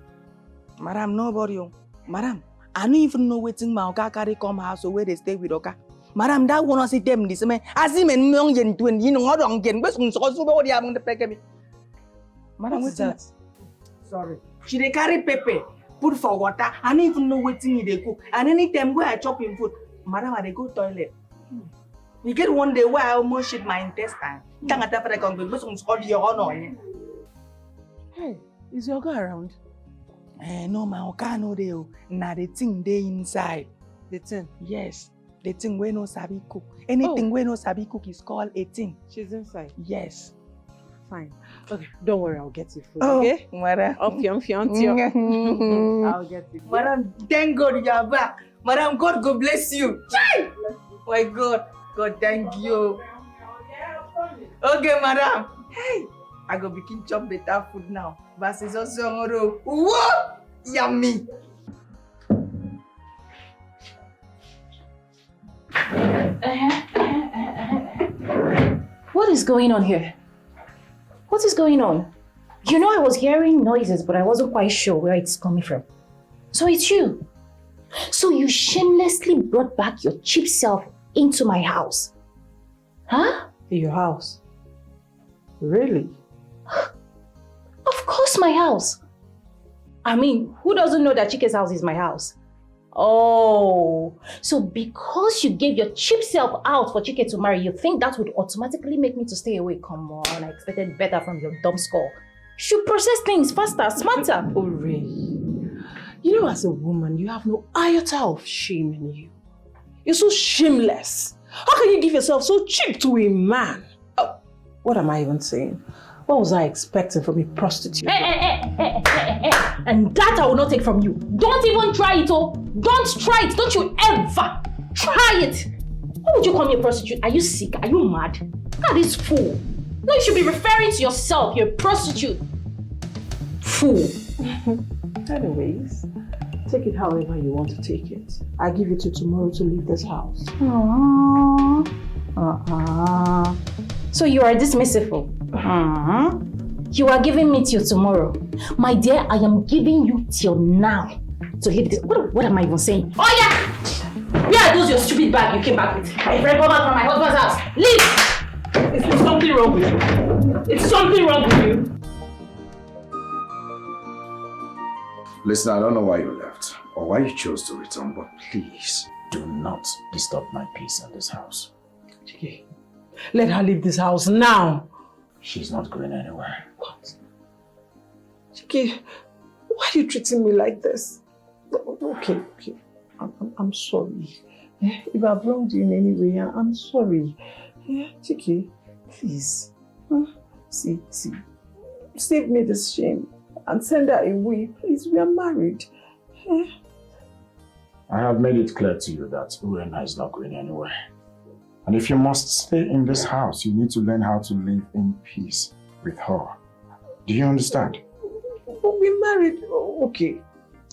Speaker 16: Madam, nobody. Madam, I don't even know waiting my Oga carry come house or where they stay with Oga. Madam, that wanna see them this man. As him and young yen twin, you know, I don't get what's going to among the peg. Madam, what's that? Sorry. She dey carry pepper, put for water. I don't even know waiting they cook. And anytime where I chop in food, madam, I dey go toilet. You get one day where I almost shit my intestine. Hey, is your guy around? No, my Oga no dey. Nah, the thing dey inside. The thing? Yes. The thing where no sabi cook. Anything where no sabi cook is called a thing. She's inside? Yes. Fine. Okay, don't worry, I'll get you food. Okay? Madam. I'll get you. Madam, thank God you're back. Madam, God go bless you. Chai! My God. God, thank you. Okay, madam. Hey, I go begin chop better food now. But it's also what? Yummy.
Speaker 10: What is going on here? What is going on? You know I was hearing noises, but I wasn't quite sure where it's coming from. So it's you. So you shamelessly brought back your cheap self into my house. Huh?
Speaker 3: Your house? Really?
Speaker 10: Of course my house. I mean, who doesn't know that Chike's house is my house? Oh, so because you gave your cheap self out for Chike to marry, you think that would automatically make me to stay away? Come on, I expected better from your dumb skull. You should process things faster, smarter.
Speaker 3: Oh, Ray. You know, as a woman, you have no iota of shame in you. You're so shameless. How can you give yourself so cheap to a man? Oh, what am I even saying? What was I expecting from a prostitute?
Speaker 10: And that I will not take from you. Don't even try it, oh. Don't try it. Don't you ever try it. Why would you call me a prostitute? Are you sick? Are you mad? That is fool. No, you should be referring to yourself. You're a prostitute. Fool.
Speaker 3: Anyways, take it however you want to take it. I give you till tomorrow to leave this house.
Speaker 10: So you are dismissiveful. You are giving me till tomorrow. My dear, I am giving you till now to leave this. What am I even saying? Oh yeah! Where are those your stupid bag you came back with? I brought back from my husband's house. Leave!
Speaker 3: Is something wrong with you? It's something wrong with you.
Speaker 2: Listen, I don't know why you left or why you chose to return, but please do not disturb my peace in this house.
Speaker 3: Dikeh, let her leave this house now.
Speaker 2: She's not going anywhere.
Speaker 3: What? Dikeh, why are you treating me like this? Okay. I'm sorry. If I've wronged you in any way, I'm sorry. Dikeh, please. See. Save me this shame and send her away. Please, we are married.
Speaker 2: I have made it clear to you that Urena is not going anywhere. And if you must stay in this house, you need to learn how to live in peace with her. Do you understand?
Speaker 3: But we're married. Okay.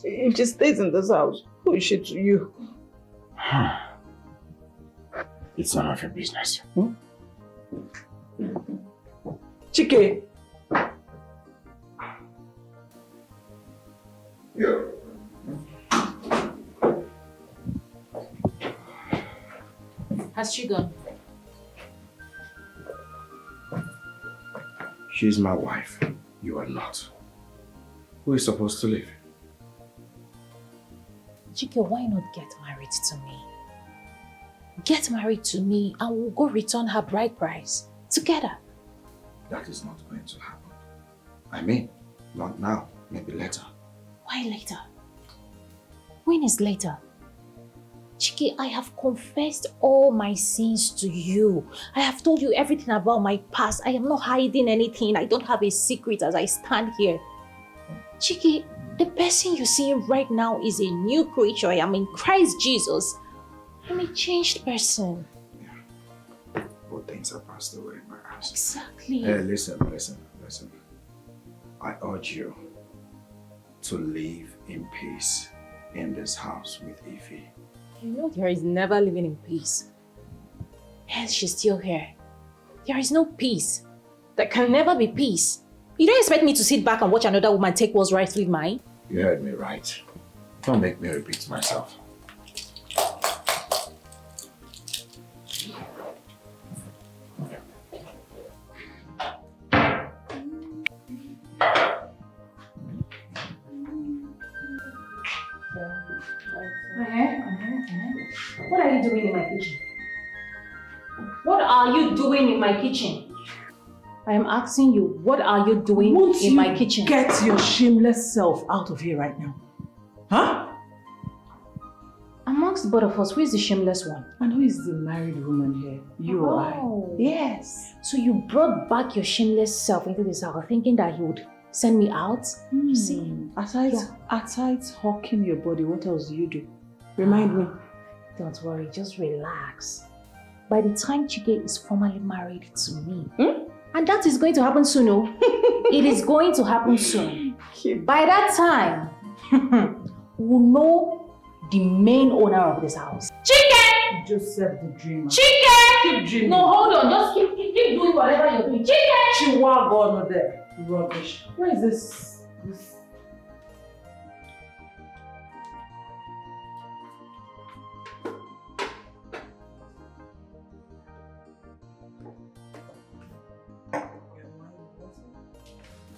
Speaker 3: If she stays in this house, who is she to you?
Speaker 2: It's none of your business.
Speaker 3: Dikeh.
Speaker 2: Yeah.
Speaker 10: Has she gone?
Speaker 2: She's my wife. You are not. Who is supposed to live?
Speaker 10: Dikeh, why not get married to me? Get married to me and we'll go return her bride price together.
Speaker 2: That is not going to happen. I mean, not now, maybe later.
Speaker 10: Why later? When is later? Dikeh, I have confessed all my sins to you. I have told you everything about my past. I am not hiding anything. I don't have a secret as I stand here. Dikeh, the person you're seeing right now is a new creature. I am in Christ Jesus. I'm a changed person.
Speaker 2: Yeah. All things have passed away in my eyes.
Speaker 10: Exactly.
Speaker 2: Hey, listen. I urge you to live in peace in this house with Ify.
Speaker 10: You know there is never living in peace. Hence she's still here. There is no peace. There can never be peace. You don't expect me to sit back and watch another woman take what's rightfully mine?
Speaker 2: You heard me right. Don't make me repeat myself.
Speaker 13: What are you doing in my kitchen? What are you doing in my kitchen? I am asking you, what are you doing in my kitchen?
Speaker 3: Get your shameless self out of here right now. Huh?
Speaker 13: Amongst both of us, who is the shameless one?
Speaker 3: And who is the married woman here? You or I? Yes.
Speaker 13: So you brought back your shameless self into this house thinking that he would send me out? You see?
Speaker 3: Aside hawking your body, what else do you do? Remind me.
Speaker 13: Don't worry, just relax. By the time Chike is formally married to me, and that is going to happen soon, oh. It is going to happen soon. By that time, we'll know the main owner of this house. Chike!
Speaker 3: Joseph the dreamer.
Speaker 13: Chike!
Speaker 3: Keep dreaming.
Speaker 13: No, hold on. Just keep doing whatever you're doing. Chike!
Speaker 3: Chihuahua, not there. Rubbish. Where is this?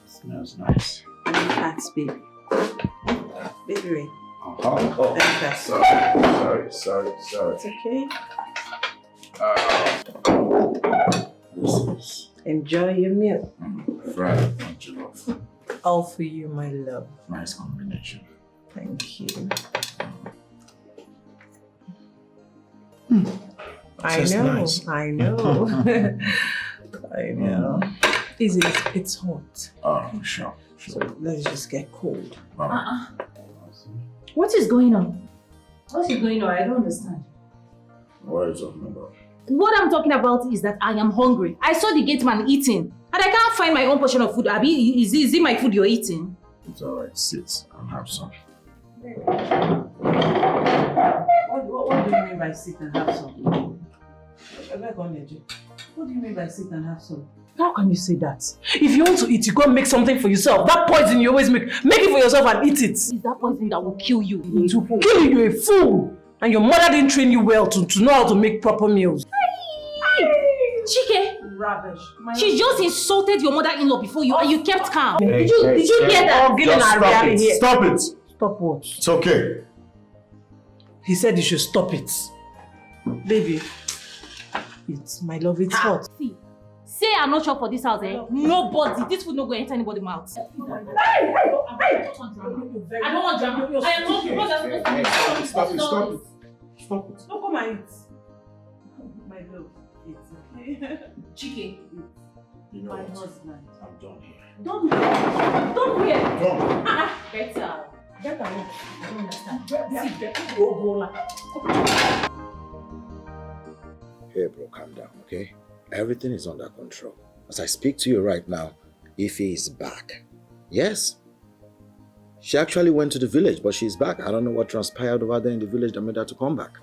Speaker 2: Smells nice.
Speaker 3: And the cats, baby. Baby Ray.
Speaker 2: Oh, sorry.
Speaker 3: It's okay. Enjoy your meal.
Speaker 2: Fried and jollof.
Speaker 3: All for you, my love.
Speaker 2: Nice combination.
Speaker 3: Thank you.
Speaker 2: Just nice.
Speaker 3: I know. I know. It's hot.
Speaker 2: Oh, sure.
Speaker 3: So let's just get cold.
Speaker 13: What is going on? What is going on? I don't understand.
Speaker 2: What are you talking about?
Speaker 13: What I'm talking about is that I am hungry. I saw the gate man eating, and I can't find my own portion of food. Abi, is it my food you're eating?
Speaker 2: It's alright. Sit and have some.
Speaker 3: What do you mean by sit and have some? What do you mean by sit and have some? How can you say that? If you want to eat, you go and make something for yourself. That poison you always make it for yourself and eat it.
Speaker 13: It's that poison that will kill you.
Speaker 3: To kill you, you're a fool. And your mother didn't train you well to know how to make proper meals.
Speaker 13: Chike!
Speaker 3: Rubbish.
Speaker 13: She just insulted your mother-in-law before you and you kept calm.
Speaker 2: Hey,
Speaker 13: did you hear that?
Speaker 2: Stop it!
Speaker 3: Stop what?
Speaker 2: It's okay.
Speaker 3: He said you should stop it. Baby, it's my love, it's hot.
Speaker 13: See, say I'm not sure for this house, eh? Nobody, this food no go enter anybody's mouth. I don't want drama. I am not
Speaker 2: Stop it.
Speaker 3: Don't come and eat. My love, it's okay.
Speaker 13: Chike,
Speaker 2: You know
Speaker 3: my
Speaker 2: what?
Speaker 3: husband.
Speaker 2: I'm done here.
Speaker 13: Don't hear.
Speaker 2: Done.
Speaker 13: Better. I don't understand.
Speaker 11: Hey bro, calm down, okay? Everything is under control. As I speak to you right now, Ife is back. Yes. She actually went to the village, but she's back. I don't know what transpired over there in the village that made her to come back.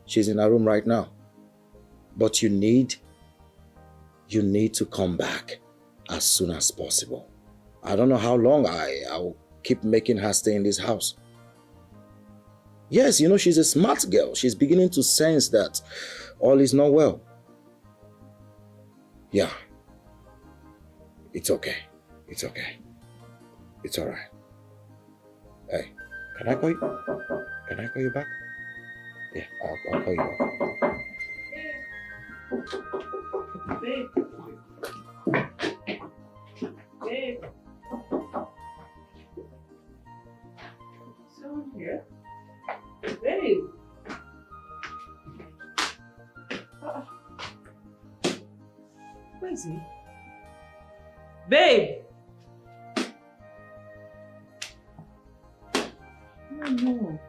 Speaker 11: She's in her room right now. But you need to come back as soon as possible. I don't know how long I will keep making her stay in this house. Yes, you know, she's a smart girl. She's beginning to sense that all is not well. Yeah. It's okay. It's okay. It's all right. Hey, can I call you? Can I call you back? Yeah, I'll call you back.
Speaker 3: Babe. Babe. Someone here? Babe. Where is he? Babe. Oh no.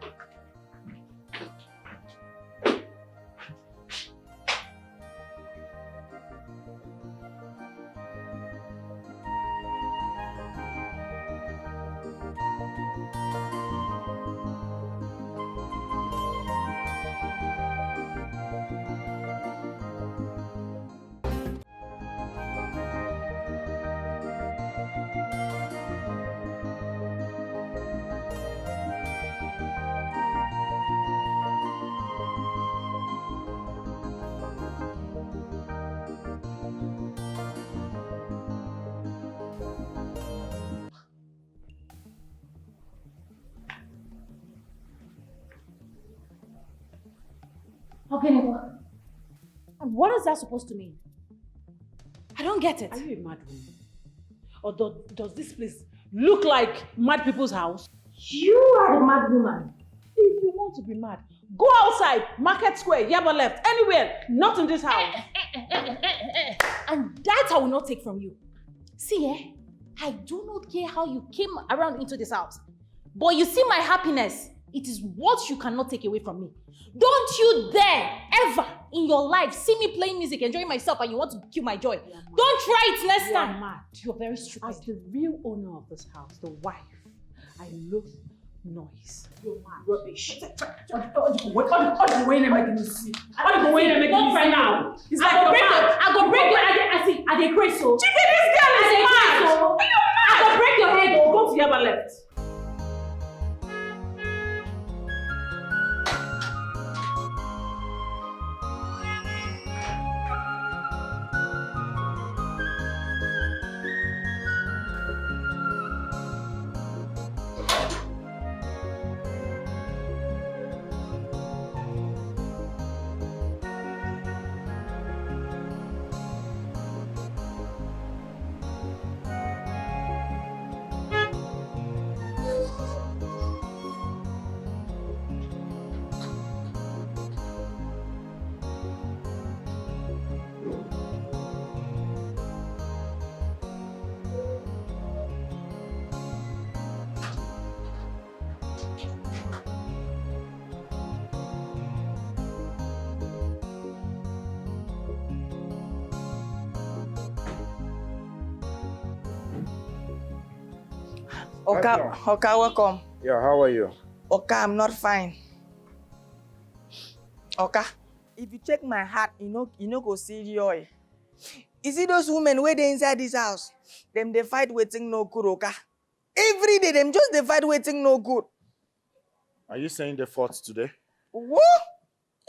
Speaker 10: Okay, Nicole. And what is that supposed to mean? I don't get it.
Speaker 3: Are you a mad woman? Or does this place look like mad people's house?
Speaker 10: You are the mad woman.
Speaker 3: If you want to be mad, go outside, Market Square, Yaba left, anywhere, not in this house.
Speaker 10: And that I will not take from you. See, I do not care how you came around into this house. But you see my happiness, it is what you cannot take away from me. Don't you dare ever in your life see me playing music, enjoying myself, and you want to kill my joy. Don't try it next time.
Speaker 3: You're mad.
Speaker 10: You're very stupid.
Speaker 3: As the real owner of this house, the wife, I love noise. You're mad. Rubbish. What are you going to make me see? What are you going to make me see now? It's like you're mad.
Speaker 10: I go break your head. I see. I dey crazy so.
Speaker 3: Chicken, this girl is mad. Are you mad?
Speaker 10: I go break your head.
Speaker 3: Go to Yaba left.
Speaker 16: Oka, welcome.
Speaker 11: Yeah, how are you?
Speaker 16: Oka, I'm not fine. Oka, if you check my heart, you know go see joy. You see those women where they inside this house? Them they fight waiting no good, Oka. Every day them just they fight waiting no good.
Speaker 11: Are you saying they fought today?
Speaker 16: What?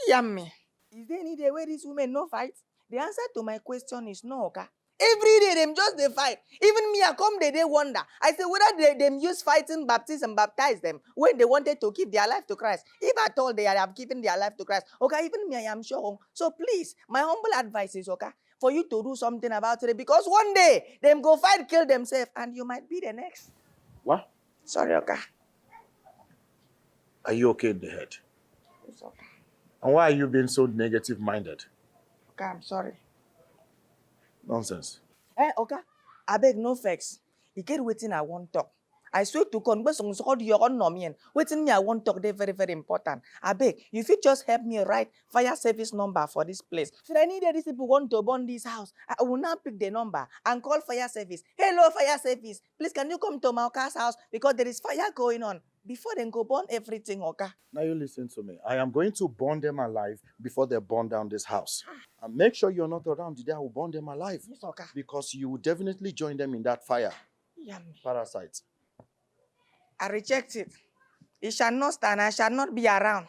Speaker 16: Yummy. Is there any day where these women no fight? The answer to my question is no, Oka. Every day them just they fight. Even me, I come they wonder. I say whether them use fighting baptism baptize them when they wanted to give their life to Christ. If at all they have given their life to Christ, okay, even me, I am sure. So please, my humble advice is okay for you to do something about it because one day them go fight, kill themselves, and you might be the next.
Speaker 11: What?
Speaker 16: Sorry, okay.
Speaker 11: Are you okay in the head?
Speaker 16: It's okay.
Speaker 11: And why are you being so negative-minded?
Speaker 16: Okay, I'm sorry.
Speaker 11: Nonsense.
Speaker 16: Okay. I beg no vex. You get waiting I won't talk. I swear to God, waiting me I won't talk. They're very, very important. I beg, if you just help me write fire service number for this place. Should I need these people want to burn this house, I will now pick the number and call fire service. Hello, fire service. Please, can you come to my car's house because there is fire going on? Before they go burn everything, okay?
Speaker 11: Now you listen to me. I am going to burn them alive before they burn down this house. And make sure you're not around the day I will burn them alive.
Speaker 16: Yes, okay.
Speaker 11: Because you will definitely join them in that fire.
Speaker 16: Yummy.
Speaker 11: Parasites.
Speaker 16: I reject it. It shall not stand. I shall not be around.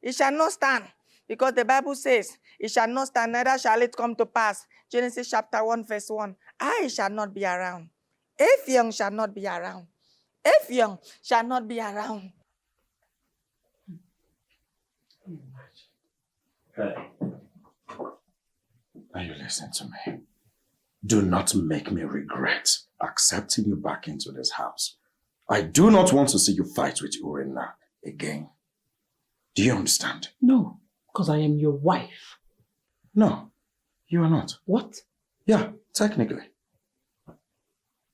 Speaker 16: It shall not stand. Because the Bible says, it shall not stand, neither shall it come to pass. Genesis chapter 1, verse 1. I shall not be around. If young shall not be around. If young shall not be around.
Speaker 2: Hey. Now you listen to me. Do not make me regret accepting you back into this house. I do not want to see you fight with Urena again. Do you understand?
Speaker 3: No, because I am your wife.
Speaker 2: No, you are not.
Speaker 3: What?
Speaker 2: Yeah, technically.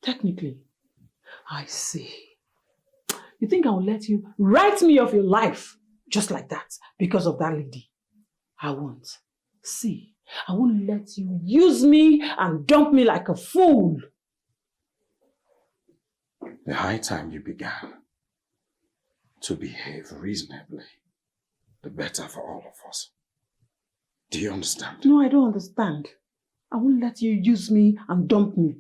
Speaker 3: Technically. I see. You think I will let you write me off your life just like that because of that lady? I won't. See, I won't let you use me and dump me like a fool.
Speaker 2: The high time you began to behave reasonably, the better for all of us. Do you understand?
Speaker 3: No, I don't understand. I won't let you use me and dump me.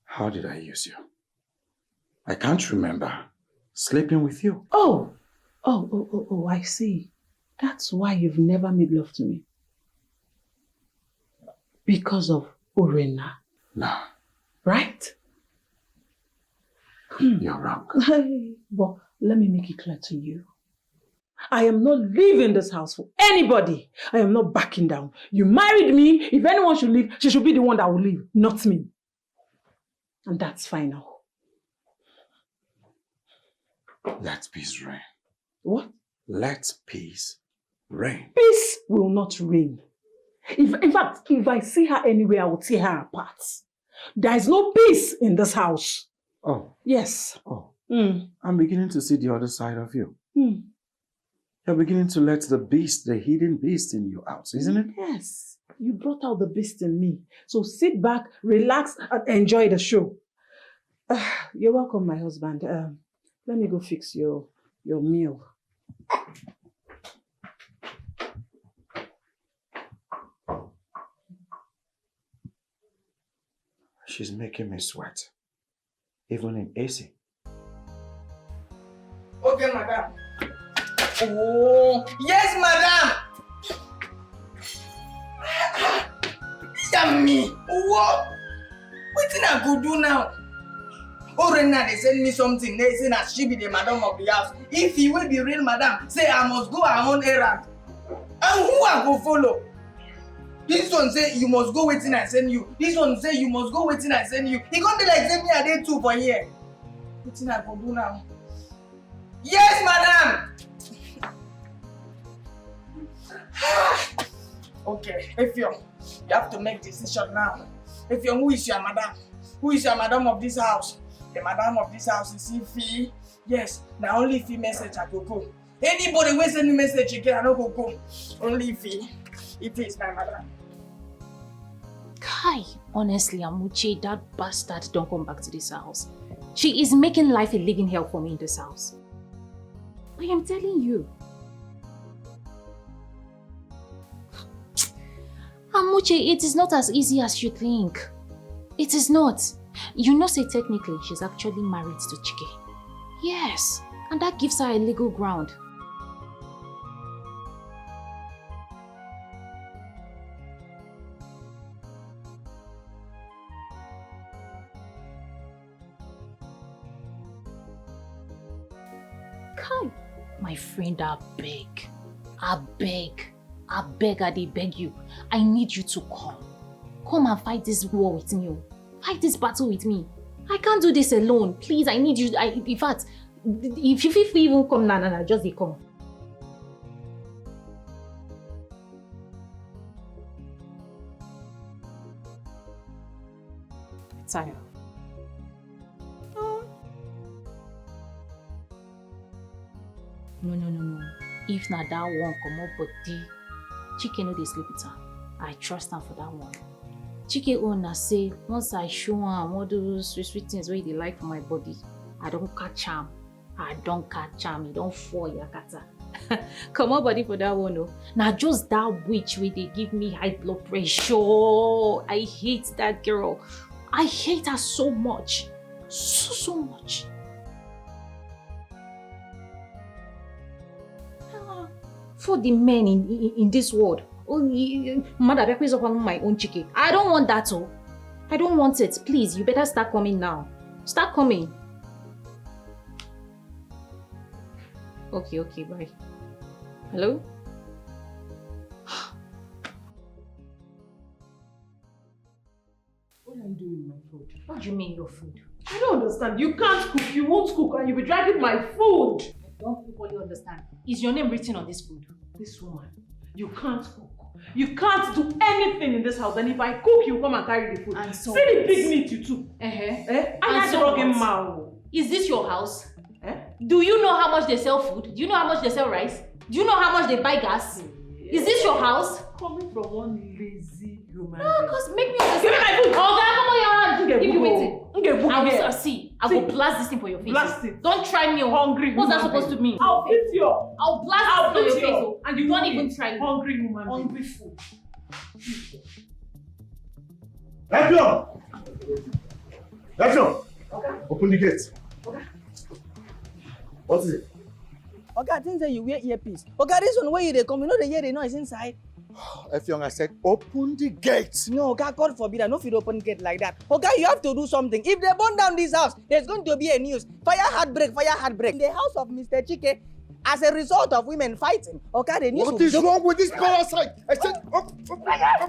Speaker 2: How did I use you? I can't remember sleeping with you.
Speaker 3: Oh, I see. That's why you've never made love to me. Because of Urena.
Speaker 2: No.
Speaker 3: Right?
Speaker 2: You're wrong.
Speaker 3: But let me make it clear to you. I am not leaving this house for anybody. I am not backing down. You married me. If anyone should leave, she should be the one that will leave, not me. And that's final.
Speaker 2: Let peace reign.
Speaker 3: What?
Speaker 2: Let peace reign.
Speaker 3: Peace will not reign. In fact, if I see her anywhere, I will tear her apart. There is no peace in this house.
Speaker 2: Oh.
Speaker 3: Yes.
Speaker 2: Oh. I'm beginning to see the other side of you. You're beginning to let the hidden beast in you out, isn't it?
Speaker 3: Yes. You brought out the beast in me. So sit back, relax, and enjoy the show. You're welcome, my husband. Let me go fix your meal.
Speaker 2: She's making me sweat. Even in AC.
Speaker 16: Okay, madam. Oh, yes, madam. Yummy. What? What did I go do now? Oh, Rena, they send me something. They say that she be the madam of the house. If he will be real madam, say I must go her own errand. And who I go follow? This one say you must go waiting I send you. This one say you must go waiting I send you. He gonna be like send me a day 2 for here. What did I go do now? Yes, madam. Okay, Effiong, you have to make decision now. Effiong, who is your madam? Who is your madam of this house? The madam of this house is Ifi. Yes, now only Ifi message I go go. Anybody who send me message again, I don't go. Only Ifi. Ifi is my madam.
Speaker 10: Kai, honestly, Amuche, that bastard don't come back to this house. She is making life a living hell for me in this house. I am telling you. Amuche, it is not as easy as you think. It is not. You know, say technically, she's actually married to Dikeh. Yes, and that gives her a legal ground. Kai, my friend, I beg, I beg you. I need you to come. Come and fight this war with me. Fight this battle with me. I can't do this alone. Please, I need you. In fact, if you even come, nah, just they come. Tired. No. If not that one come up with the Dikeh no dey sleep with her. I trust her for that one. Dikeh owner say once I show am all those sweet things wey dey like for my body, I don't catch am. He don't fall yakata. Come on, body for that one, no. Now just that witch wey they give me high blood pressure. I hate that girl. I hate her so much. So much. For the men in this world, mother is upon my own Dikeh. I don't want that, oh. I don't want it. Please, you better start coming now. Start coming. Okay, bye. Hello?
Speaker 3: What are you doing with my food?
Speaker 10: What do you mean your food?
Speaker 3: I don't understand. You can't cook, you won't cook, and you'll be dragging my food.
Speaker 10: I don't fully understand. Is your name written on this food?
Speaker 3: This woman, you can't cook. You can't do anything in this house, and if I cook, you come and carry the food.
Speaker 10: And so
Speaker 3: see the big meat you took.
Speaker 10: And so is this your house? Do you know how much they sell food? Do you know how much they sell rice? Do you know how much they buy gas? Is this your house?
Speaker 3: Coming from one lazy human.
Speaker 10: No, because make me understand.
Speaker 3: Give me my food.
Speaker 10: Oh, come on your hand. Give you waiting. I will
Speaker 3: see.
Speaker 10: I will blast this thing for your face.
Speaker 3: Blast it.
Speaker 10: Don't try me.
Speaker 3: Hungry.
Speaker 10: What's that supposed to mean?
Speaker 3: I'll beat you.
Speaker 10: I'll blast this for your face.
Speaker 3: And you
Speaker 10: don't even try me.
Speaker 3: Hungry human.
Speaker 10: Hungry food.
Speaker 1: Effiong! Open the gate. What is it?
Speaker 16: Okay, I think that you wear earpiece. Okay, this one where you they come, you know they hear the noise inside.
Speaker 1: Effiong, I said open the gate.
Speaker 16: No, okay, God forbid, I know if you open gate like that. Okay, you have to do something. If they burn down this house, there's going to be a news. Fire heartbreak. In the house of Mr. Dikeh, As a result of women fighting, okay, they need
Speaker 1: What is wrong with this parasite? I said, open the gate.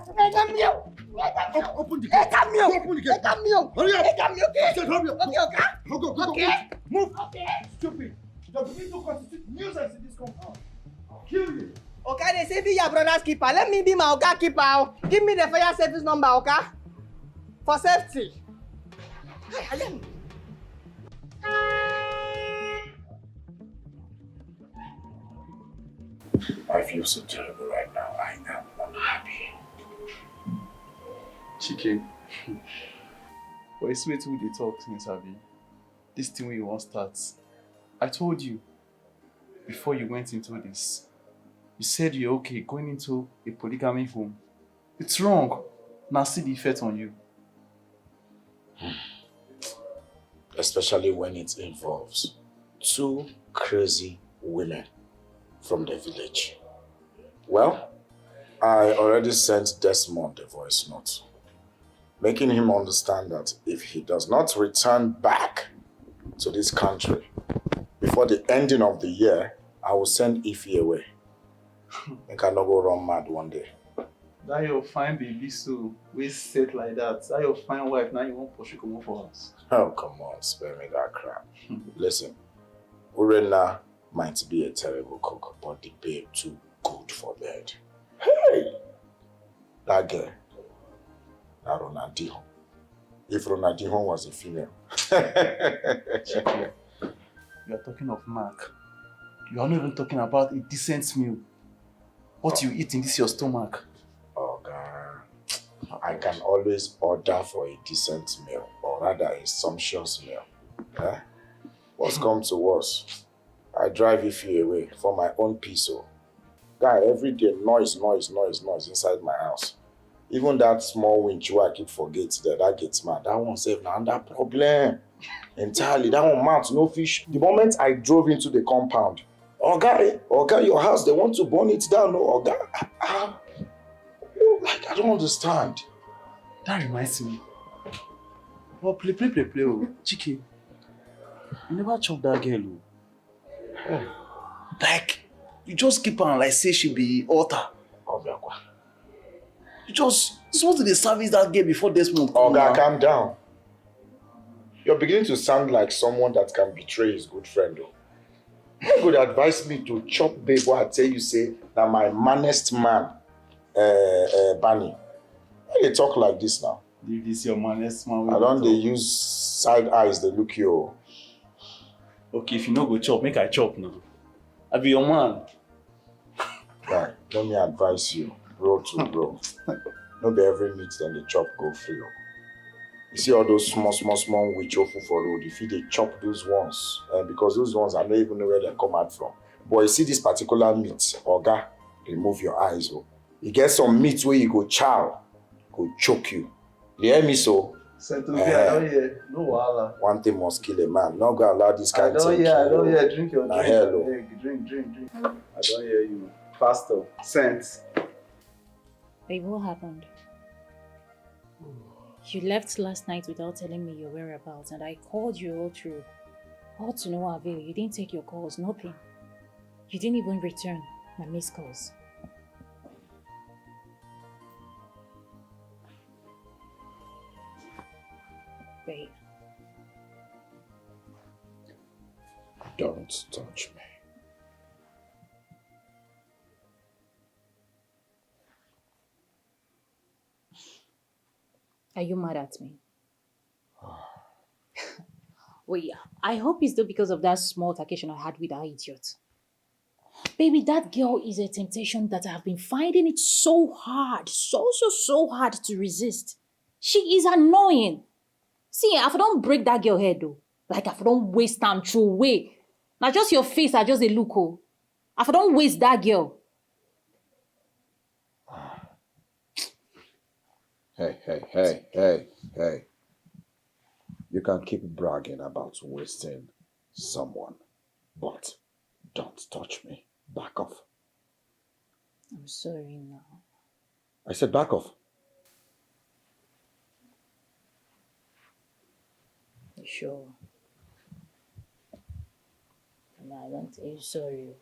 Speaker 1: Open the gate. Hurry up. I said, hurry up. Go. Move. Stupid. You begin to constitute nuisance in this compound. I'll kill you.
Speaker 16: Okay, they say be your brother's keeper. Let me be my Oga keeper. Give me the fire service number, okay? For safety.
Speaker 11: I feel so terrible right now. I am unhappy.
Speaker 5: Chike, but it's way too they talk since Abi. This thing we won't start. I told you before you went into this. You said you're okay going into a polygamy home. It's wrong. Now see the effect on you.
Speaker 11: Especially when it involves two crazy women from the village. Well, I already sent Desmond a voice note, making him understand that if he does not return back to this country before the ending of the year, I will send Ify away. I cannot go run mad one day.
Speaker 5: That your fine baby so we set like that. That your fine wife now you won't push you come for us.
Speaker 11: Oh, come on, spare me that crap. Listen, Urena might be a terrible cook, but the babe too good for bed. Hey! That girl, that Ronaldinho. If Ronaldinho was a female.
Speaker 5: Chike, you are talking of Mark. You are not even talking about a decent meal. What you eat in this your stomach.
Speaker 11: Oh God, I can always order for a decent meal, or rather a sumptuous meal. Eh? What's come to worse? I drive Ify away for my own peace. Oh. Guy, every day noise inside my house. Even that small winch where I keep forget that gets mad. That one save now that problem. Entirely, that one mount, no fish. The moment I drove into the compound, Oga, your house, they want to burn it down. No, Oga. Like, I don't understand.
Speaker 5: That reminds me. Oh, play. Oh. Chike, you never chop that girl. Oh. Like, you just keep on like say she be altar. You just supposed to be service that girl before this month.
Speaker 11: Oga, calm down. You're beginning to sound like someone that can betray his good friend. Though. You could advise me to chop babe what I tell you say that my manest man, Bunny. Why they talk like this now?
Speaker 5: Leave this your manest man.
Speaker 11: I don't they use side eyes they look you.
Speaker 5: Okay, if you no go chop, make I chop now. I be your man.
Speaker 11: Right, let me advise you, bro to bro. Not be every meat then the chop go free. You see all those small which ofu for road, if they chop those ones, because those ones I don't even know where they come out from. But you see this particular meat, Oga, remove your eyes. Oh. You get some meat where you go chow, go choke you. You hear me so?
Speaker 5: I don't hear. No wahala.
Speaker 11: One thing must kill a man. Not gonna allow this kind of thing.
Speaker 5: I don't hear. Drink your drink.
Speaker 11: Hello.
Speaker 5: Drink. I don't hear you. Pastor, sent.
Speaker 10: Babe, what happened? You left last night without telling me your whereabouts, and I called you all through. All to no avail. You didn't take your calls, nothing. You didn't even return my missed calls. Babe.
Speaker 11: Don't touch me.
Speaker 10: Are you mad at me? Wait, I hope it's still because of that small occasion I had with that idiot. Baby, that girl is a temptation that I have been finding it so hard, so hard to resist. She is annoying. See, if I don't break that girl head though, like if I don't waste time through away. Now just your face, I just a look. Oh. If I don't waste that girl.
Speaker 11: Hey. You can keep bragging about wasting someone, but don't touch me. Back off.
Speaker 10: I'm sorry now.
Speaker 11: I said back off.
Speaker 10: You sure? No, I don't tell you sorry.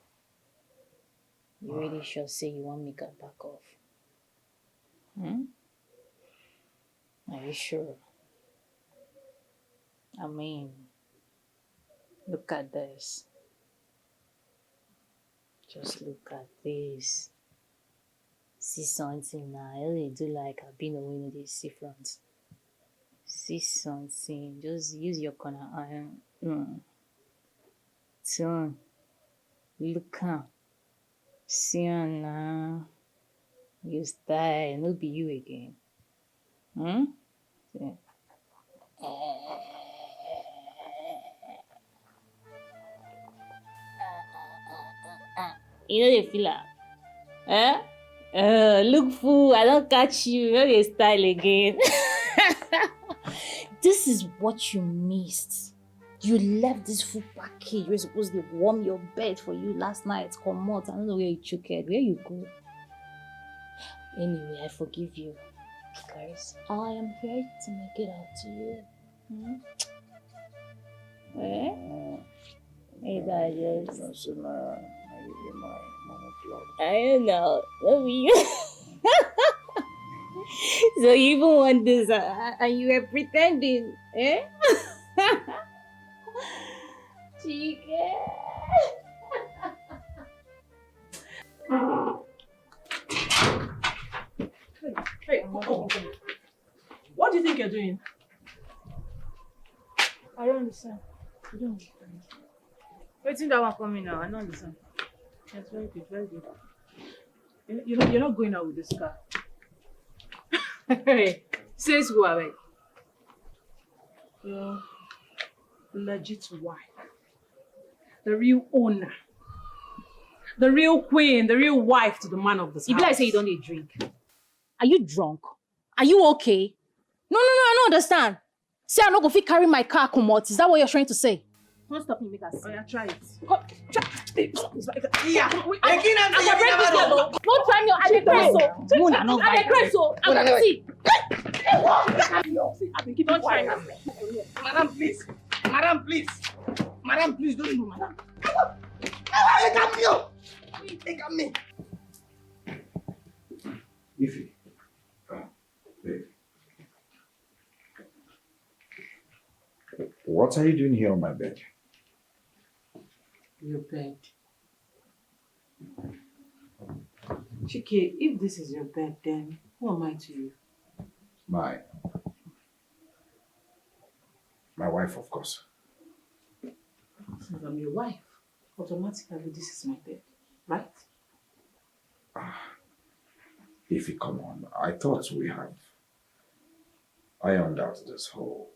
Speaker 10: You really sure say you want me to back off? Are you sure? I mean, look at this. Just look at this. See something now. I only do like I've been away in the sea front. See something. Just use your corner iron. Turn. Look out. See now. You style. It'll be you again. Yeah. You know the feel look fool, I don't catch you. You know the style again. This is what you missed. You left this food package. You were supposed to warm your bed for you last night. Come out. I don't know where you took it. Where you go? Anyway, I forgive you. Guys, I am here to make it up to you. Hey, guys. I don't know. Love you. So you even want this and you were pretending, eh? Dikeh.
Speaker 3: Hey, what do you think you're doing?
Speaker 14: I don't understand.
Speaker 3: You don't understand. Waiting that one coming now. I don't understand. Yes, very good, very good. You're not going out with this car. Hey, says who are we? Your legit wife. The real owner. The real queen, the real wife to the man of this house.
Speaker 10: If I say you don't need drink. Are you drunk? Are you okay? No, I don't understand. Say I'm not going to carry my car, come out. Is that what you're trying to say? Don't stop me, make us.
Speaker 3: Oh yeah, try it.
Speaker 10: Come, try.
Speaker 3: Yeah.
Speaker 10: Don't try me. I declare so. I declare so. See.
Speaker 3: Don't try me. Madam, please. Madam, please. Madam, please don't do, madam. Take me.
Speaker 2: Ify. Babe. What are you doing here on my bed?
Speaker 3: Your bed. Chike, if this is your bed, then who am I to you?
Speaker 2: My wife, of course.
Speaker 3: Since I'm your wife, automatically this is my bed, right?
Speaker 2: Ify, come on. I thought we have ironed out this whole,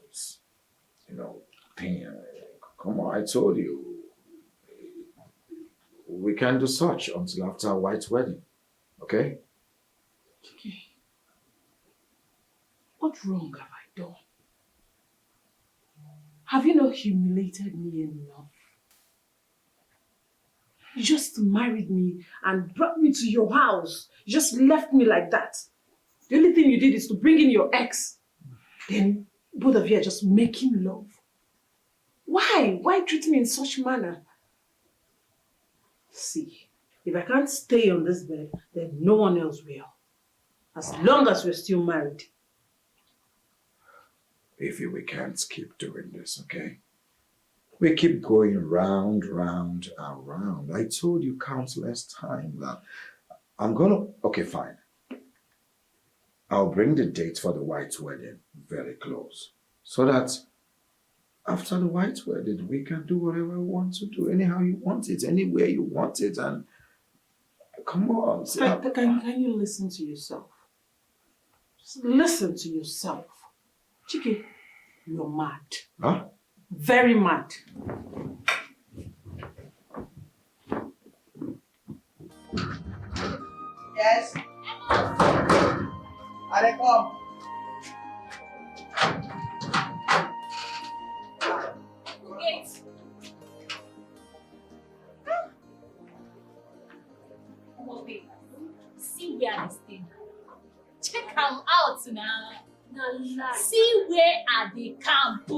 Speaker 2: thing. Come on, I told you. We can't do such until after a white wedding, okay?
Speaker 3: Okay. What wrong have I done? Have you not humiliated me enough? You just married me and brought me to your house. You just left me like that. The only thing you did is to bring in your ex. Then both of you are just making love. Why? Why treat me in such manner? See, if I can't stay on this bed, then no one else will. As long as we're still married.
Speaker 2: Ify, we can't keep doing this, okay? We keep going round and round. I told you countless times that okay, fine. I'll bring the date for the white wedding very close. So that after the white wedding, we can do whatever we want to do, anyhow you want it, anywhere you want it, and come on.
Speaker 3: Can you listen to yourself? Just listen to yourself. Chike, you're mad.
Speaker 2: Huh?
Speaker 3: Very mad.
Speaker 16: Yes. Are come.
Speaker 13: Wait. Oh, babe. See where I stay. Check them out now. See where are the camp?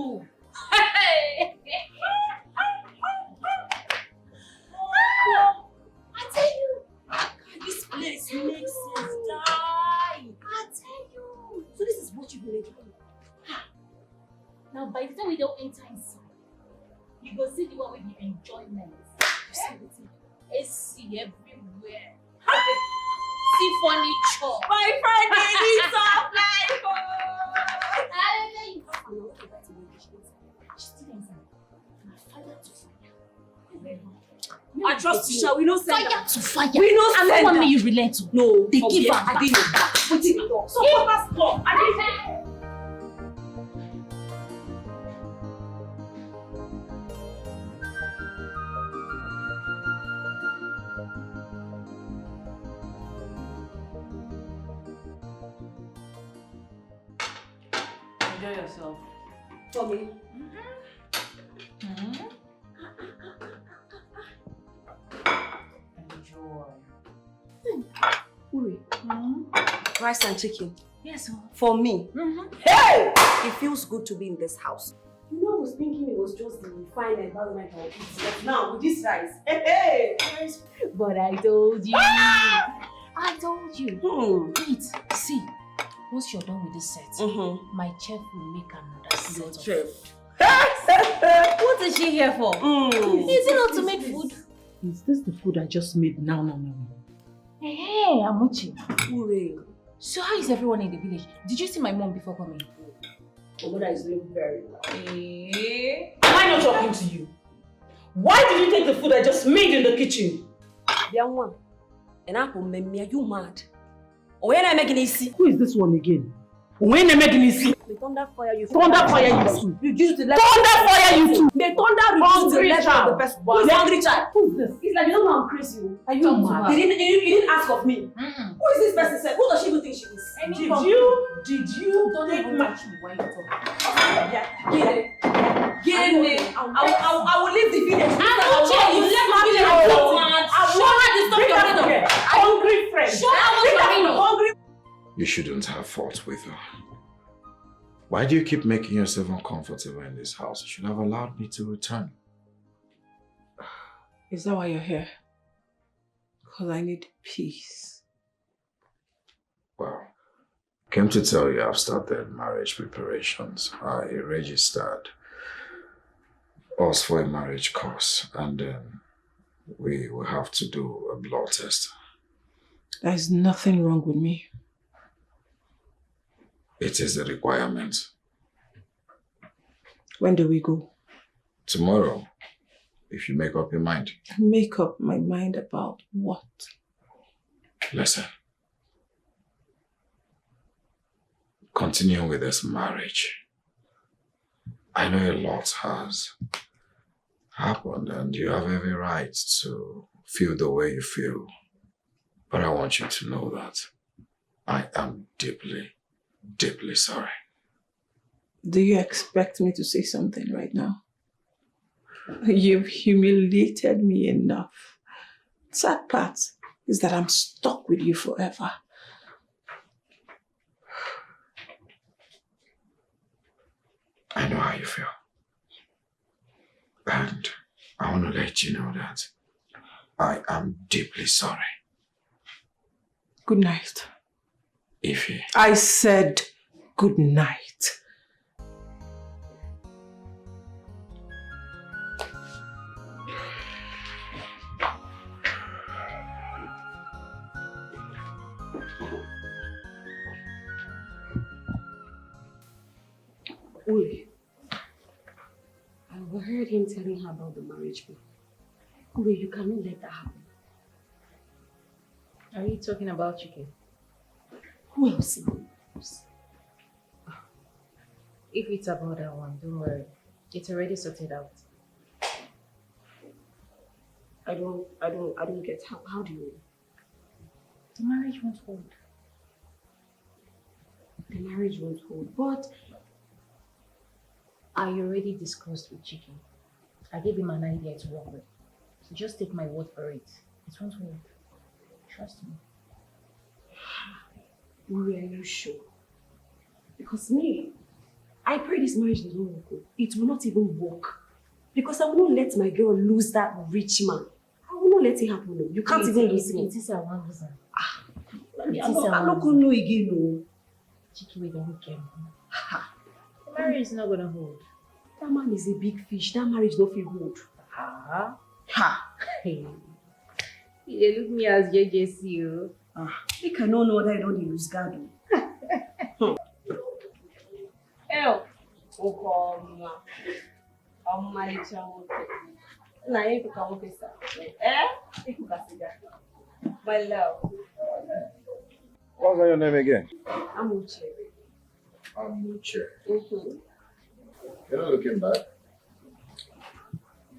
Speaker 13: tea everywhere. See furniture.
Speaker 9: My friend, they need some life. I trust you, shall we not send
Speaker 13: fire to fire.
Speaker 9: We know
Speaker 13: I don't want me you relent to.
Speaker 9: No,
Speaker 13: they give her
Speaker 9: I
Speaker 13: back.
Speaker 9: didn't know that. Put it on. So what has come? I didn't.
Speaker 16: Enjoy yourself.
Speaker 9: Tommy. Uri. Rice and chicken.
Speaker 13: Yes,
Speaker 9: for me. Hey! It feels good to be in this house. You know, I was thinking it was just the fine environment I would eat. But now, with this rice, hey!
Speaker 13: But I told you. I told you. Wait, see. Once you're done with this set, my chef will make another set of food. What is she here for? Is it not to make food?
Speaker 3: Is this the food I just made now?
Speaker 13: Hey, Amuchi.
Speaker 9: Hooray.
Speaker 13: So how is everyone in the village? Did you see my mom before coming?
Speaker 9: My mother is doing very well.
Speaker 3: Am I not talking to you? Why did you take the food I just made in the kitchen?
Speaker 9: Young one. And Apple, are you mad? When I making it?
Speaker 3: Who is this one again? When I making it?
Speaker 9: The thunder fire you.
Speaker 3: Thunder fire you too.
Speaker 9: Reduce the level.
Speaker 3: Thunder fire you too.
Speaker 9: The thunder reduce the level of the person. Who's the hungry child?
Speaker 3: Who's this?
Speaker 9: It's like you don't know I'm crazy.
Speaker 3: Are you mad?
Speaker 9: You didn't ask of me. Who is this person? Said? Who does she even think she is?
Speaker 3: Did you
Speaker 13: don't
Speaker 3: take
Speaker 13: even
Speaker 3: my...
Speaker 13: touch me while you talk?
Speaker 9: Get it. I will leave the village.
Speaker 13: You left my village. Show her the stuff you're doing.
Speaker 3: Hungry friend.
Speaker 13: Show her what you're doing.
Speaker 1: You shouldn't have fought with her. Why do you keep making yourself uncomfortable in this house? You should have allowed me to return.
Speaker 3: Is that why you're here? Because I need peace.
Speaker 1: Well, came to tell you I've started marriage preparations. I registered us for a marriage course, and then we will have to do a blood test.
Speaker 3: There's nothing wrong with me.
Speaker 1: It is a requirement.
Speaker 3: When do we go?
Speaker 1: Tomorrow, if you make up your mind.
Speaker 3: Make up my mind about what?
Speaker 1: Listen. Continue with this marriage. I know a lot has happened and you have every right to feel the way you feel. But I want you to know that I am deeply, deeply sorry.
Speaker 3: Do you expect me to say something right now? You've humiliated me enough. Sad part is that I'm stuck with you forever.
Speaker 1: I know how you feel. And I want to let you know that I am deeply sorry.
Speaker 3: Good night.
Speaker 1: Ify.
Speaker 3: I said good night.
Speaker 9: Uri, I overheard him telling her about the marriage bill. Uri, you cannot let that happen.
Speaker 13: Are you talking about Chike?
Speaker 9: Who else?
Speaker 13: If it's about that one, don't worry. It's already sorted out.
Speaker 9: I don't get how do you?
Speaker 13: The marriage won't hold.
Speaker 9: The marriage won't hold, but
Speaker 13: I already discussed with Chike. I gave him an idea to work with. So just take my word for it. It won't hold. Trust me.
Speaker 9: Uri, are you sure? Because me, I pray this marriage doesn't work. It will not even work. Because I will not let my girl lose that rich man. I will not let it happen. No. You can't even lose him.
Speaker 13: It is a one reason.
Speaker 9: I'm not going to know again. No.
Speaker 13: Chike will don't care. The marriage is not going to hold.
Speaker 9: That man is a big fish. That marriage don't feel good.
Speaker 13: Ha! He They look me as JJC.
Speaker 9: They cannot know that I don't use guard.
Speaker 4: El. My love.
Speaker 11: What's your name again?
Speaker 4: I'm Uche.
Speaker 1: Uche.
Speaker 4: Mm-hmm.
Speaker 1: You're not looking back.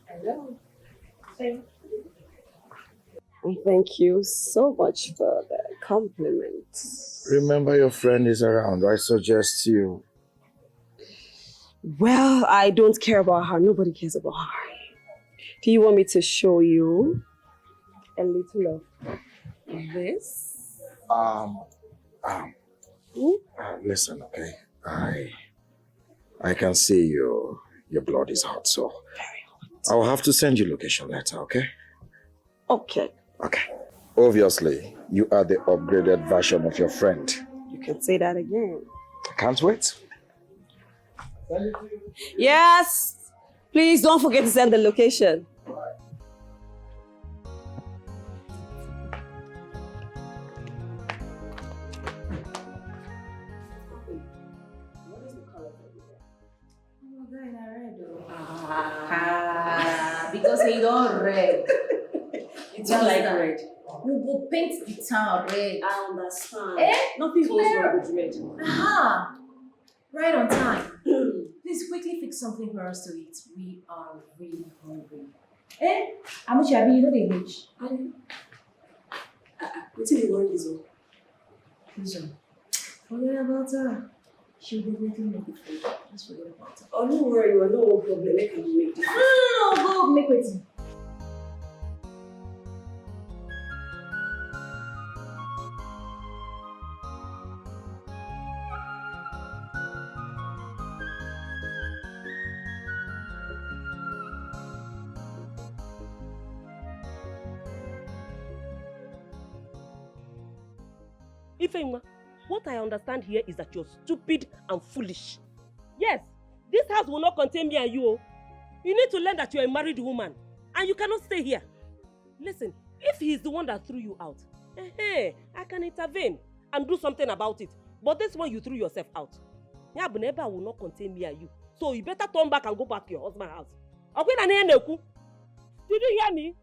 Speaker 4: Hello.
Speaker 9: Thank you so much for the compliment.
Speaker 11: Remember your friend is around. I suggest you.
Speaker 9: Well, I don't care about her. Nobody cares about her. Do you want me to show you a little of this?
Speaker 11: Listen, okay. I can see your blood is hot, so I'll have to send you location later, okay?
Speaker 9: Okay.
Speaker 11: Okay. Obviously, you are the upgraded version of your friend.
Speaker 9: You can say that again.
Speaker 11: I can't wait.
Speaker 9: Yes. Please don't forget to send the location.
Speaker 13: Because he don't red.
Speaker 9: It's not like red.
Speaker 13: We will paint the town red.
Speaker 9: I understand.
Speaker 13: Nothing
Speaker 9: goes wrong with red.
Speaker 13: Aha! Right on time. Please quickly fix something for us to eat. We are really hungry. How much have you know they reach?
Speaker 9: What do you want, Lizzo?
Speaker 13: Lizzo. Forget about her. She'll definitely make it for you. Just forget about her.
Speaker 9: Oh, don't worry, you are no problem. I can make it.
Speaker 13: No, go make it.
Speaker 4: Ifeima, what I understand here is that you're stupid and foolish. Yes, this house will not contain me and you. Oh. You need to learn that you're a married woman and you cannot stay here. Listen, if he's the one that threw you out, I can intervene and do something about it. But this one you threw yourself out. Neighbor will not contain me and you. So you better turn back and go back to your husband's house. Did you hear me?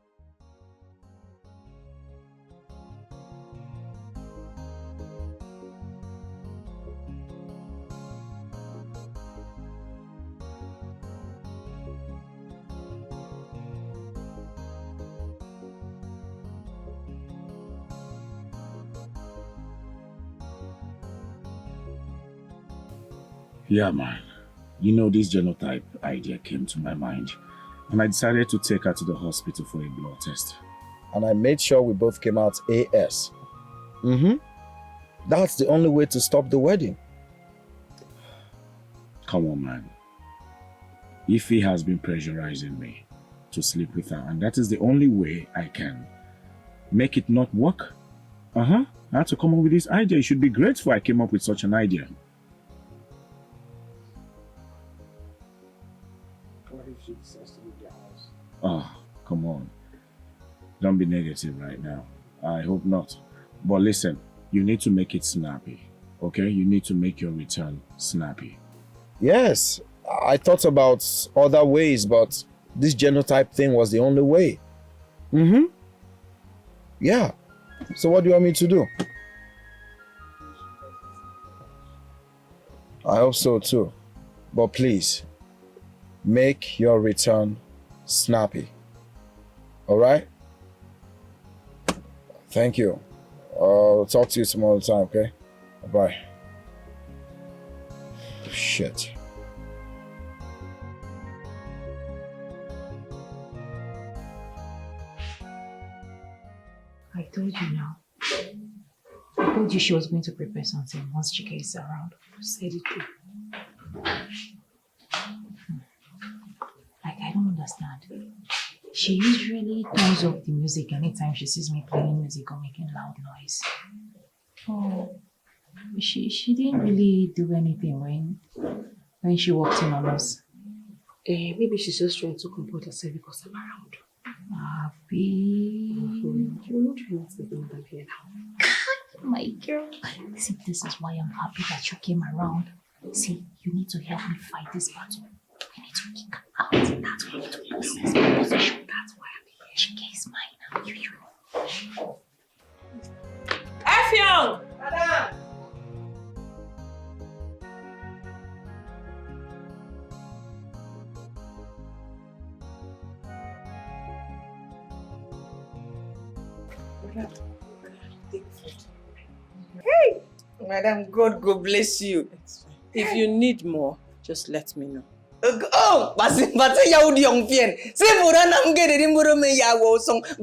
Speaker 5: Yeah, man. You know, this genotype idea came to my mind. And I decided to take her to the hospital for a blood test.
Speaker 11: And I made sure we both came out AS. That's the only way to stop the wedding.
Speaker 5: Come on, man. Ify has been pressurizing me to sleep with her. And that is the only way I can make it not work. I had to come up with this idea. You should be grateful I came up with such an idea. Oh, come on. Don't be negative right now. I hope not. But listen, you need to make it snappy. Okay? You need to make your return snappy.
Speaker 11: Yes, I thought about other ways, but this genotype thing was the only way. Yeah. So what do you want me to do? I hope so too. But please, make your return snappy. All right? Thank you. I'll talk to you some other time, okay? Bye. Shit.
Speaker 10: I told you now. I told you she was going to prepare something once Dikeh is around. You said it too. Like, I don't understand. She usually turns off the music anytime she sees me playing music or making loud noise. Oh, she didn't really do anything when she walked in on us.
Speaker 9: Maybe she's just trying to comport herself because I'm around.
Speaker 10: Happy. My girl. See, this is why I'm happy that you came around. See, you need to help me fight this battle. I need to kick her out. That's why I need to possess my position. That's why I'm here. Dikeh is mine. You.
Speaker 3: Effiong! Madam!
Speaker 16: Hey! Madam, God go bless you.
Speaker 3: If you need more, just let me know.
Speaker 16: Oh, but you young pian.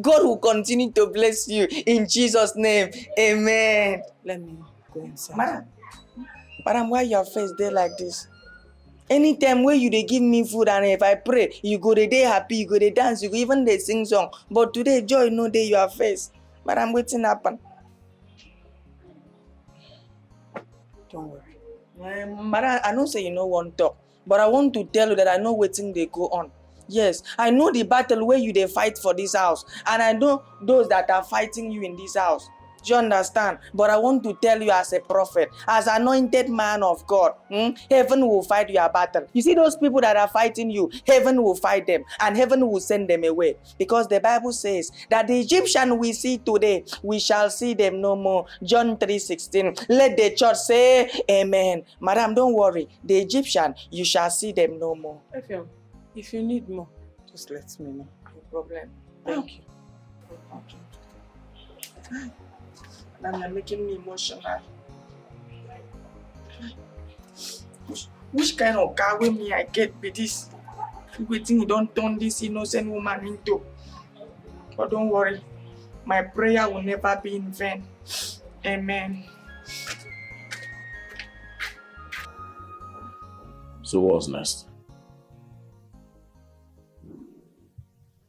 Speaker 16: God will continue to bless you in Jesus' name. Amen.
Speaker 3: Let me go inside.
Speaker 16: Madam, why your face there like this? Anytime where you they give me food and if I pray, you go the day happy, you go the dance, you go even they sing song. But today joy no day your face. Madam, waiting happen.
Speaker 3: Don't worry.
Speaker 16: Madam, I don't say you know one talk, but I want to tell you that I know waiting they go on. Yes, I know the battle where you they fight for this house, and I know those that are fighting you in this house. Do you understand? But I want to tell you as a prophet, as anointed man of God, heaven will fight your battle. You see those people that are fighting you, heaven will fight them and heaven will send them away. Because the Bible says that the Egyptian we see today, we shall see them no more. John 3:16. Let the church say amen. Madam, don't worry. The Egyptian, you shall see them no more.
Speaker 3: Effiong, if you need more, just let me know.
Speaker 16: No problem.
Speaker 3: Thank you.
Speaker 16: Okay. Madam, you're making me emotional. Which kind of car with me I get with this? Waiting, you don't turn this innocent woman into. But don't worry, my prayer will never be in vain. Amen.
Speaker 2: So what's next?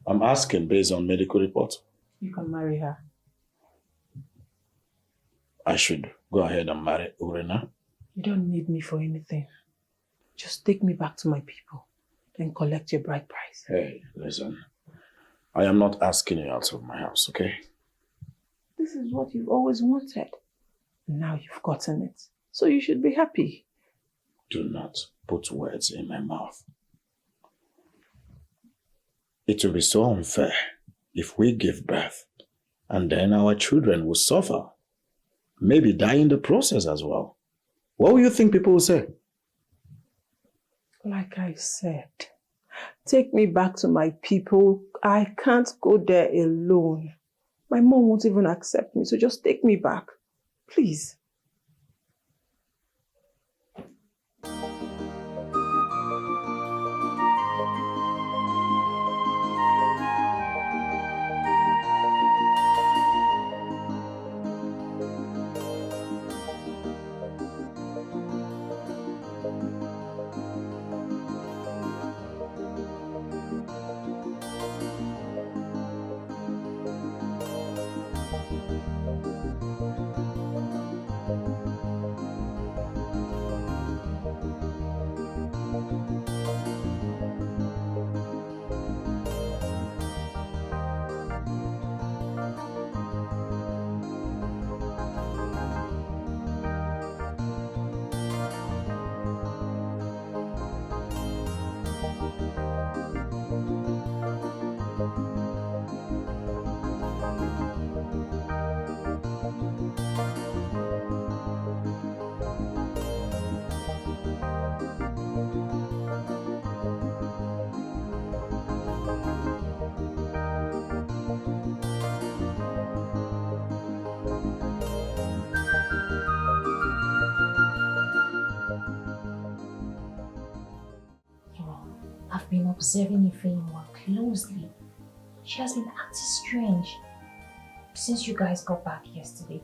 Speaker 2: I'm asking based on medical report.
Speaker 3: You can marry her.
Speaker 2: I should go ahead and marry Urena.
Speaker 3: You don't need me for anything. Just take me back to my people, then collect your bride price.
Speaker 2: Hey, listen. I am not asking you out of my house, okay?
Speaker 3: This is what you've always wanted. Now you've gotten it. So you should be happy.
Speaker 2: Do not put words in my mouth. It will be so unfair if we give birth and then our children will suffer. Maybe die in the process as well. What will you think people will say?
Speaker 3: Like I said, take me back to my people. I can't go there alone. My mom won't even accept me, so just take me back. Please.
Speaker 10: I've been observing Ife more closely. She has been acting strange since you guys got back yesterday.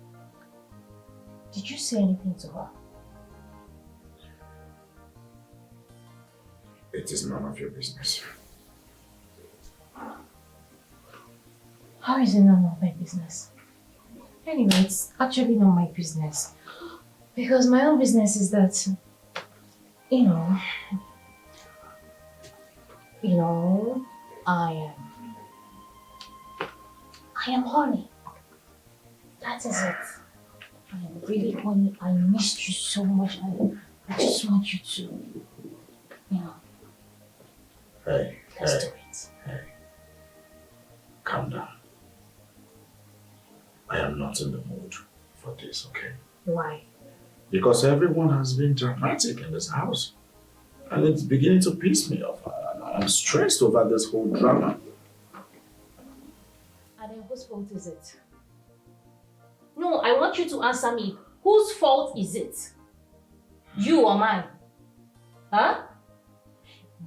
Speaker 10: Did you say anything to her?
Speaker 1: It is none of your business.
Speaker 10: How is it none of my business? Anyway, it's actually not my business. Because my own business is that, I am
Speaker 13: I am horny. That is it. I am really horny. I missed you so much. I just want you to, you know.
Speaker 2: Hey,
Speaker 13: Let's do it.
Speaker 2: Hey. Calm down. I am not in the mood for this, okay?
Speaker 13: Why?
Speaker 2: Because everyone has been dramatic in this house. And it's beginning to piss me off. I'm stressed over this whole drama.
Speaker 13: And then whose fault is it? No, I want you to answer me. Whose fault is it? You or mine? Huh?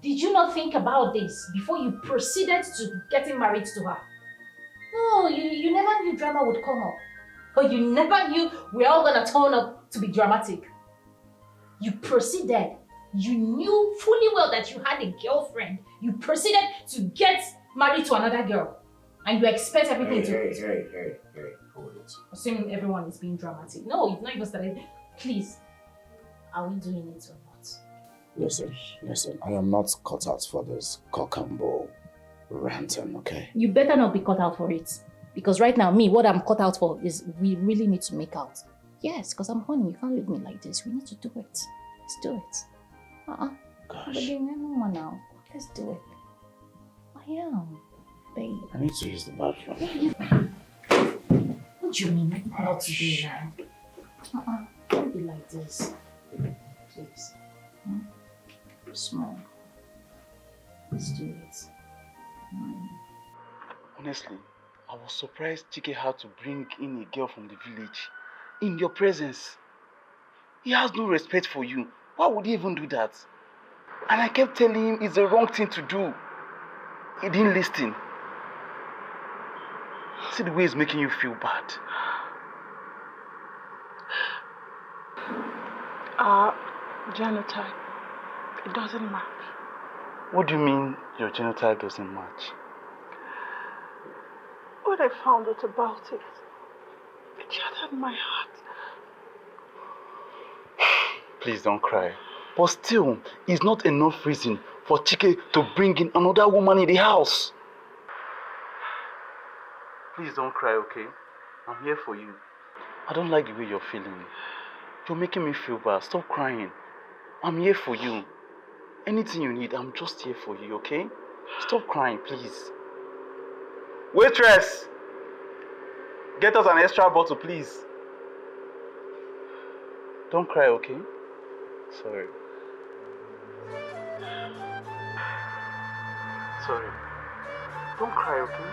Speaker 13: Did you not think about this before you proceeded to getting married to her? No, you never knew drama would come up. Or you never knew we're all gonna turn up to be dramatic. You proceeded. You knew fully well that you had a girlfriend. You proceeded to get married to another girl. And you expect everything
Speaker 2: Hey, hold it.
Speaker 13: Assuming everyone is being dramatic. No, you've not even started. Please, are we doing it or not?
Speaker 11: Listen, I am not cut out for this cock and bull ranting, okay?
Speaker 10: You better not be cut out for it. Because right now, me, what I'm cut out for is we really need to make out. Yes, because I'm horny. You can't leave me like this. We need to do it. Let's do it.
Speaker 11: Gosh.
Speaker 10: Baby, now. Let's do it. I am. Babe.
Speaker 11: I need to use the bathroom.
Speaker 13: What do you mean not to do that? Don't be like this. Please.
Speaker 10: Small. Let's do it.
Speaker 5: Honestly, I was surprised Dikeh had to bring in a girl from the village in your presence. He has no respect for you. Why would he even do that? And I kept telling him it's the wrong thing to do. He didn't listen. See the way he's making you feel bad.
Speaker 3: Genotype. It doesn't match.
Speaker 5: What do you mean your genotype doesn't match?
Speaker 3: When I found out about it, it shattered my heart.
Speaker 5: Please don't cry. But still, it's not enough reason for Dikeh to bring in another woman in the house. Please don't cry, okay? I'm here for you. I don't like the way you're feeling. You're making me feel bad. Stop crying. I'm here for you. Anything you need, I'm just here for you, okay? Stop crying, please. Waitress! Get us an extra bottle, please. Don't cry, okay? Sorry. Sorry. Don't cry, okay?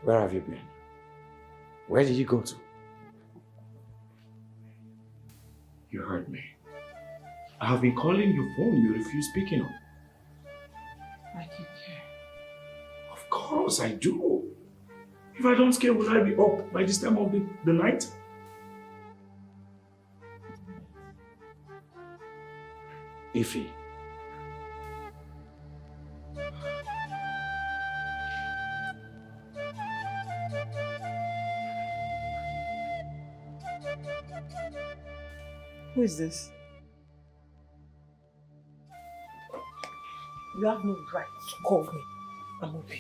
Speaker 11: Where have you been? Where did you go to?
Speaker 2: You heard me. I have been calling your phone, you refuse picking up.
Speaker 3: Like you care.
Speaker 2: Of course I do. If I don't care, will I be up by this time of the night?
Speaker 11: Ify.
Speaker 3: Who is this? You have no right to call me, Amobi.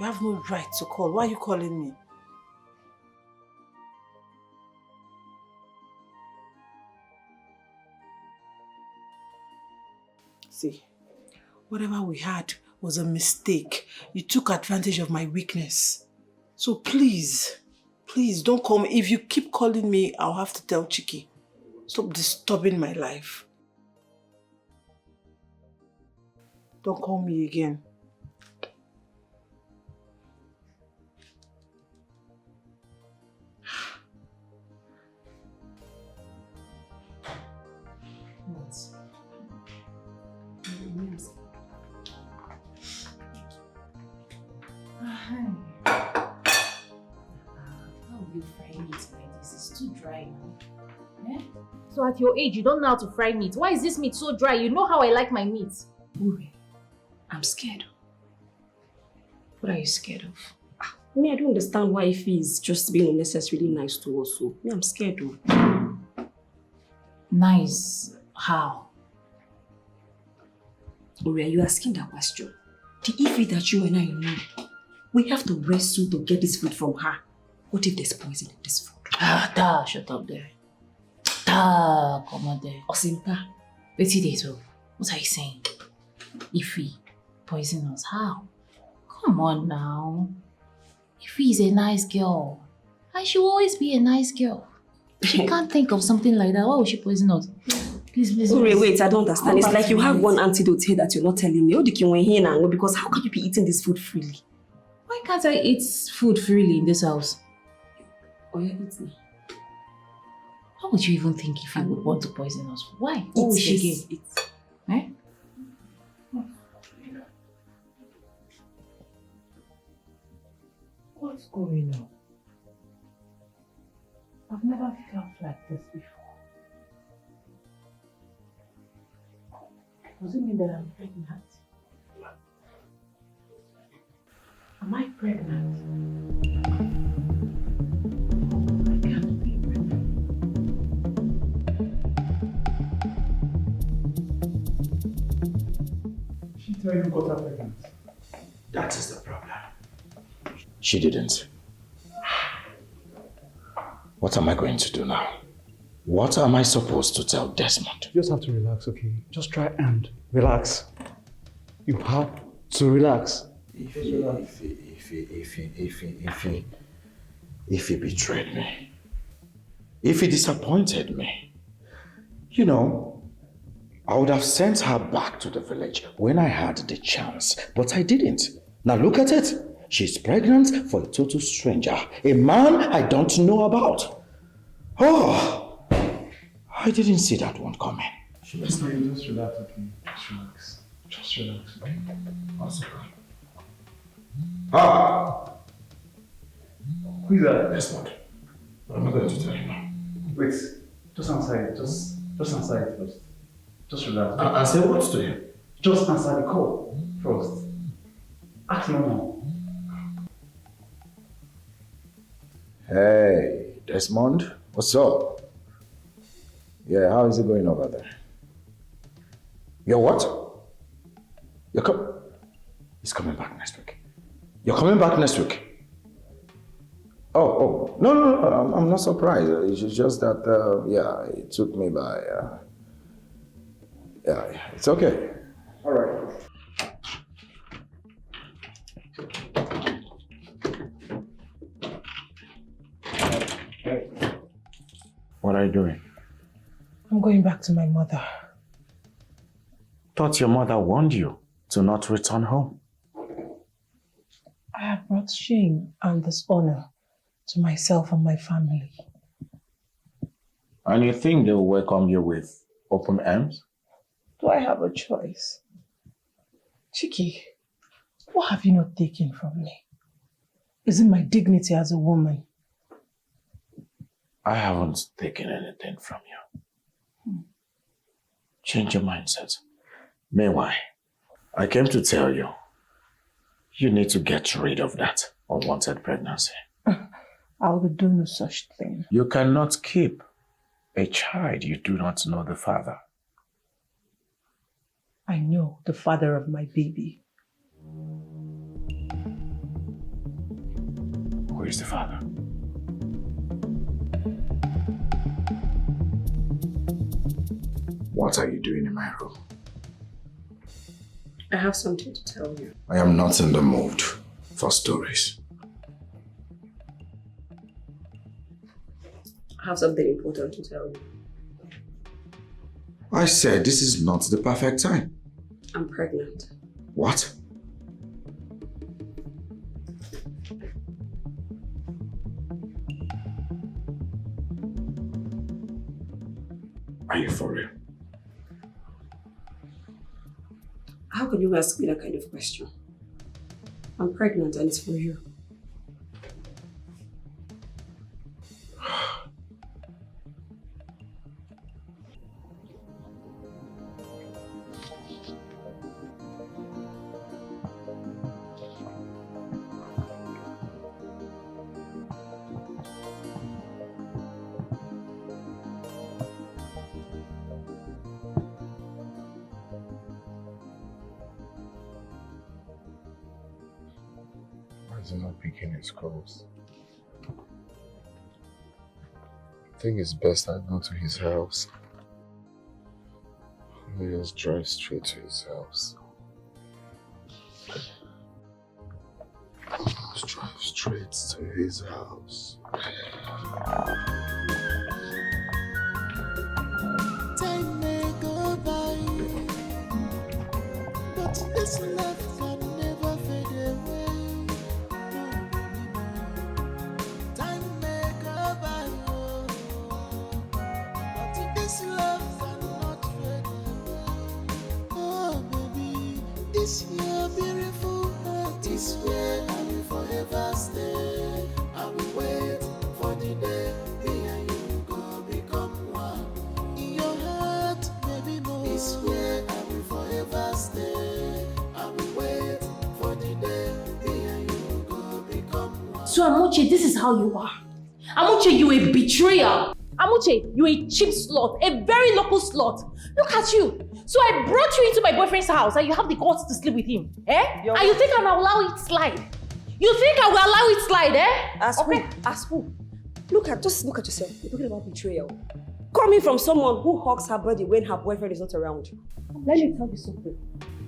Speaker 3: You have no right to call. Why are you calling me? See, whatever we had was a mistake. You took advantage of my weakness. So please don't call me. If you keep calling me, I'll have to tell Chiki. Stop disturbing my life. Don't call me again.
Speaker 10: of you frying meat like this? It's too dry now. Eh?
Speaker 13: So at your age, you don't know how to fry meat. Why is this meat so dry? You know how I like my meat.
Speaker 9: Uri, I'm scared.
Speaker 10: What are you scared of?
Speaker 9: Me, I don't understand why Ify is just being unnecessarily nice to us. So, me, I'm scared of.
Speaker 10: Nice? How?
Speaker 9: Uri, are you asking that question? The Ify that you and I know, we have to wrestle to get this food from her. What if there's poison in this food?
Speaker 10: Da, shut up there. Da, come on there.
Speaker 9: Osimpa.
Speaker 10: Wait till they talk. What are you saying? Ify, poison us? How? Come on now. Ify is a nice girl. And she will always be a nice girl. She can't think of something like that. Why would she poison us? Please.
Speaker 9: Wait, I don't understand. It's like you have one antidote here that you're not telling me. Because how can you be eating this food freely?
Speaker 10: Why can't I eat food freely in this house?
Speaker 9: Oh, you're eating.
Speaker 10: How would you even think Ify would want to poison us? Why? What would she get? Eh?
Speaker 3: What's going on? I've never felt like this before. Does it mean that I'm pregnant? Am I pregnant? I can't be pregnant.
Speaker 15: She tell you got her pregnant.
Speaker 2: That is the problem.
Speaker 11: She didn't. What am I going to do now? What am I supposed to tell Desmond?
Speaker 15: You just have to relax, okay? Just try and relax. You have to relax.
Speaker 11: If he betrayed me, if he disappointed me, you know, I would have sent her back to the village when I had the chance, but I didn't. Now look at it. She's pregnant for a total stranger, a man I don't know about. Oh, I didn't see that one coming.
Speaker 15: Just relax, okay? Just relax, okay?
Speaker 2: What's it called? Ah!
Speaker 15: Who is that?
Speaker 2: Desmond. What am I going to tell you now?
Speaker 15: Wait, just answer it. Just answer it first. Just relax.
Speaker 2: And say what to him?
Speaker 15: Just answer the call first. Ask no more.
Speaker 11: Hey, Desmond, what's up? Yeah, how is it going over there? You're what? He's coming back next week. You're coming back next week? Oh, no, I'm not surprised. It's just that, yeah, it took me by, yeah, it's okay.
Speaker 15: All right.
Speaker 11: What are you doing?
Speaker 3: I'm going back to my mother.
Speaker 11: Thought your mother warned you to not return home.
Speaker 3: I have brought shame and dishonor to myself and my family.
Speaker 11: And you think they'll welcome you with open arms?
Speaker 3: Do I have a choice? Chiki, what have you not taken from me? Is it my dignity as a woman?
Speaker 11: I haven't taken anything from you. Change your mindset. Meanwhile, I came to tell you, you need to get rid of that unwanted pregnancy.
Speaker 3: I will do no such thing.
Speaker 11: You cannot keep a child you do not know the father.
Speaker 3: I know the father of my baby.
Speaker 11: Who is the father? What are you doing in my room?
Speaker 9: I have something to tell you.
Speaker 11: I am not in the mood for stories.
Speaker 9: I have something important to tell you.
Speaker 11: I said this is not the perfect time.
Speaker 9: I'm pregnant.
Speaker 11: What? Are you for real?
Speaker 9: How can you ask me that kind of question? I'm pregnant and it's for you.
Speaker 1: He's not picking his calls. I think it's best I go to his house. Let me just drive straight to his house. Let's drive straight to his house.
Speaker 8: Time may go by, but this love can never fade away. Time may go by, but this love cannot fade away. Oh baby, this your beautiful heart is where I will forever stay. I will wait for the day me and you go become one. In your heart, baby, more is where I will forever stay. I will wait for the day me and you go become one.
Speaker 13: So Amuche, this is how you are. Amuche, you a betrayer. Amuche, you a cheap slut, a very local slut. Look at you. So I brought you into my boyfriend's house and you have the guts to sleep with him, eh? And you think I'll allow it slide? You think I will allow it slide, eh?
Speaker 9: As who? As who? Just look at yourself. You're talking about betrayal. Coming from someone who hugs her body when her boyfriend is not around. Let me tell you something.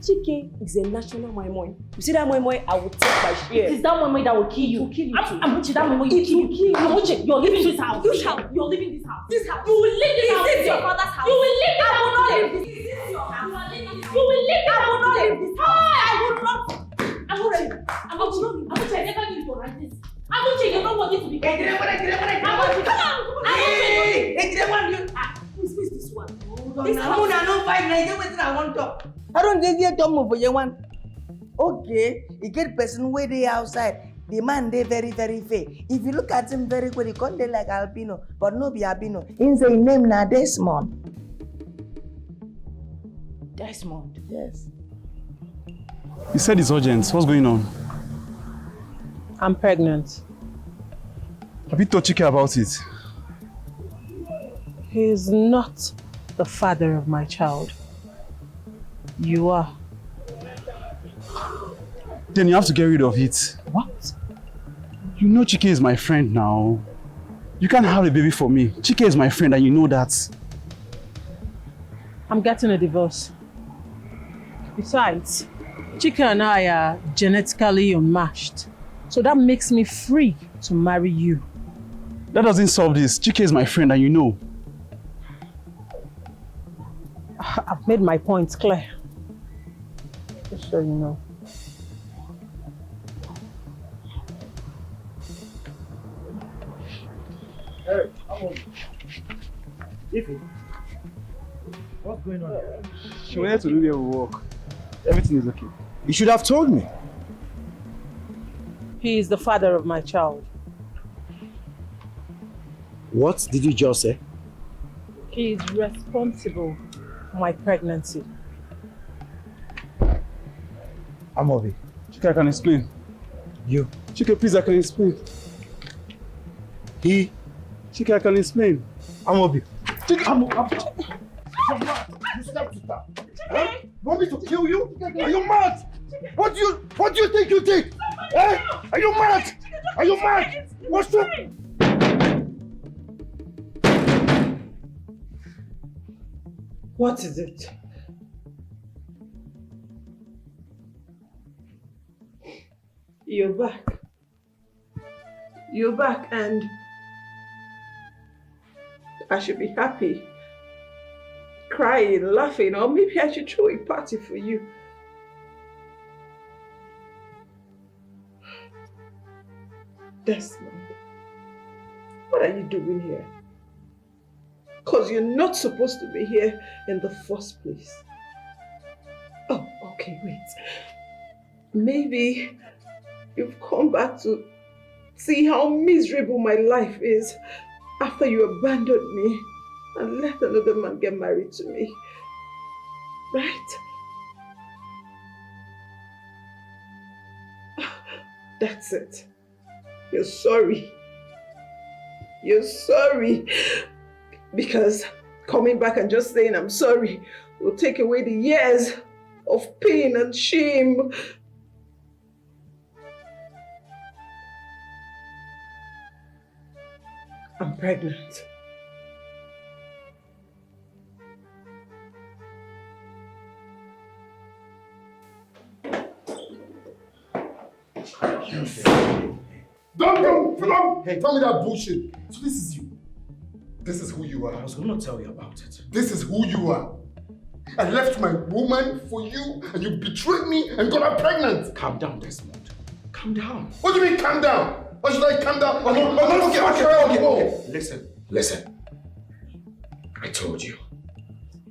Speaker 9: Dikeh is a national moi. You see that moi, I will take my share.
Speaker 13: It is that moi that will kill you. Amuche, that moi will kill you. Amuche, you're leaving this house. You're leaving this house. This house. You will leave this house. Is this your father's house? You will leave this house. I will not leave this. Is this your house? You will leave this house. I will not leave this house. I will not. Amuche, I never knew you were like this. Amuche, you don't want it to be. Amuche, come on. Who's this one?
Speaker 16: This woman I don't find I want to. I don't think you don't move for you one. Okay, you get person where they outside. The man they very, very fair. If you look at him very good, he can't be like albino, but no be albino. In the name na Desmond. Desmond. Yes.
Speaker 15: You said it's urgent. What's going on?
Speaker 3: I'm pregnant.
Speaker 15: Have you told Chike about it?
Speaker 3: He is not the father of my child. You are.
Speaker 15: Then you have to get rid of it.
Speaker 3: What?
Speaker 15: You know Chike is my friend now. You can't have a baby for me. Chike is my friend and you know that.
Speaker 3: I'm getting a divorce. Besides, Chike and I are genetically unmatched. So that makes me free to marry you.
Speaker 15: That doesn't solve this. Chike is my friend and you know.
Speaker 3: I've made my points clear. Just so you know.
Speaker 17: Hey, come on. Ify, what's going on here?
Speaker 15: She wanted to do their work. Everything is okay.
Speaker 17: You should have told me.
Speaker 3: He is the father of my child.
Speaker 17: What did you just say?
Speaker 3: He is responsible for my pregnancy.
Speaker 17: Amobi.
Speaker 15: Chike, I can explain.
Speaker 17: You?
Speaker 15: Chike, please, I can explain.
Speaker 17: He?
Speaker 15: Chike, I can explain.
Speaker 17: Amobi.
Speaker 15: Chike,
Speaker 17: You stepped to that. Huh? Want me to kill you? Are you mad? What do you think you did? Eh? Are you mad? Are you mad? What's up?
Speaker 3: What is it? You're back. You're back and I should be happy. Crying, laughing, or maybe I should throw a party for you. Desmond, what are you doing here? Because you're not supposed to be here in the first place. Oh, okay, wait. Maybe you've come back to see how miserable my life is after you abandoned me and let another man get married to me. Right? That's it. You're sorry. You're sorry. Because coming back and just saying I'm sorry will take away the years of pain and shame. I'm pregnant.
Speaker 17: Don't! Hey, tell me that bullshit. So this is you. This is who you are.
Speaker 2: I was gonna tell you about it.
Speaker 17: This is who you are. I left my woman for you and you betrayed me and got her pregnant.
Speaker 2: Calm down, Desmond. Calm down.
Speaker 17: What do you mean calm down? Why should I calm down?
Speaker 2: Okay. Listen. I told you.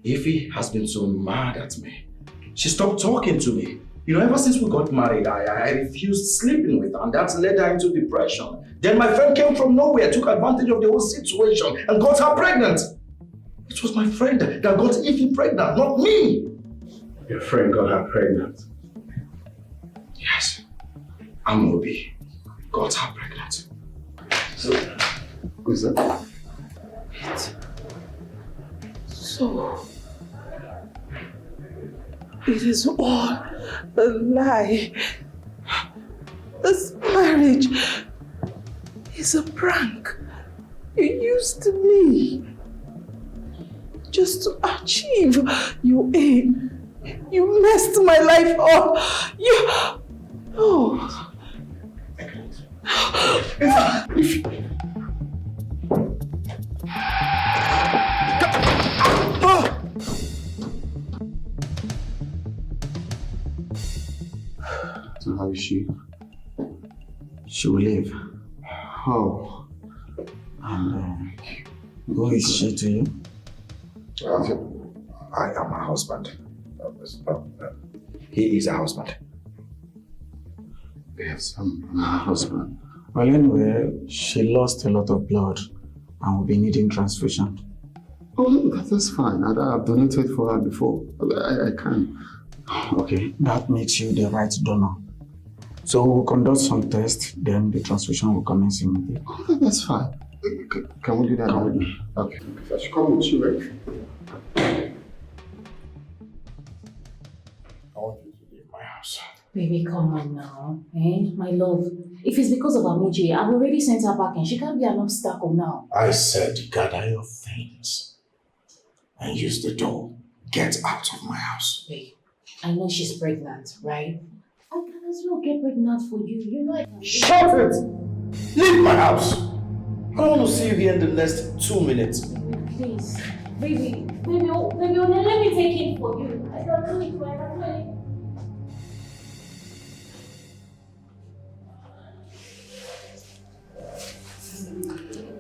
Speaker 2: Ify has been so mad at me. She stopped talking to me. You know, ever since we got married, I refused sleeping with her, and that led her into depression. Then my friend came from nowhere, took advantage of the whole situation, and got her pregnant. It was my friend that got Ify pregnant, not me.
Speaker 17: Your friend got her pregnant?
Speaker 2: Yes. Amobi got her pregnant.
Speaker 17: So, who's that?
Speaker 3: So, it is all a lie. This marriage is a prank. You used me just to achieve your aim. You messed my life up.
Speaker 1: So how is she?
Speaker 2: She will live.
Speaker 1: How?
Speaker 2: And who is she to you?
Speaker 17: I am her husband.
Speaker 2: He is her husband.
Speaker 1: Yes, I'm her husband.
Speaker 18: Well, anyway, she lost a lot of blood and will be needing transfusion.
Speaker 1: Oh, that's fine. I've donated for her before. I can.
Speaker 18: Okay, that makes you the right donor. So we'll conduct some tests, then the transfusion will commence immediately.
Speaker 1: Oh, that's fine. Can we do that now? Okay. I should come with you, right?
Speaker 2: I want you to leave my house.
Speaker 10: Baby, come on now. Eh? My love. If it's because of Amuji, I've already sent her back and she can't be an obstacle now.
Speaker 2: I said gather your things and use the door. Get out of my house.
Speaker 10: Babe, I know she's pregnant, right? I can as well get pregnant for you. You know I can.
Speaker 2: Shut it! Leave my house! I don't want to see you here in the next 2 minutes.
Speaker 10: Please. Baby, let me take it for you. I can do it, I can do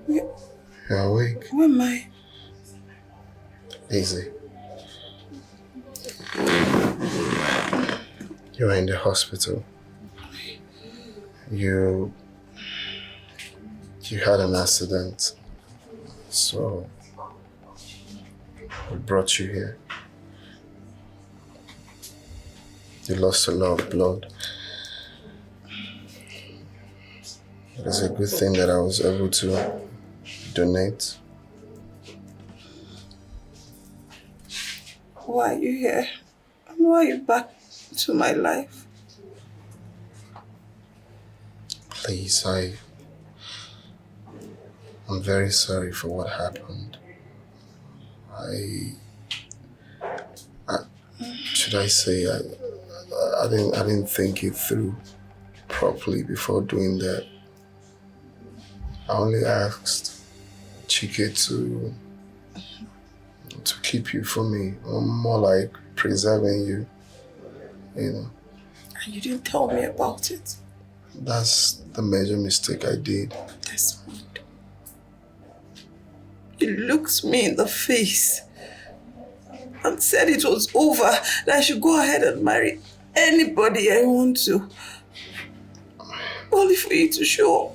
Speaker 10: it.
Speaker 1: You're awake?
Speaker 3: Who am I?
Speaker 1: Easy. You're in the hospital. You had an accident, so we brought you here. You lost a lot of blood. It is a good thing that I was able to donate.
Speaker 3: Why are you here? And why are you back to my life?
Speaker 1: Please, I'm very sorry for what happened. Should I say I didn't think it through properly before doing that. I only asked Chike to keep you for me, or more like preserving you, you know.
Speaker 3: And you didn't tell me about it.
Speaker 1: That's the major mistake I did.
Speaker 3: Desmond, you looked me in the face and said it was over, that I should go ahead and marry anybody I want to. Only for you to show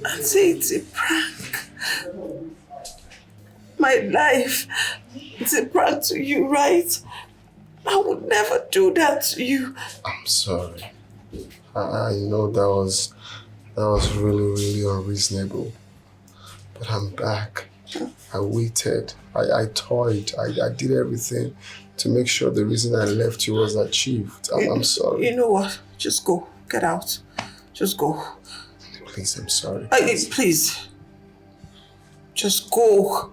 Speaker 3: and say it's a prank. My life, it's a prank to you, right? I would never do that to you.
Speaker 1: I'm sorry. I know that was really, really unreasonable. But I'm back. I waited. I toyed. I did everything to make sure the reason I left you was achieved. I'm sorry.
Speaker 3: You know what? Just go. Get out. Just go.
Speaker 1: Please, I'm sorry.
Speaker 3: Please.
Speaker 8: Just go.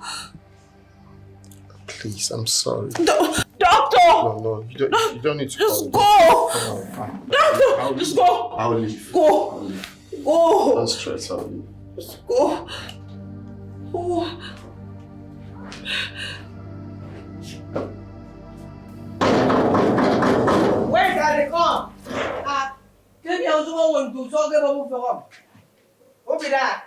Speaker 15: Please, I'm sorry.
Speaker 8: Doctor!
Speaker 15: No, you don't need to
Speaker 8: just
Speaker 15: call.
Speaker 8: Go! Doctor! Just go!
Speaker 15: I'll leave.
Speaker 8: Go! Go!
Speaker 15: Don't stress, I'll leave.
Speaker 8: Just go! Go!
Speaker 16: Where can they come? Give me also one to talk about for home. Open that.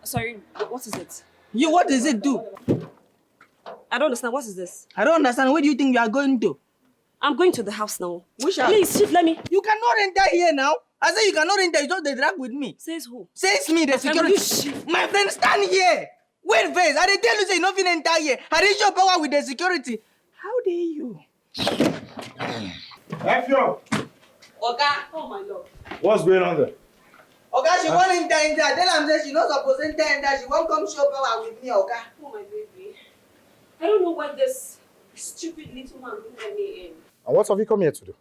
Speaker 9: Sorry, what is it?
Speaker 16: You, what does it do?
Speaker 9: I don't understand. What is this?
Speaker 16: I don't understand. Where do you think you are going to?
Speaker 9: I'm going to the house now.
Speaker 16: Which house?
Speaker 9: Please, Chief, let me.
Speaker 16: You cannot enter here now. I say you cannot enter. You just the drag with me.
Speaker 9: Says who?
Speaker 16: Says me, the security. My friend, stand here. Wait first. I tell you, say nothing enter here. I reach your power with the security. How dare you?
Speaker 12: Efio!
Speaker 16: Oga.
Speaker 9: Oh my Lord.
Speaker 12: What's going on there?
Speaker 16: Oga, she won't enter. Tell am say she not supposed to enter. She won't come show power with me, Oga.
Speaker 9: Oh my baby. I don't know what this stupid little man brought me in.
Speaker 15: And what have you come here to do?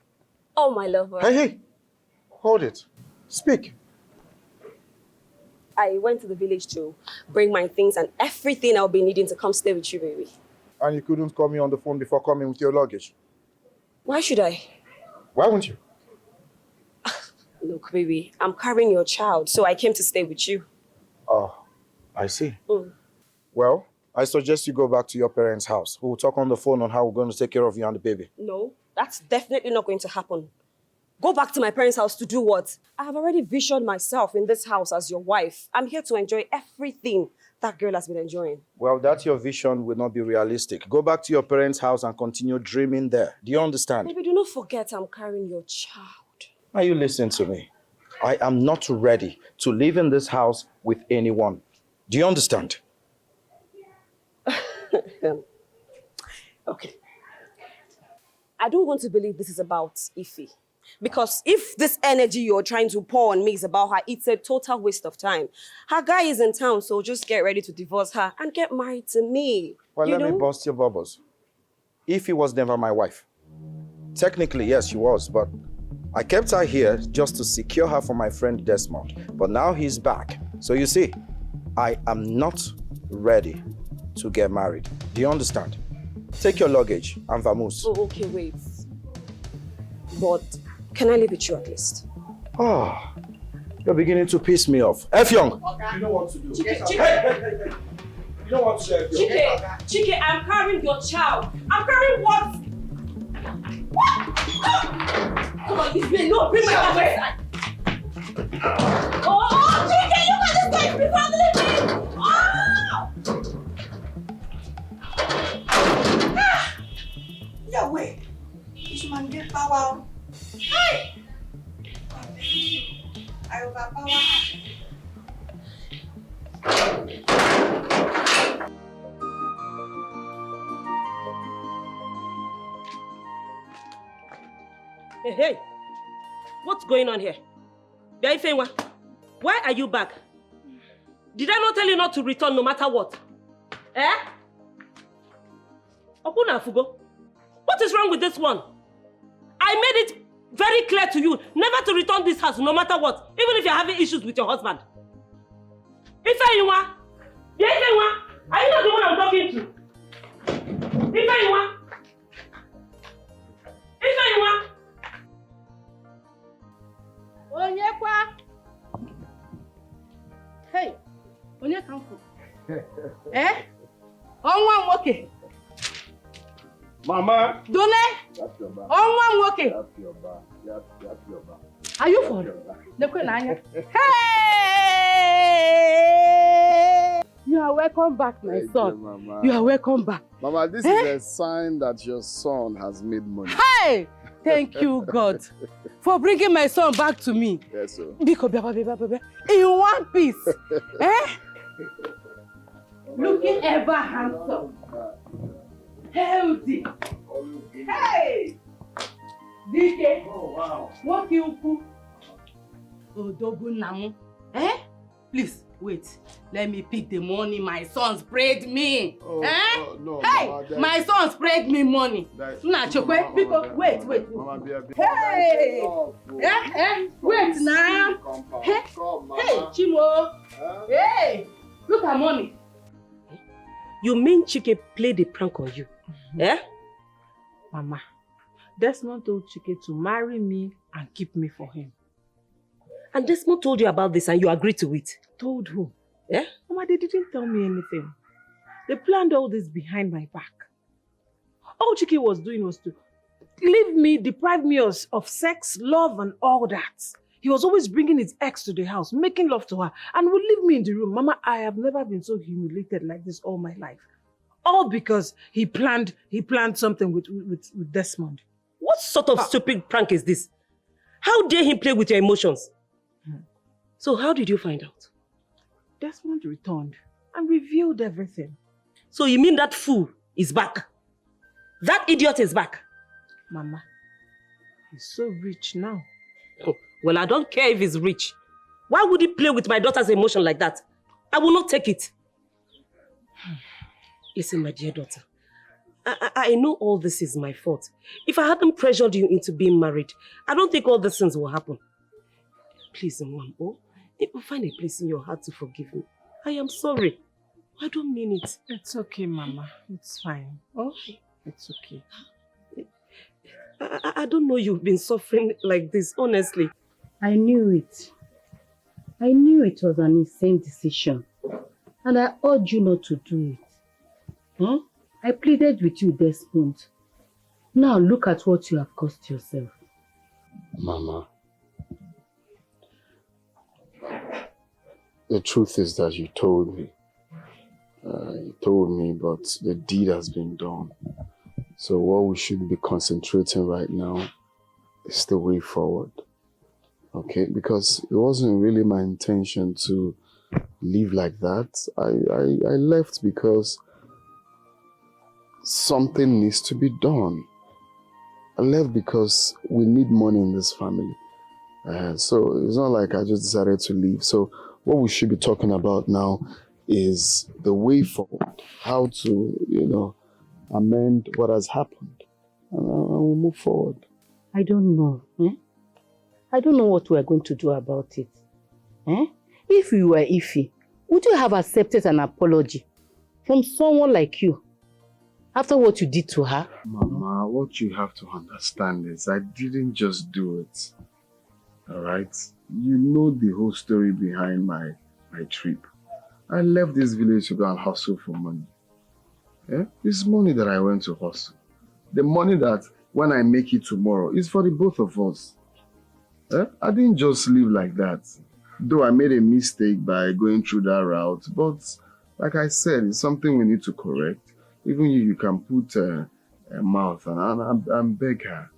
Speaker 9: Oh my lover.
Speaker 15: Hey, hold it. Speak.
Speaker 9: I went to the village to bring my things and everything I'll be needing to come stay with you, baby.
Speaker 15: And you couldn't call me on the phone before coming with your luggage?
Speaker 9: Why should I?
Speaker 15: Why won't you?
Speaker 9: Look, baby, I'm carrying your child, so I came to stay with you.
Speaker 15: Oh, I see.
Speaker 9: Mm.
Speaker 15: Well, I suggest you go back to your parents' house. We'll talk on the phone on how we're going to take care of you and the baby.
Speaker 9: No, that's definitely not going to happen. Go back to my parents' house to do what? I have already visioned myself in this house as your wife. I'm here to enjoy everything that girl has been enjoying.
Speaker 15: Well, that your vision will not be realistic. Go back to your parents' house and continue dreaming there. Do you understand?
Speaker 9: Baby, do not forget I'm carrying your child.
Speaker 15: Are you listening to me? I am not ready to live in this house with anyone. Do you understand?
Speaker 9: Okay. I don't want to believe this is about Ify. Because if this energy you're trying to pour on me is about her, it's a total waste of time. Her guy is in town, so just get ready to divorce her and get married to me.
Speaker 15: Well, let me bust your bubbles. Ify was never my wife. Technically, yes, she was, but I kept her here just to secure her for my friend Desmond. But now he's back. So you see, I am not ready to get married. Do you understand? Take your luggage and vamoose.
Speaker 9: Oh, okay, wait. But can I live with you at least?
Speaker 15: Oh, you're beginning to piss me off. F Young!
Speaker 12: You know what to do.
Speaker 9: Chike,
Speaker 12: Hey. You know what to do.
Speaker 9: Chike, I'm carrying your child. I'm carrying what? What? Come on, this way. No, bring my child. Oh, Chike, look at this guy. Please handle me.
Speaker 16: Yeah, wait. This man get power. Hey! I overpower.
Speaker 4: Hey, what's going on here? Ifewa, why are you back? Did I not tell you not to return no matter what? Eh? Okuna Fugo, what is wrong with this one? I made it very clear to you never to return this house no matter what, even if you're having issues with your husband. Ifewa, are you not the one I'm talking to? Ifewa.
Speaker 16: Onyekwa. Hey, onye ka mfu. Eh? Onwa nwoke.
Speaker 12: Mama.
Speaker 16: Dole. Onwa nwoke. Are you for? Lekwe na anya. Hey! You are welcome back, my son.
Speaker 1: Mama.
Speaker 16: You are welcome back.
Speaker 1: Mama, this is a sign that your son has made money.
Speaker 16: Hey! Thank you, God, for bringing my son back to me.
Speaker 1: Yes, sir.
Speaker 16: In one piece. Eh? Looking ever handsome. Healthy. Hey! Dikeh. Oh, wow. What you put? Odogu namu. Eh? Please,
Speaker 7: Wait, let me pick the money my son sprayed me.
Speaker 1: Oh, no,
Speaker 7: hey,
Speaker 1: Mama,
Speaker 7: my son sprayed me money. Nah, Chokwe, wait.
Speaker 1: Mama,
Speaker 7: Hey! Wait now. Hey, Chimo. Hey, look at money.
Speaker 4: You mean Chike played a prank on you? Eh?
Speaker 3: Mama, Desmond told Chike to marry me and keep me for him.
Speaker 4: And Desmond told you about this and you agreed to it?
Speaker 3: Told who?
Speaker 4: Eh?
Speaker 3: Mama, they didn't tell me anything. They planned all this behind my back. All Chike was doing was to leave me, deprive me of sex, love, and all that. He was always bringing his ex to the house, making love to her, and would leave me in the room. Mama, I have never been so humiliated like this all my life. All because he planned something with Desmond.
Speaker 4: What sort of stupid prank is this? How dare he play with your emotions? So how did you find out?
Speaker 3: Desmond returned and revealed everything.
Speaker 4: So you mean that fool is back? That idiot is back?
Speaker 3: Mama, he's so rich now.
Speaker 4: Oh, well, I don't care if he's rich. Why would he play with my daughter's emotion like that? I will not take it. Listen, my dear daughter. I know all this is my fault. If I hadn't pressured you into being married, I don't think all these things will happen. Please, Mom, find a place in your heart to forgive me. I am sorry. I don't mean it.
Speaker 3: It's okay, Mama. It's fine. Oh, it's okay.
Speaker 4: I don't know you've been suffering like this, honestly.
Speaker 7: I knew it. I knew it was an insane decision. And I urged you not to do it. Huh? I pleaded with you, Desmond. Now look at what you have cost yourself.
Speaker 1: Mama, the truth is that you told me. But the deed has been done. So what we should be concentrating right now is the way forward. Okay? Because it wasn't really my intention to live like that. I left because something needs to be done. I left because we need money in this family. So it's not like I just decided to leave. So what we should be talking about now is the way forward. How to, amend what has happened. And we'll move forward.
Speaker 7: I don't know. I don't know what we are going to do about it. If you were Ify, would you have accepted an apology from someone like you after what you did to her?
Speaker 1: Mama, what you have to understand is I didn't just do it. Alright? You know the whole story behind my trip. I left this village to go and hustle for money. It's money that I went to hustle. The money that when I make it tomorrow is for the both of us. I didn't just live like that. Though I made a mistake by going through that route, but like I said, it's something we need to correct. Even you can put a mouth and beg her.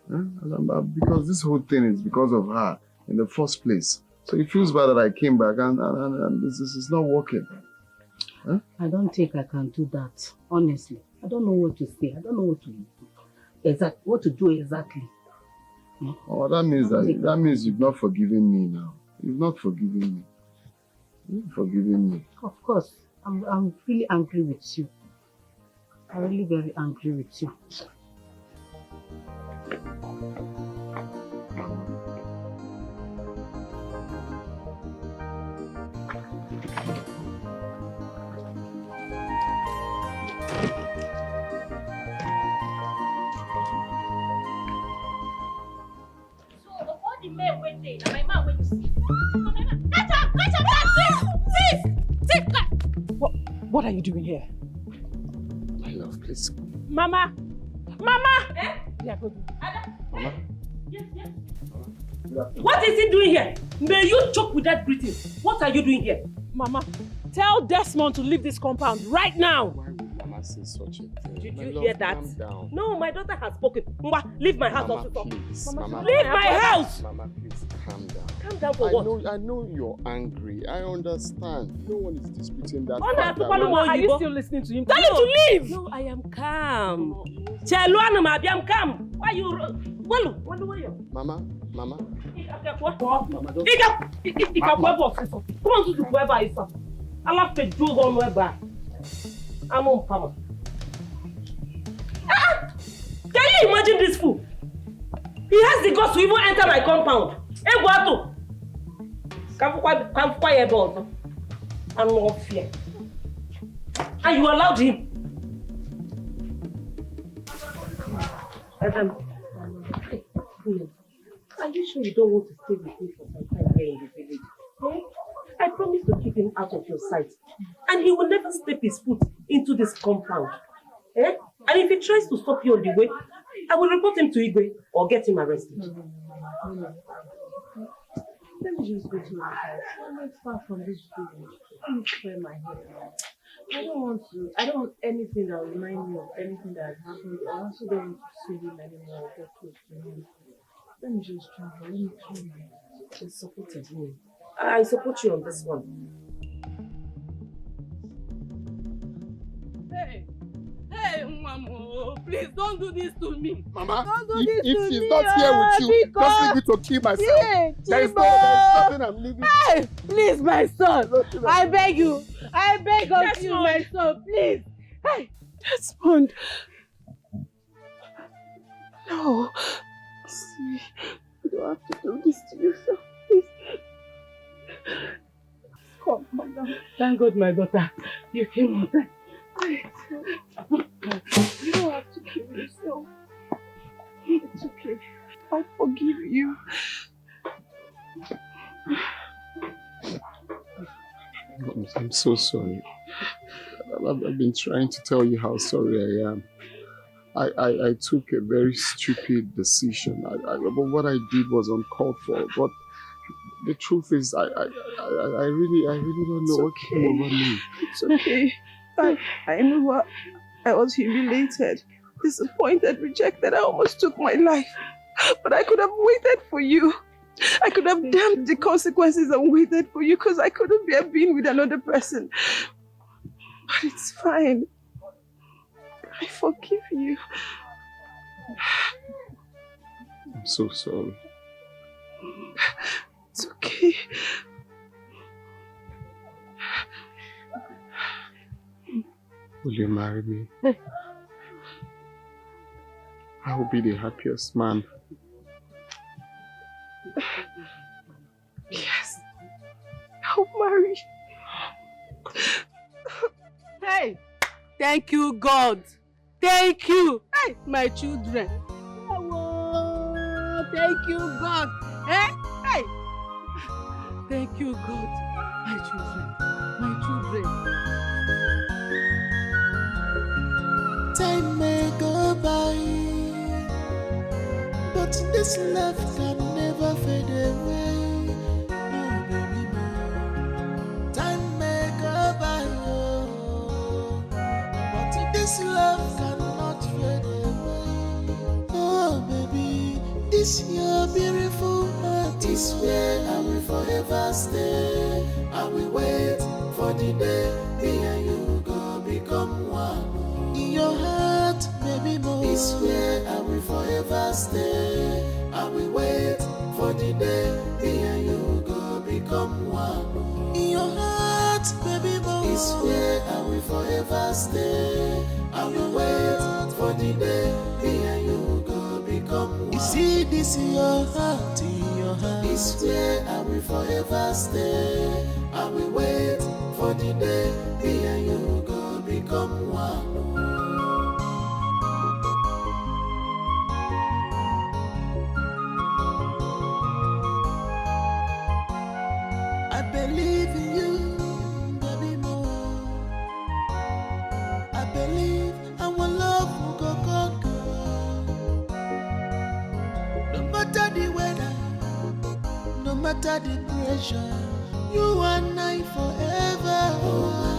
Speaker 1: Because this whole thing is because of her in the first place. So it feels bad that I came back and this is not working.
Speaker 7: I don't think I can do that, honestly. I don't know what to say. I don't know what to do exactly.
Speaker 1: Oh, that means you've not forgiven me now. You've not forgiven me. You've forgiven me.
Speaker 7: Of course. I'm really angry with you. I'm really very angry with you.
Speaker 3: What are you doing here?
Speaker 1: My love, please.
Speaker 3: Mama! Mama! Yeah, go.
Speaker 1: Mama?
Speaker 4: Yes. What is he doing here? May you choke with that greeting. What are you doing here?
Speaker 3: Mama, tell Desmond to leave this compound right now.
Speaker 1: Why would Mama
Speaker 11: say such a thing.
Speaker 4: Did
Speaker 11: My
Speaker 4: you
Speaker 11: love,
Speaker 4: hear that?
Speaker 11: Calm down.
Speaker 4: No, my daughter has spoken. Mwa, leave my house.
Speaker 11: Mama, please. Mama,
Speaker 4: leave my house!
Speaker 11: Mama, please, calm down.
Speaker 4: Calm down for what?
Speaker 11: I know you're angry. I understand. No one is disputing that.
Speaker 3: Mama, are you still listening to him?
Speaker 4: Tell him to leave! No, I am calm. I'm calm. Why you... Walu, where you?
Speaker 11: Mama.
Speaker 4: Come on, to whoever is up. I love to do on whoever. I'm on power. Can you imagine this fool? He has the guts to even enter my compound. Hey, Guato! Come quiet about him. I'm not fear. And you allowed him. Are you sure you don't want to stay with me for some time here in the village? Eh? I promise to keep him out of your sight. And he will never step his foot into this compound. Eh? And if he tries to stop you on the way, I will report him to Igwe or get him arrested.
Speaker 3: Let me just go to my house. I'm not far from this village. Let me clear my head now. I don't want anything that will remind me of anything that has happened. I also don't want to see him anymore or get close to him. Let me just travel. Let me clear my head.
Speaker 4: Just supported me. I support you on this one.
Speaker 3: Hey, Mama, please don't do this to me.
Speaker 11: Mama,
Speaker 3: don't do this to
Speaker 11: if
Speaker 3: me.
Speaker 11: she's not here with you, just leave me to kill myself. There's nothing I'm leaving.
Speaker 3: Hey, please, my son. I beg you. I beg of you, my son, please. Hey, Desmond. No. See, you don't have to do this to yourself, please. Come down. Thank God, my daughter. You came on time. You don't have to kill yourself. It's okay. I forgive you.
Speaker 11: I'm so sorry. I've been trying to tell you how sorry I am. I took a very stupid decision. But what I did was uncalled for. But the truth is, I really don't know what came over me.
Speaker 3: It's okay. I remember I was humiliated, disappointed, rejected. I almost took my life. But I could have waited for you. I could have damped the consequences and waited for you because I couldn't bear being with another person. But it's fine. I forgive you.
Speaker 11: I'm so sorry.
Speaker 3: It's okay.
Speaker 11: Will you marry me? I will be the happiest man.
Speaker 3: Yes. I'll marry. Hey, thank you, God. Thank you. Hey, my children. Oh, thank you, God. Hey. Thank you, God. My children. My children.
Speaker 8: Time may go by, but this love can never fade away. Oh, baby, time may go by, oh, but this love cannot fade away. Oh, baby, this your beautiful heart is where I will forever stay. I will wait for the day me and you go become one. In your heart, baby, more is where I will forever stay. I will wait for the day me and you go become one. In your heart, baby, more is where I will forever stay. I will wait for the day me and you go become one. You see this in your heart, is where I will forever stay. I will wait for the day me and you go become one. I believe in you, baby, more. I believe our love will go conquer. No matter the weather, no matter the pressure, you and I forever. Oh,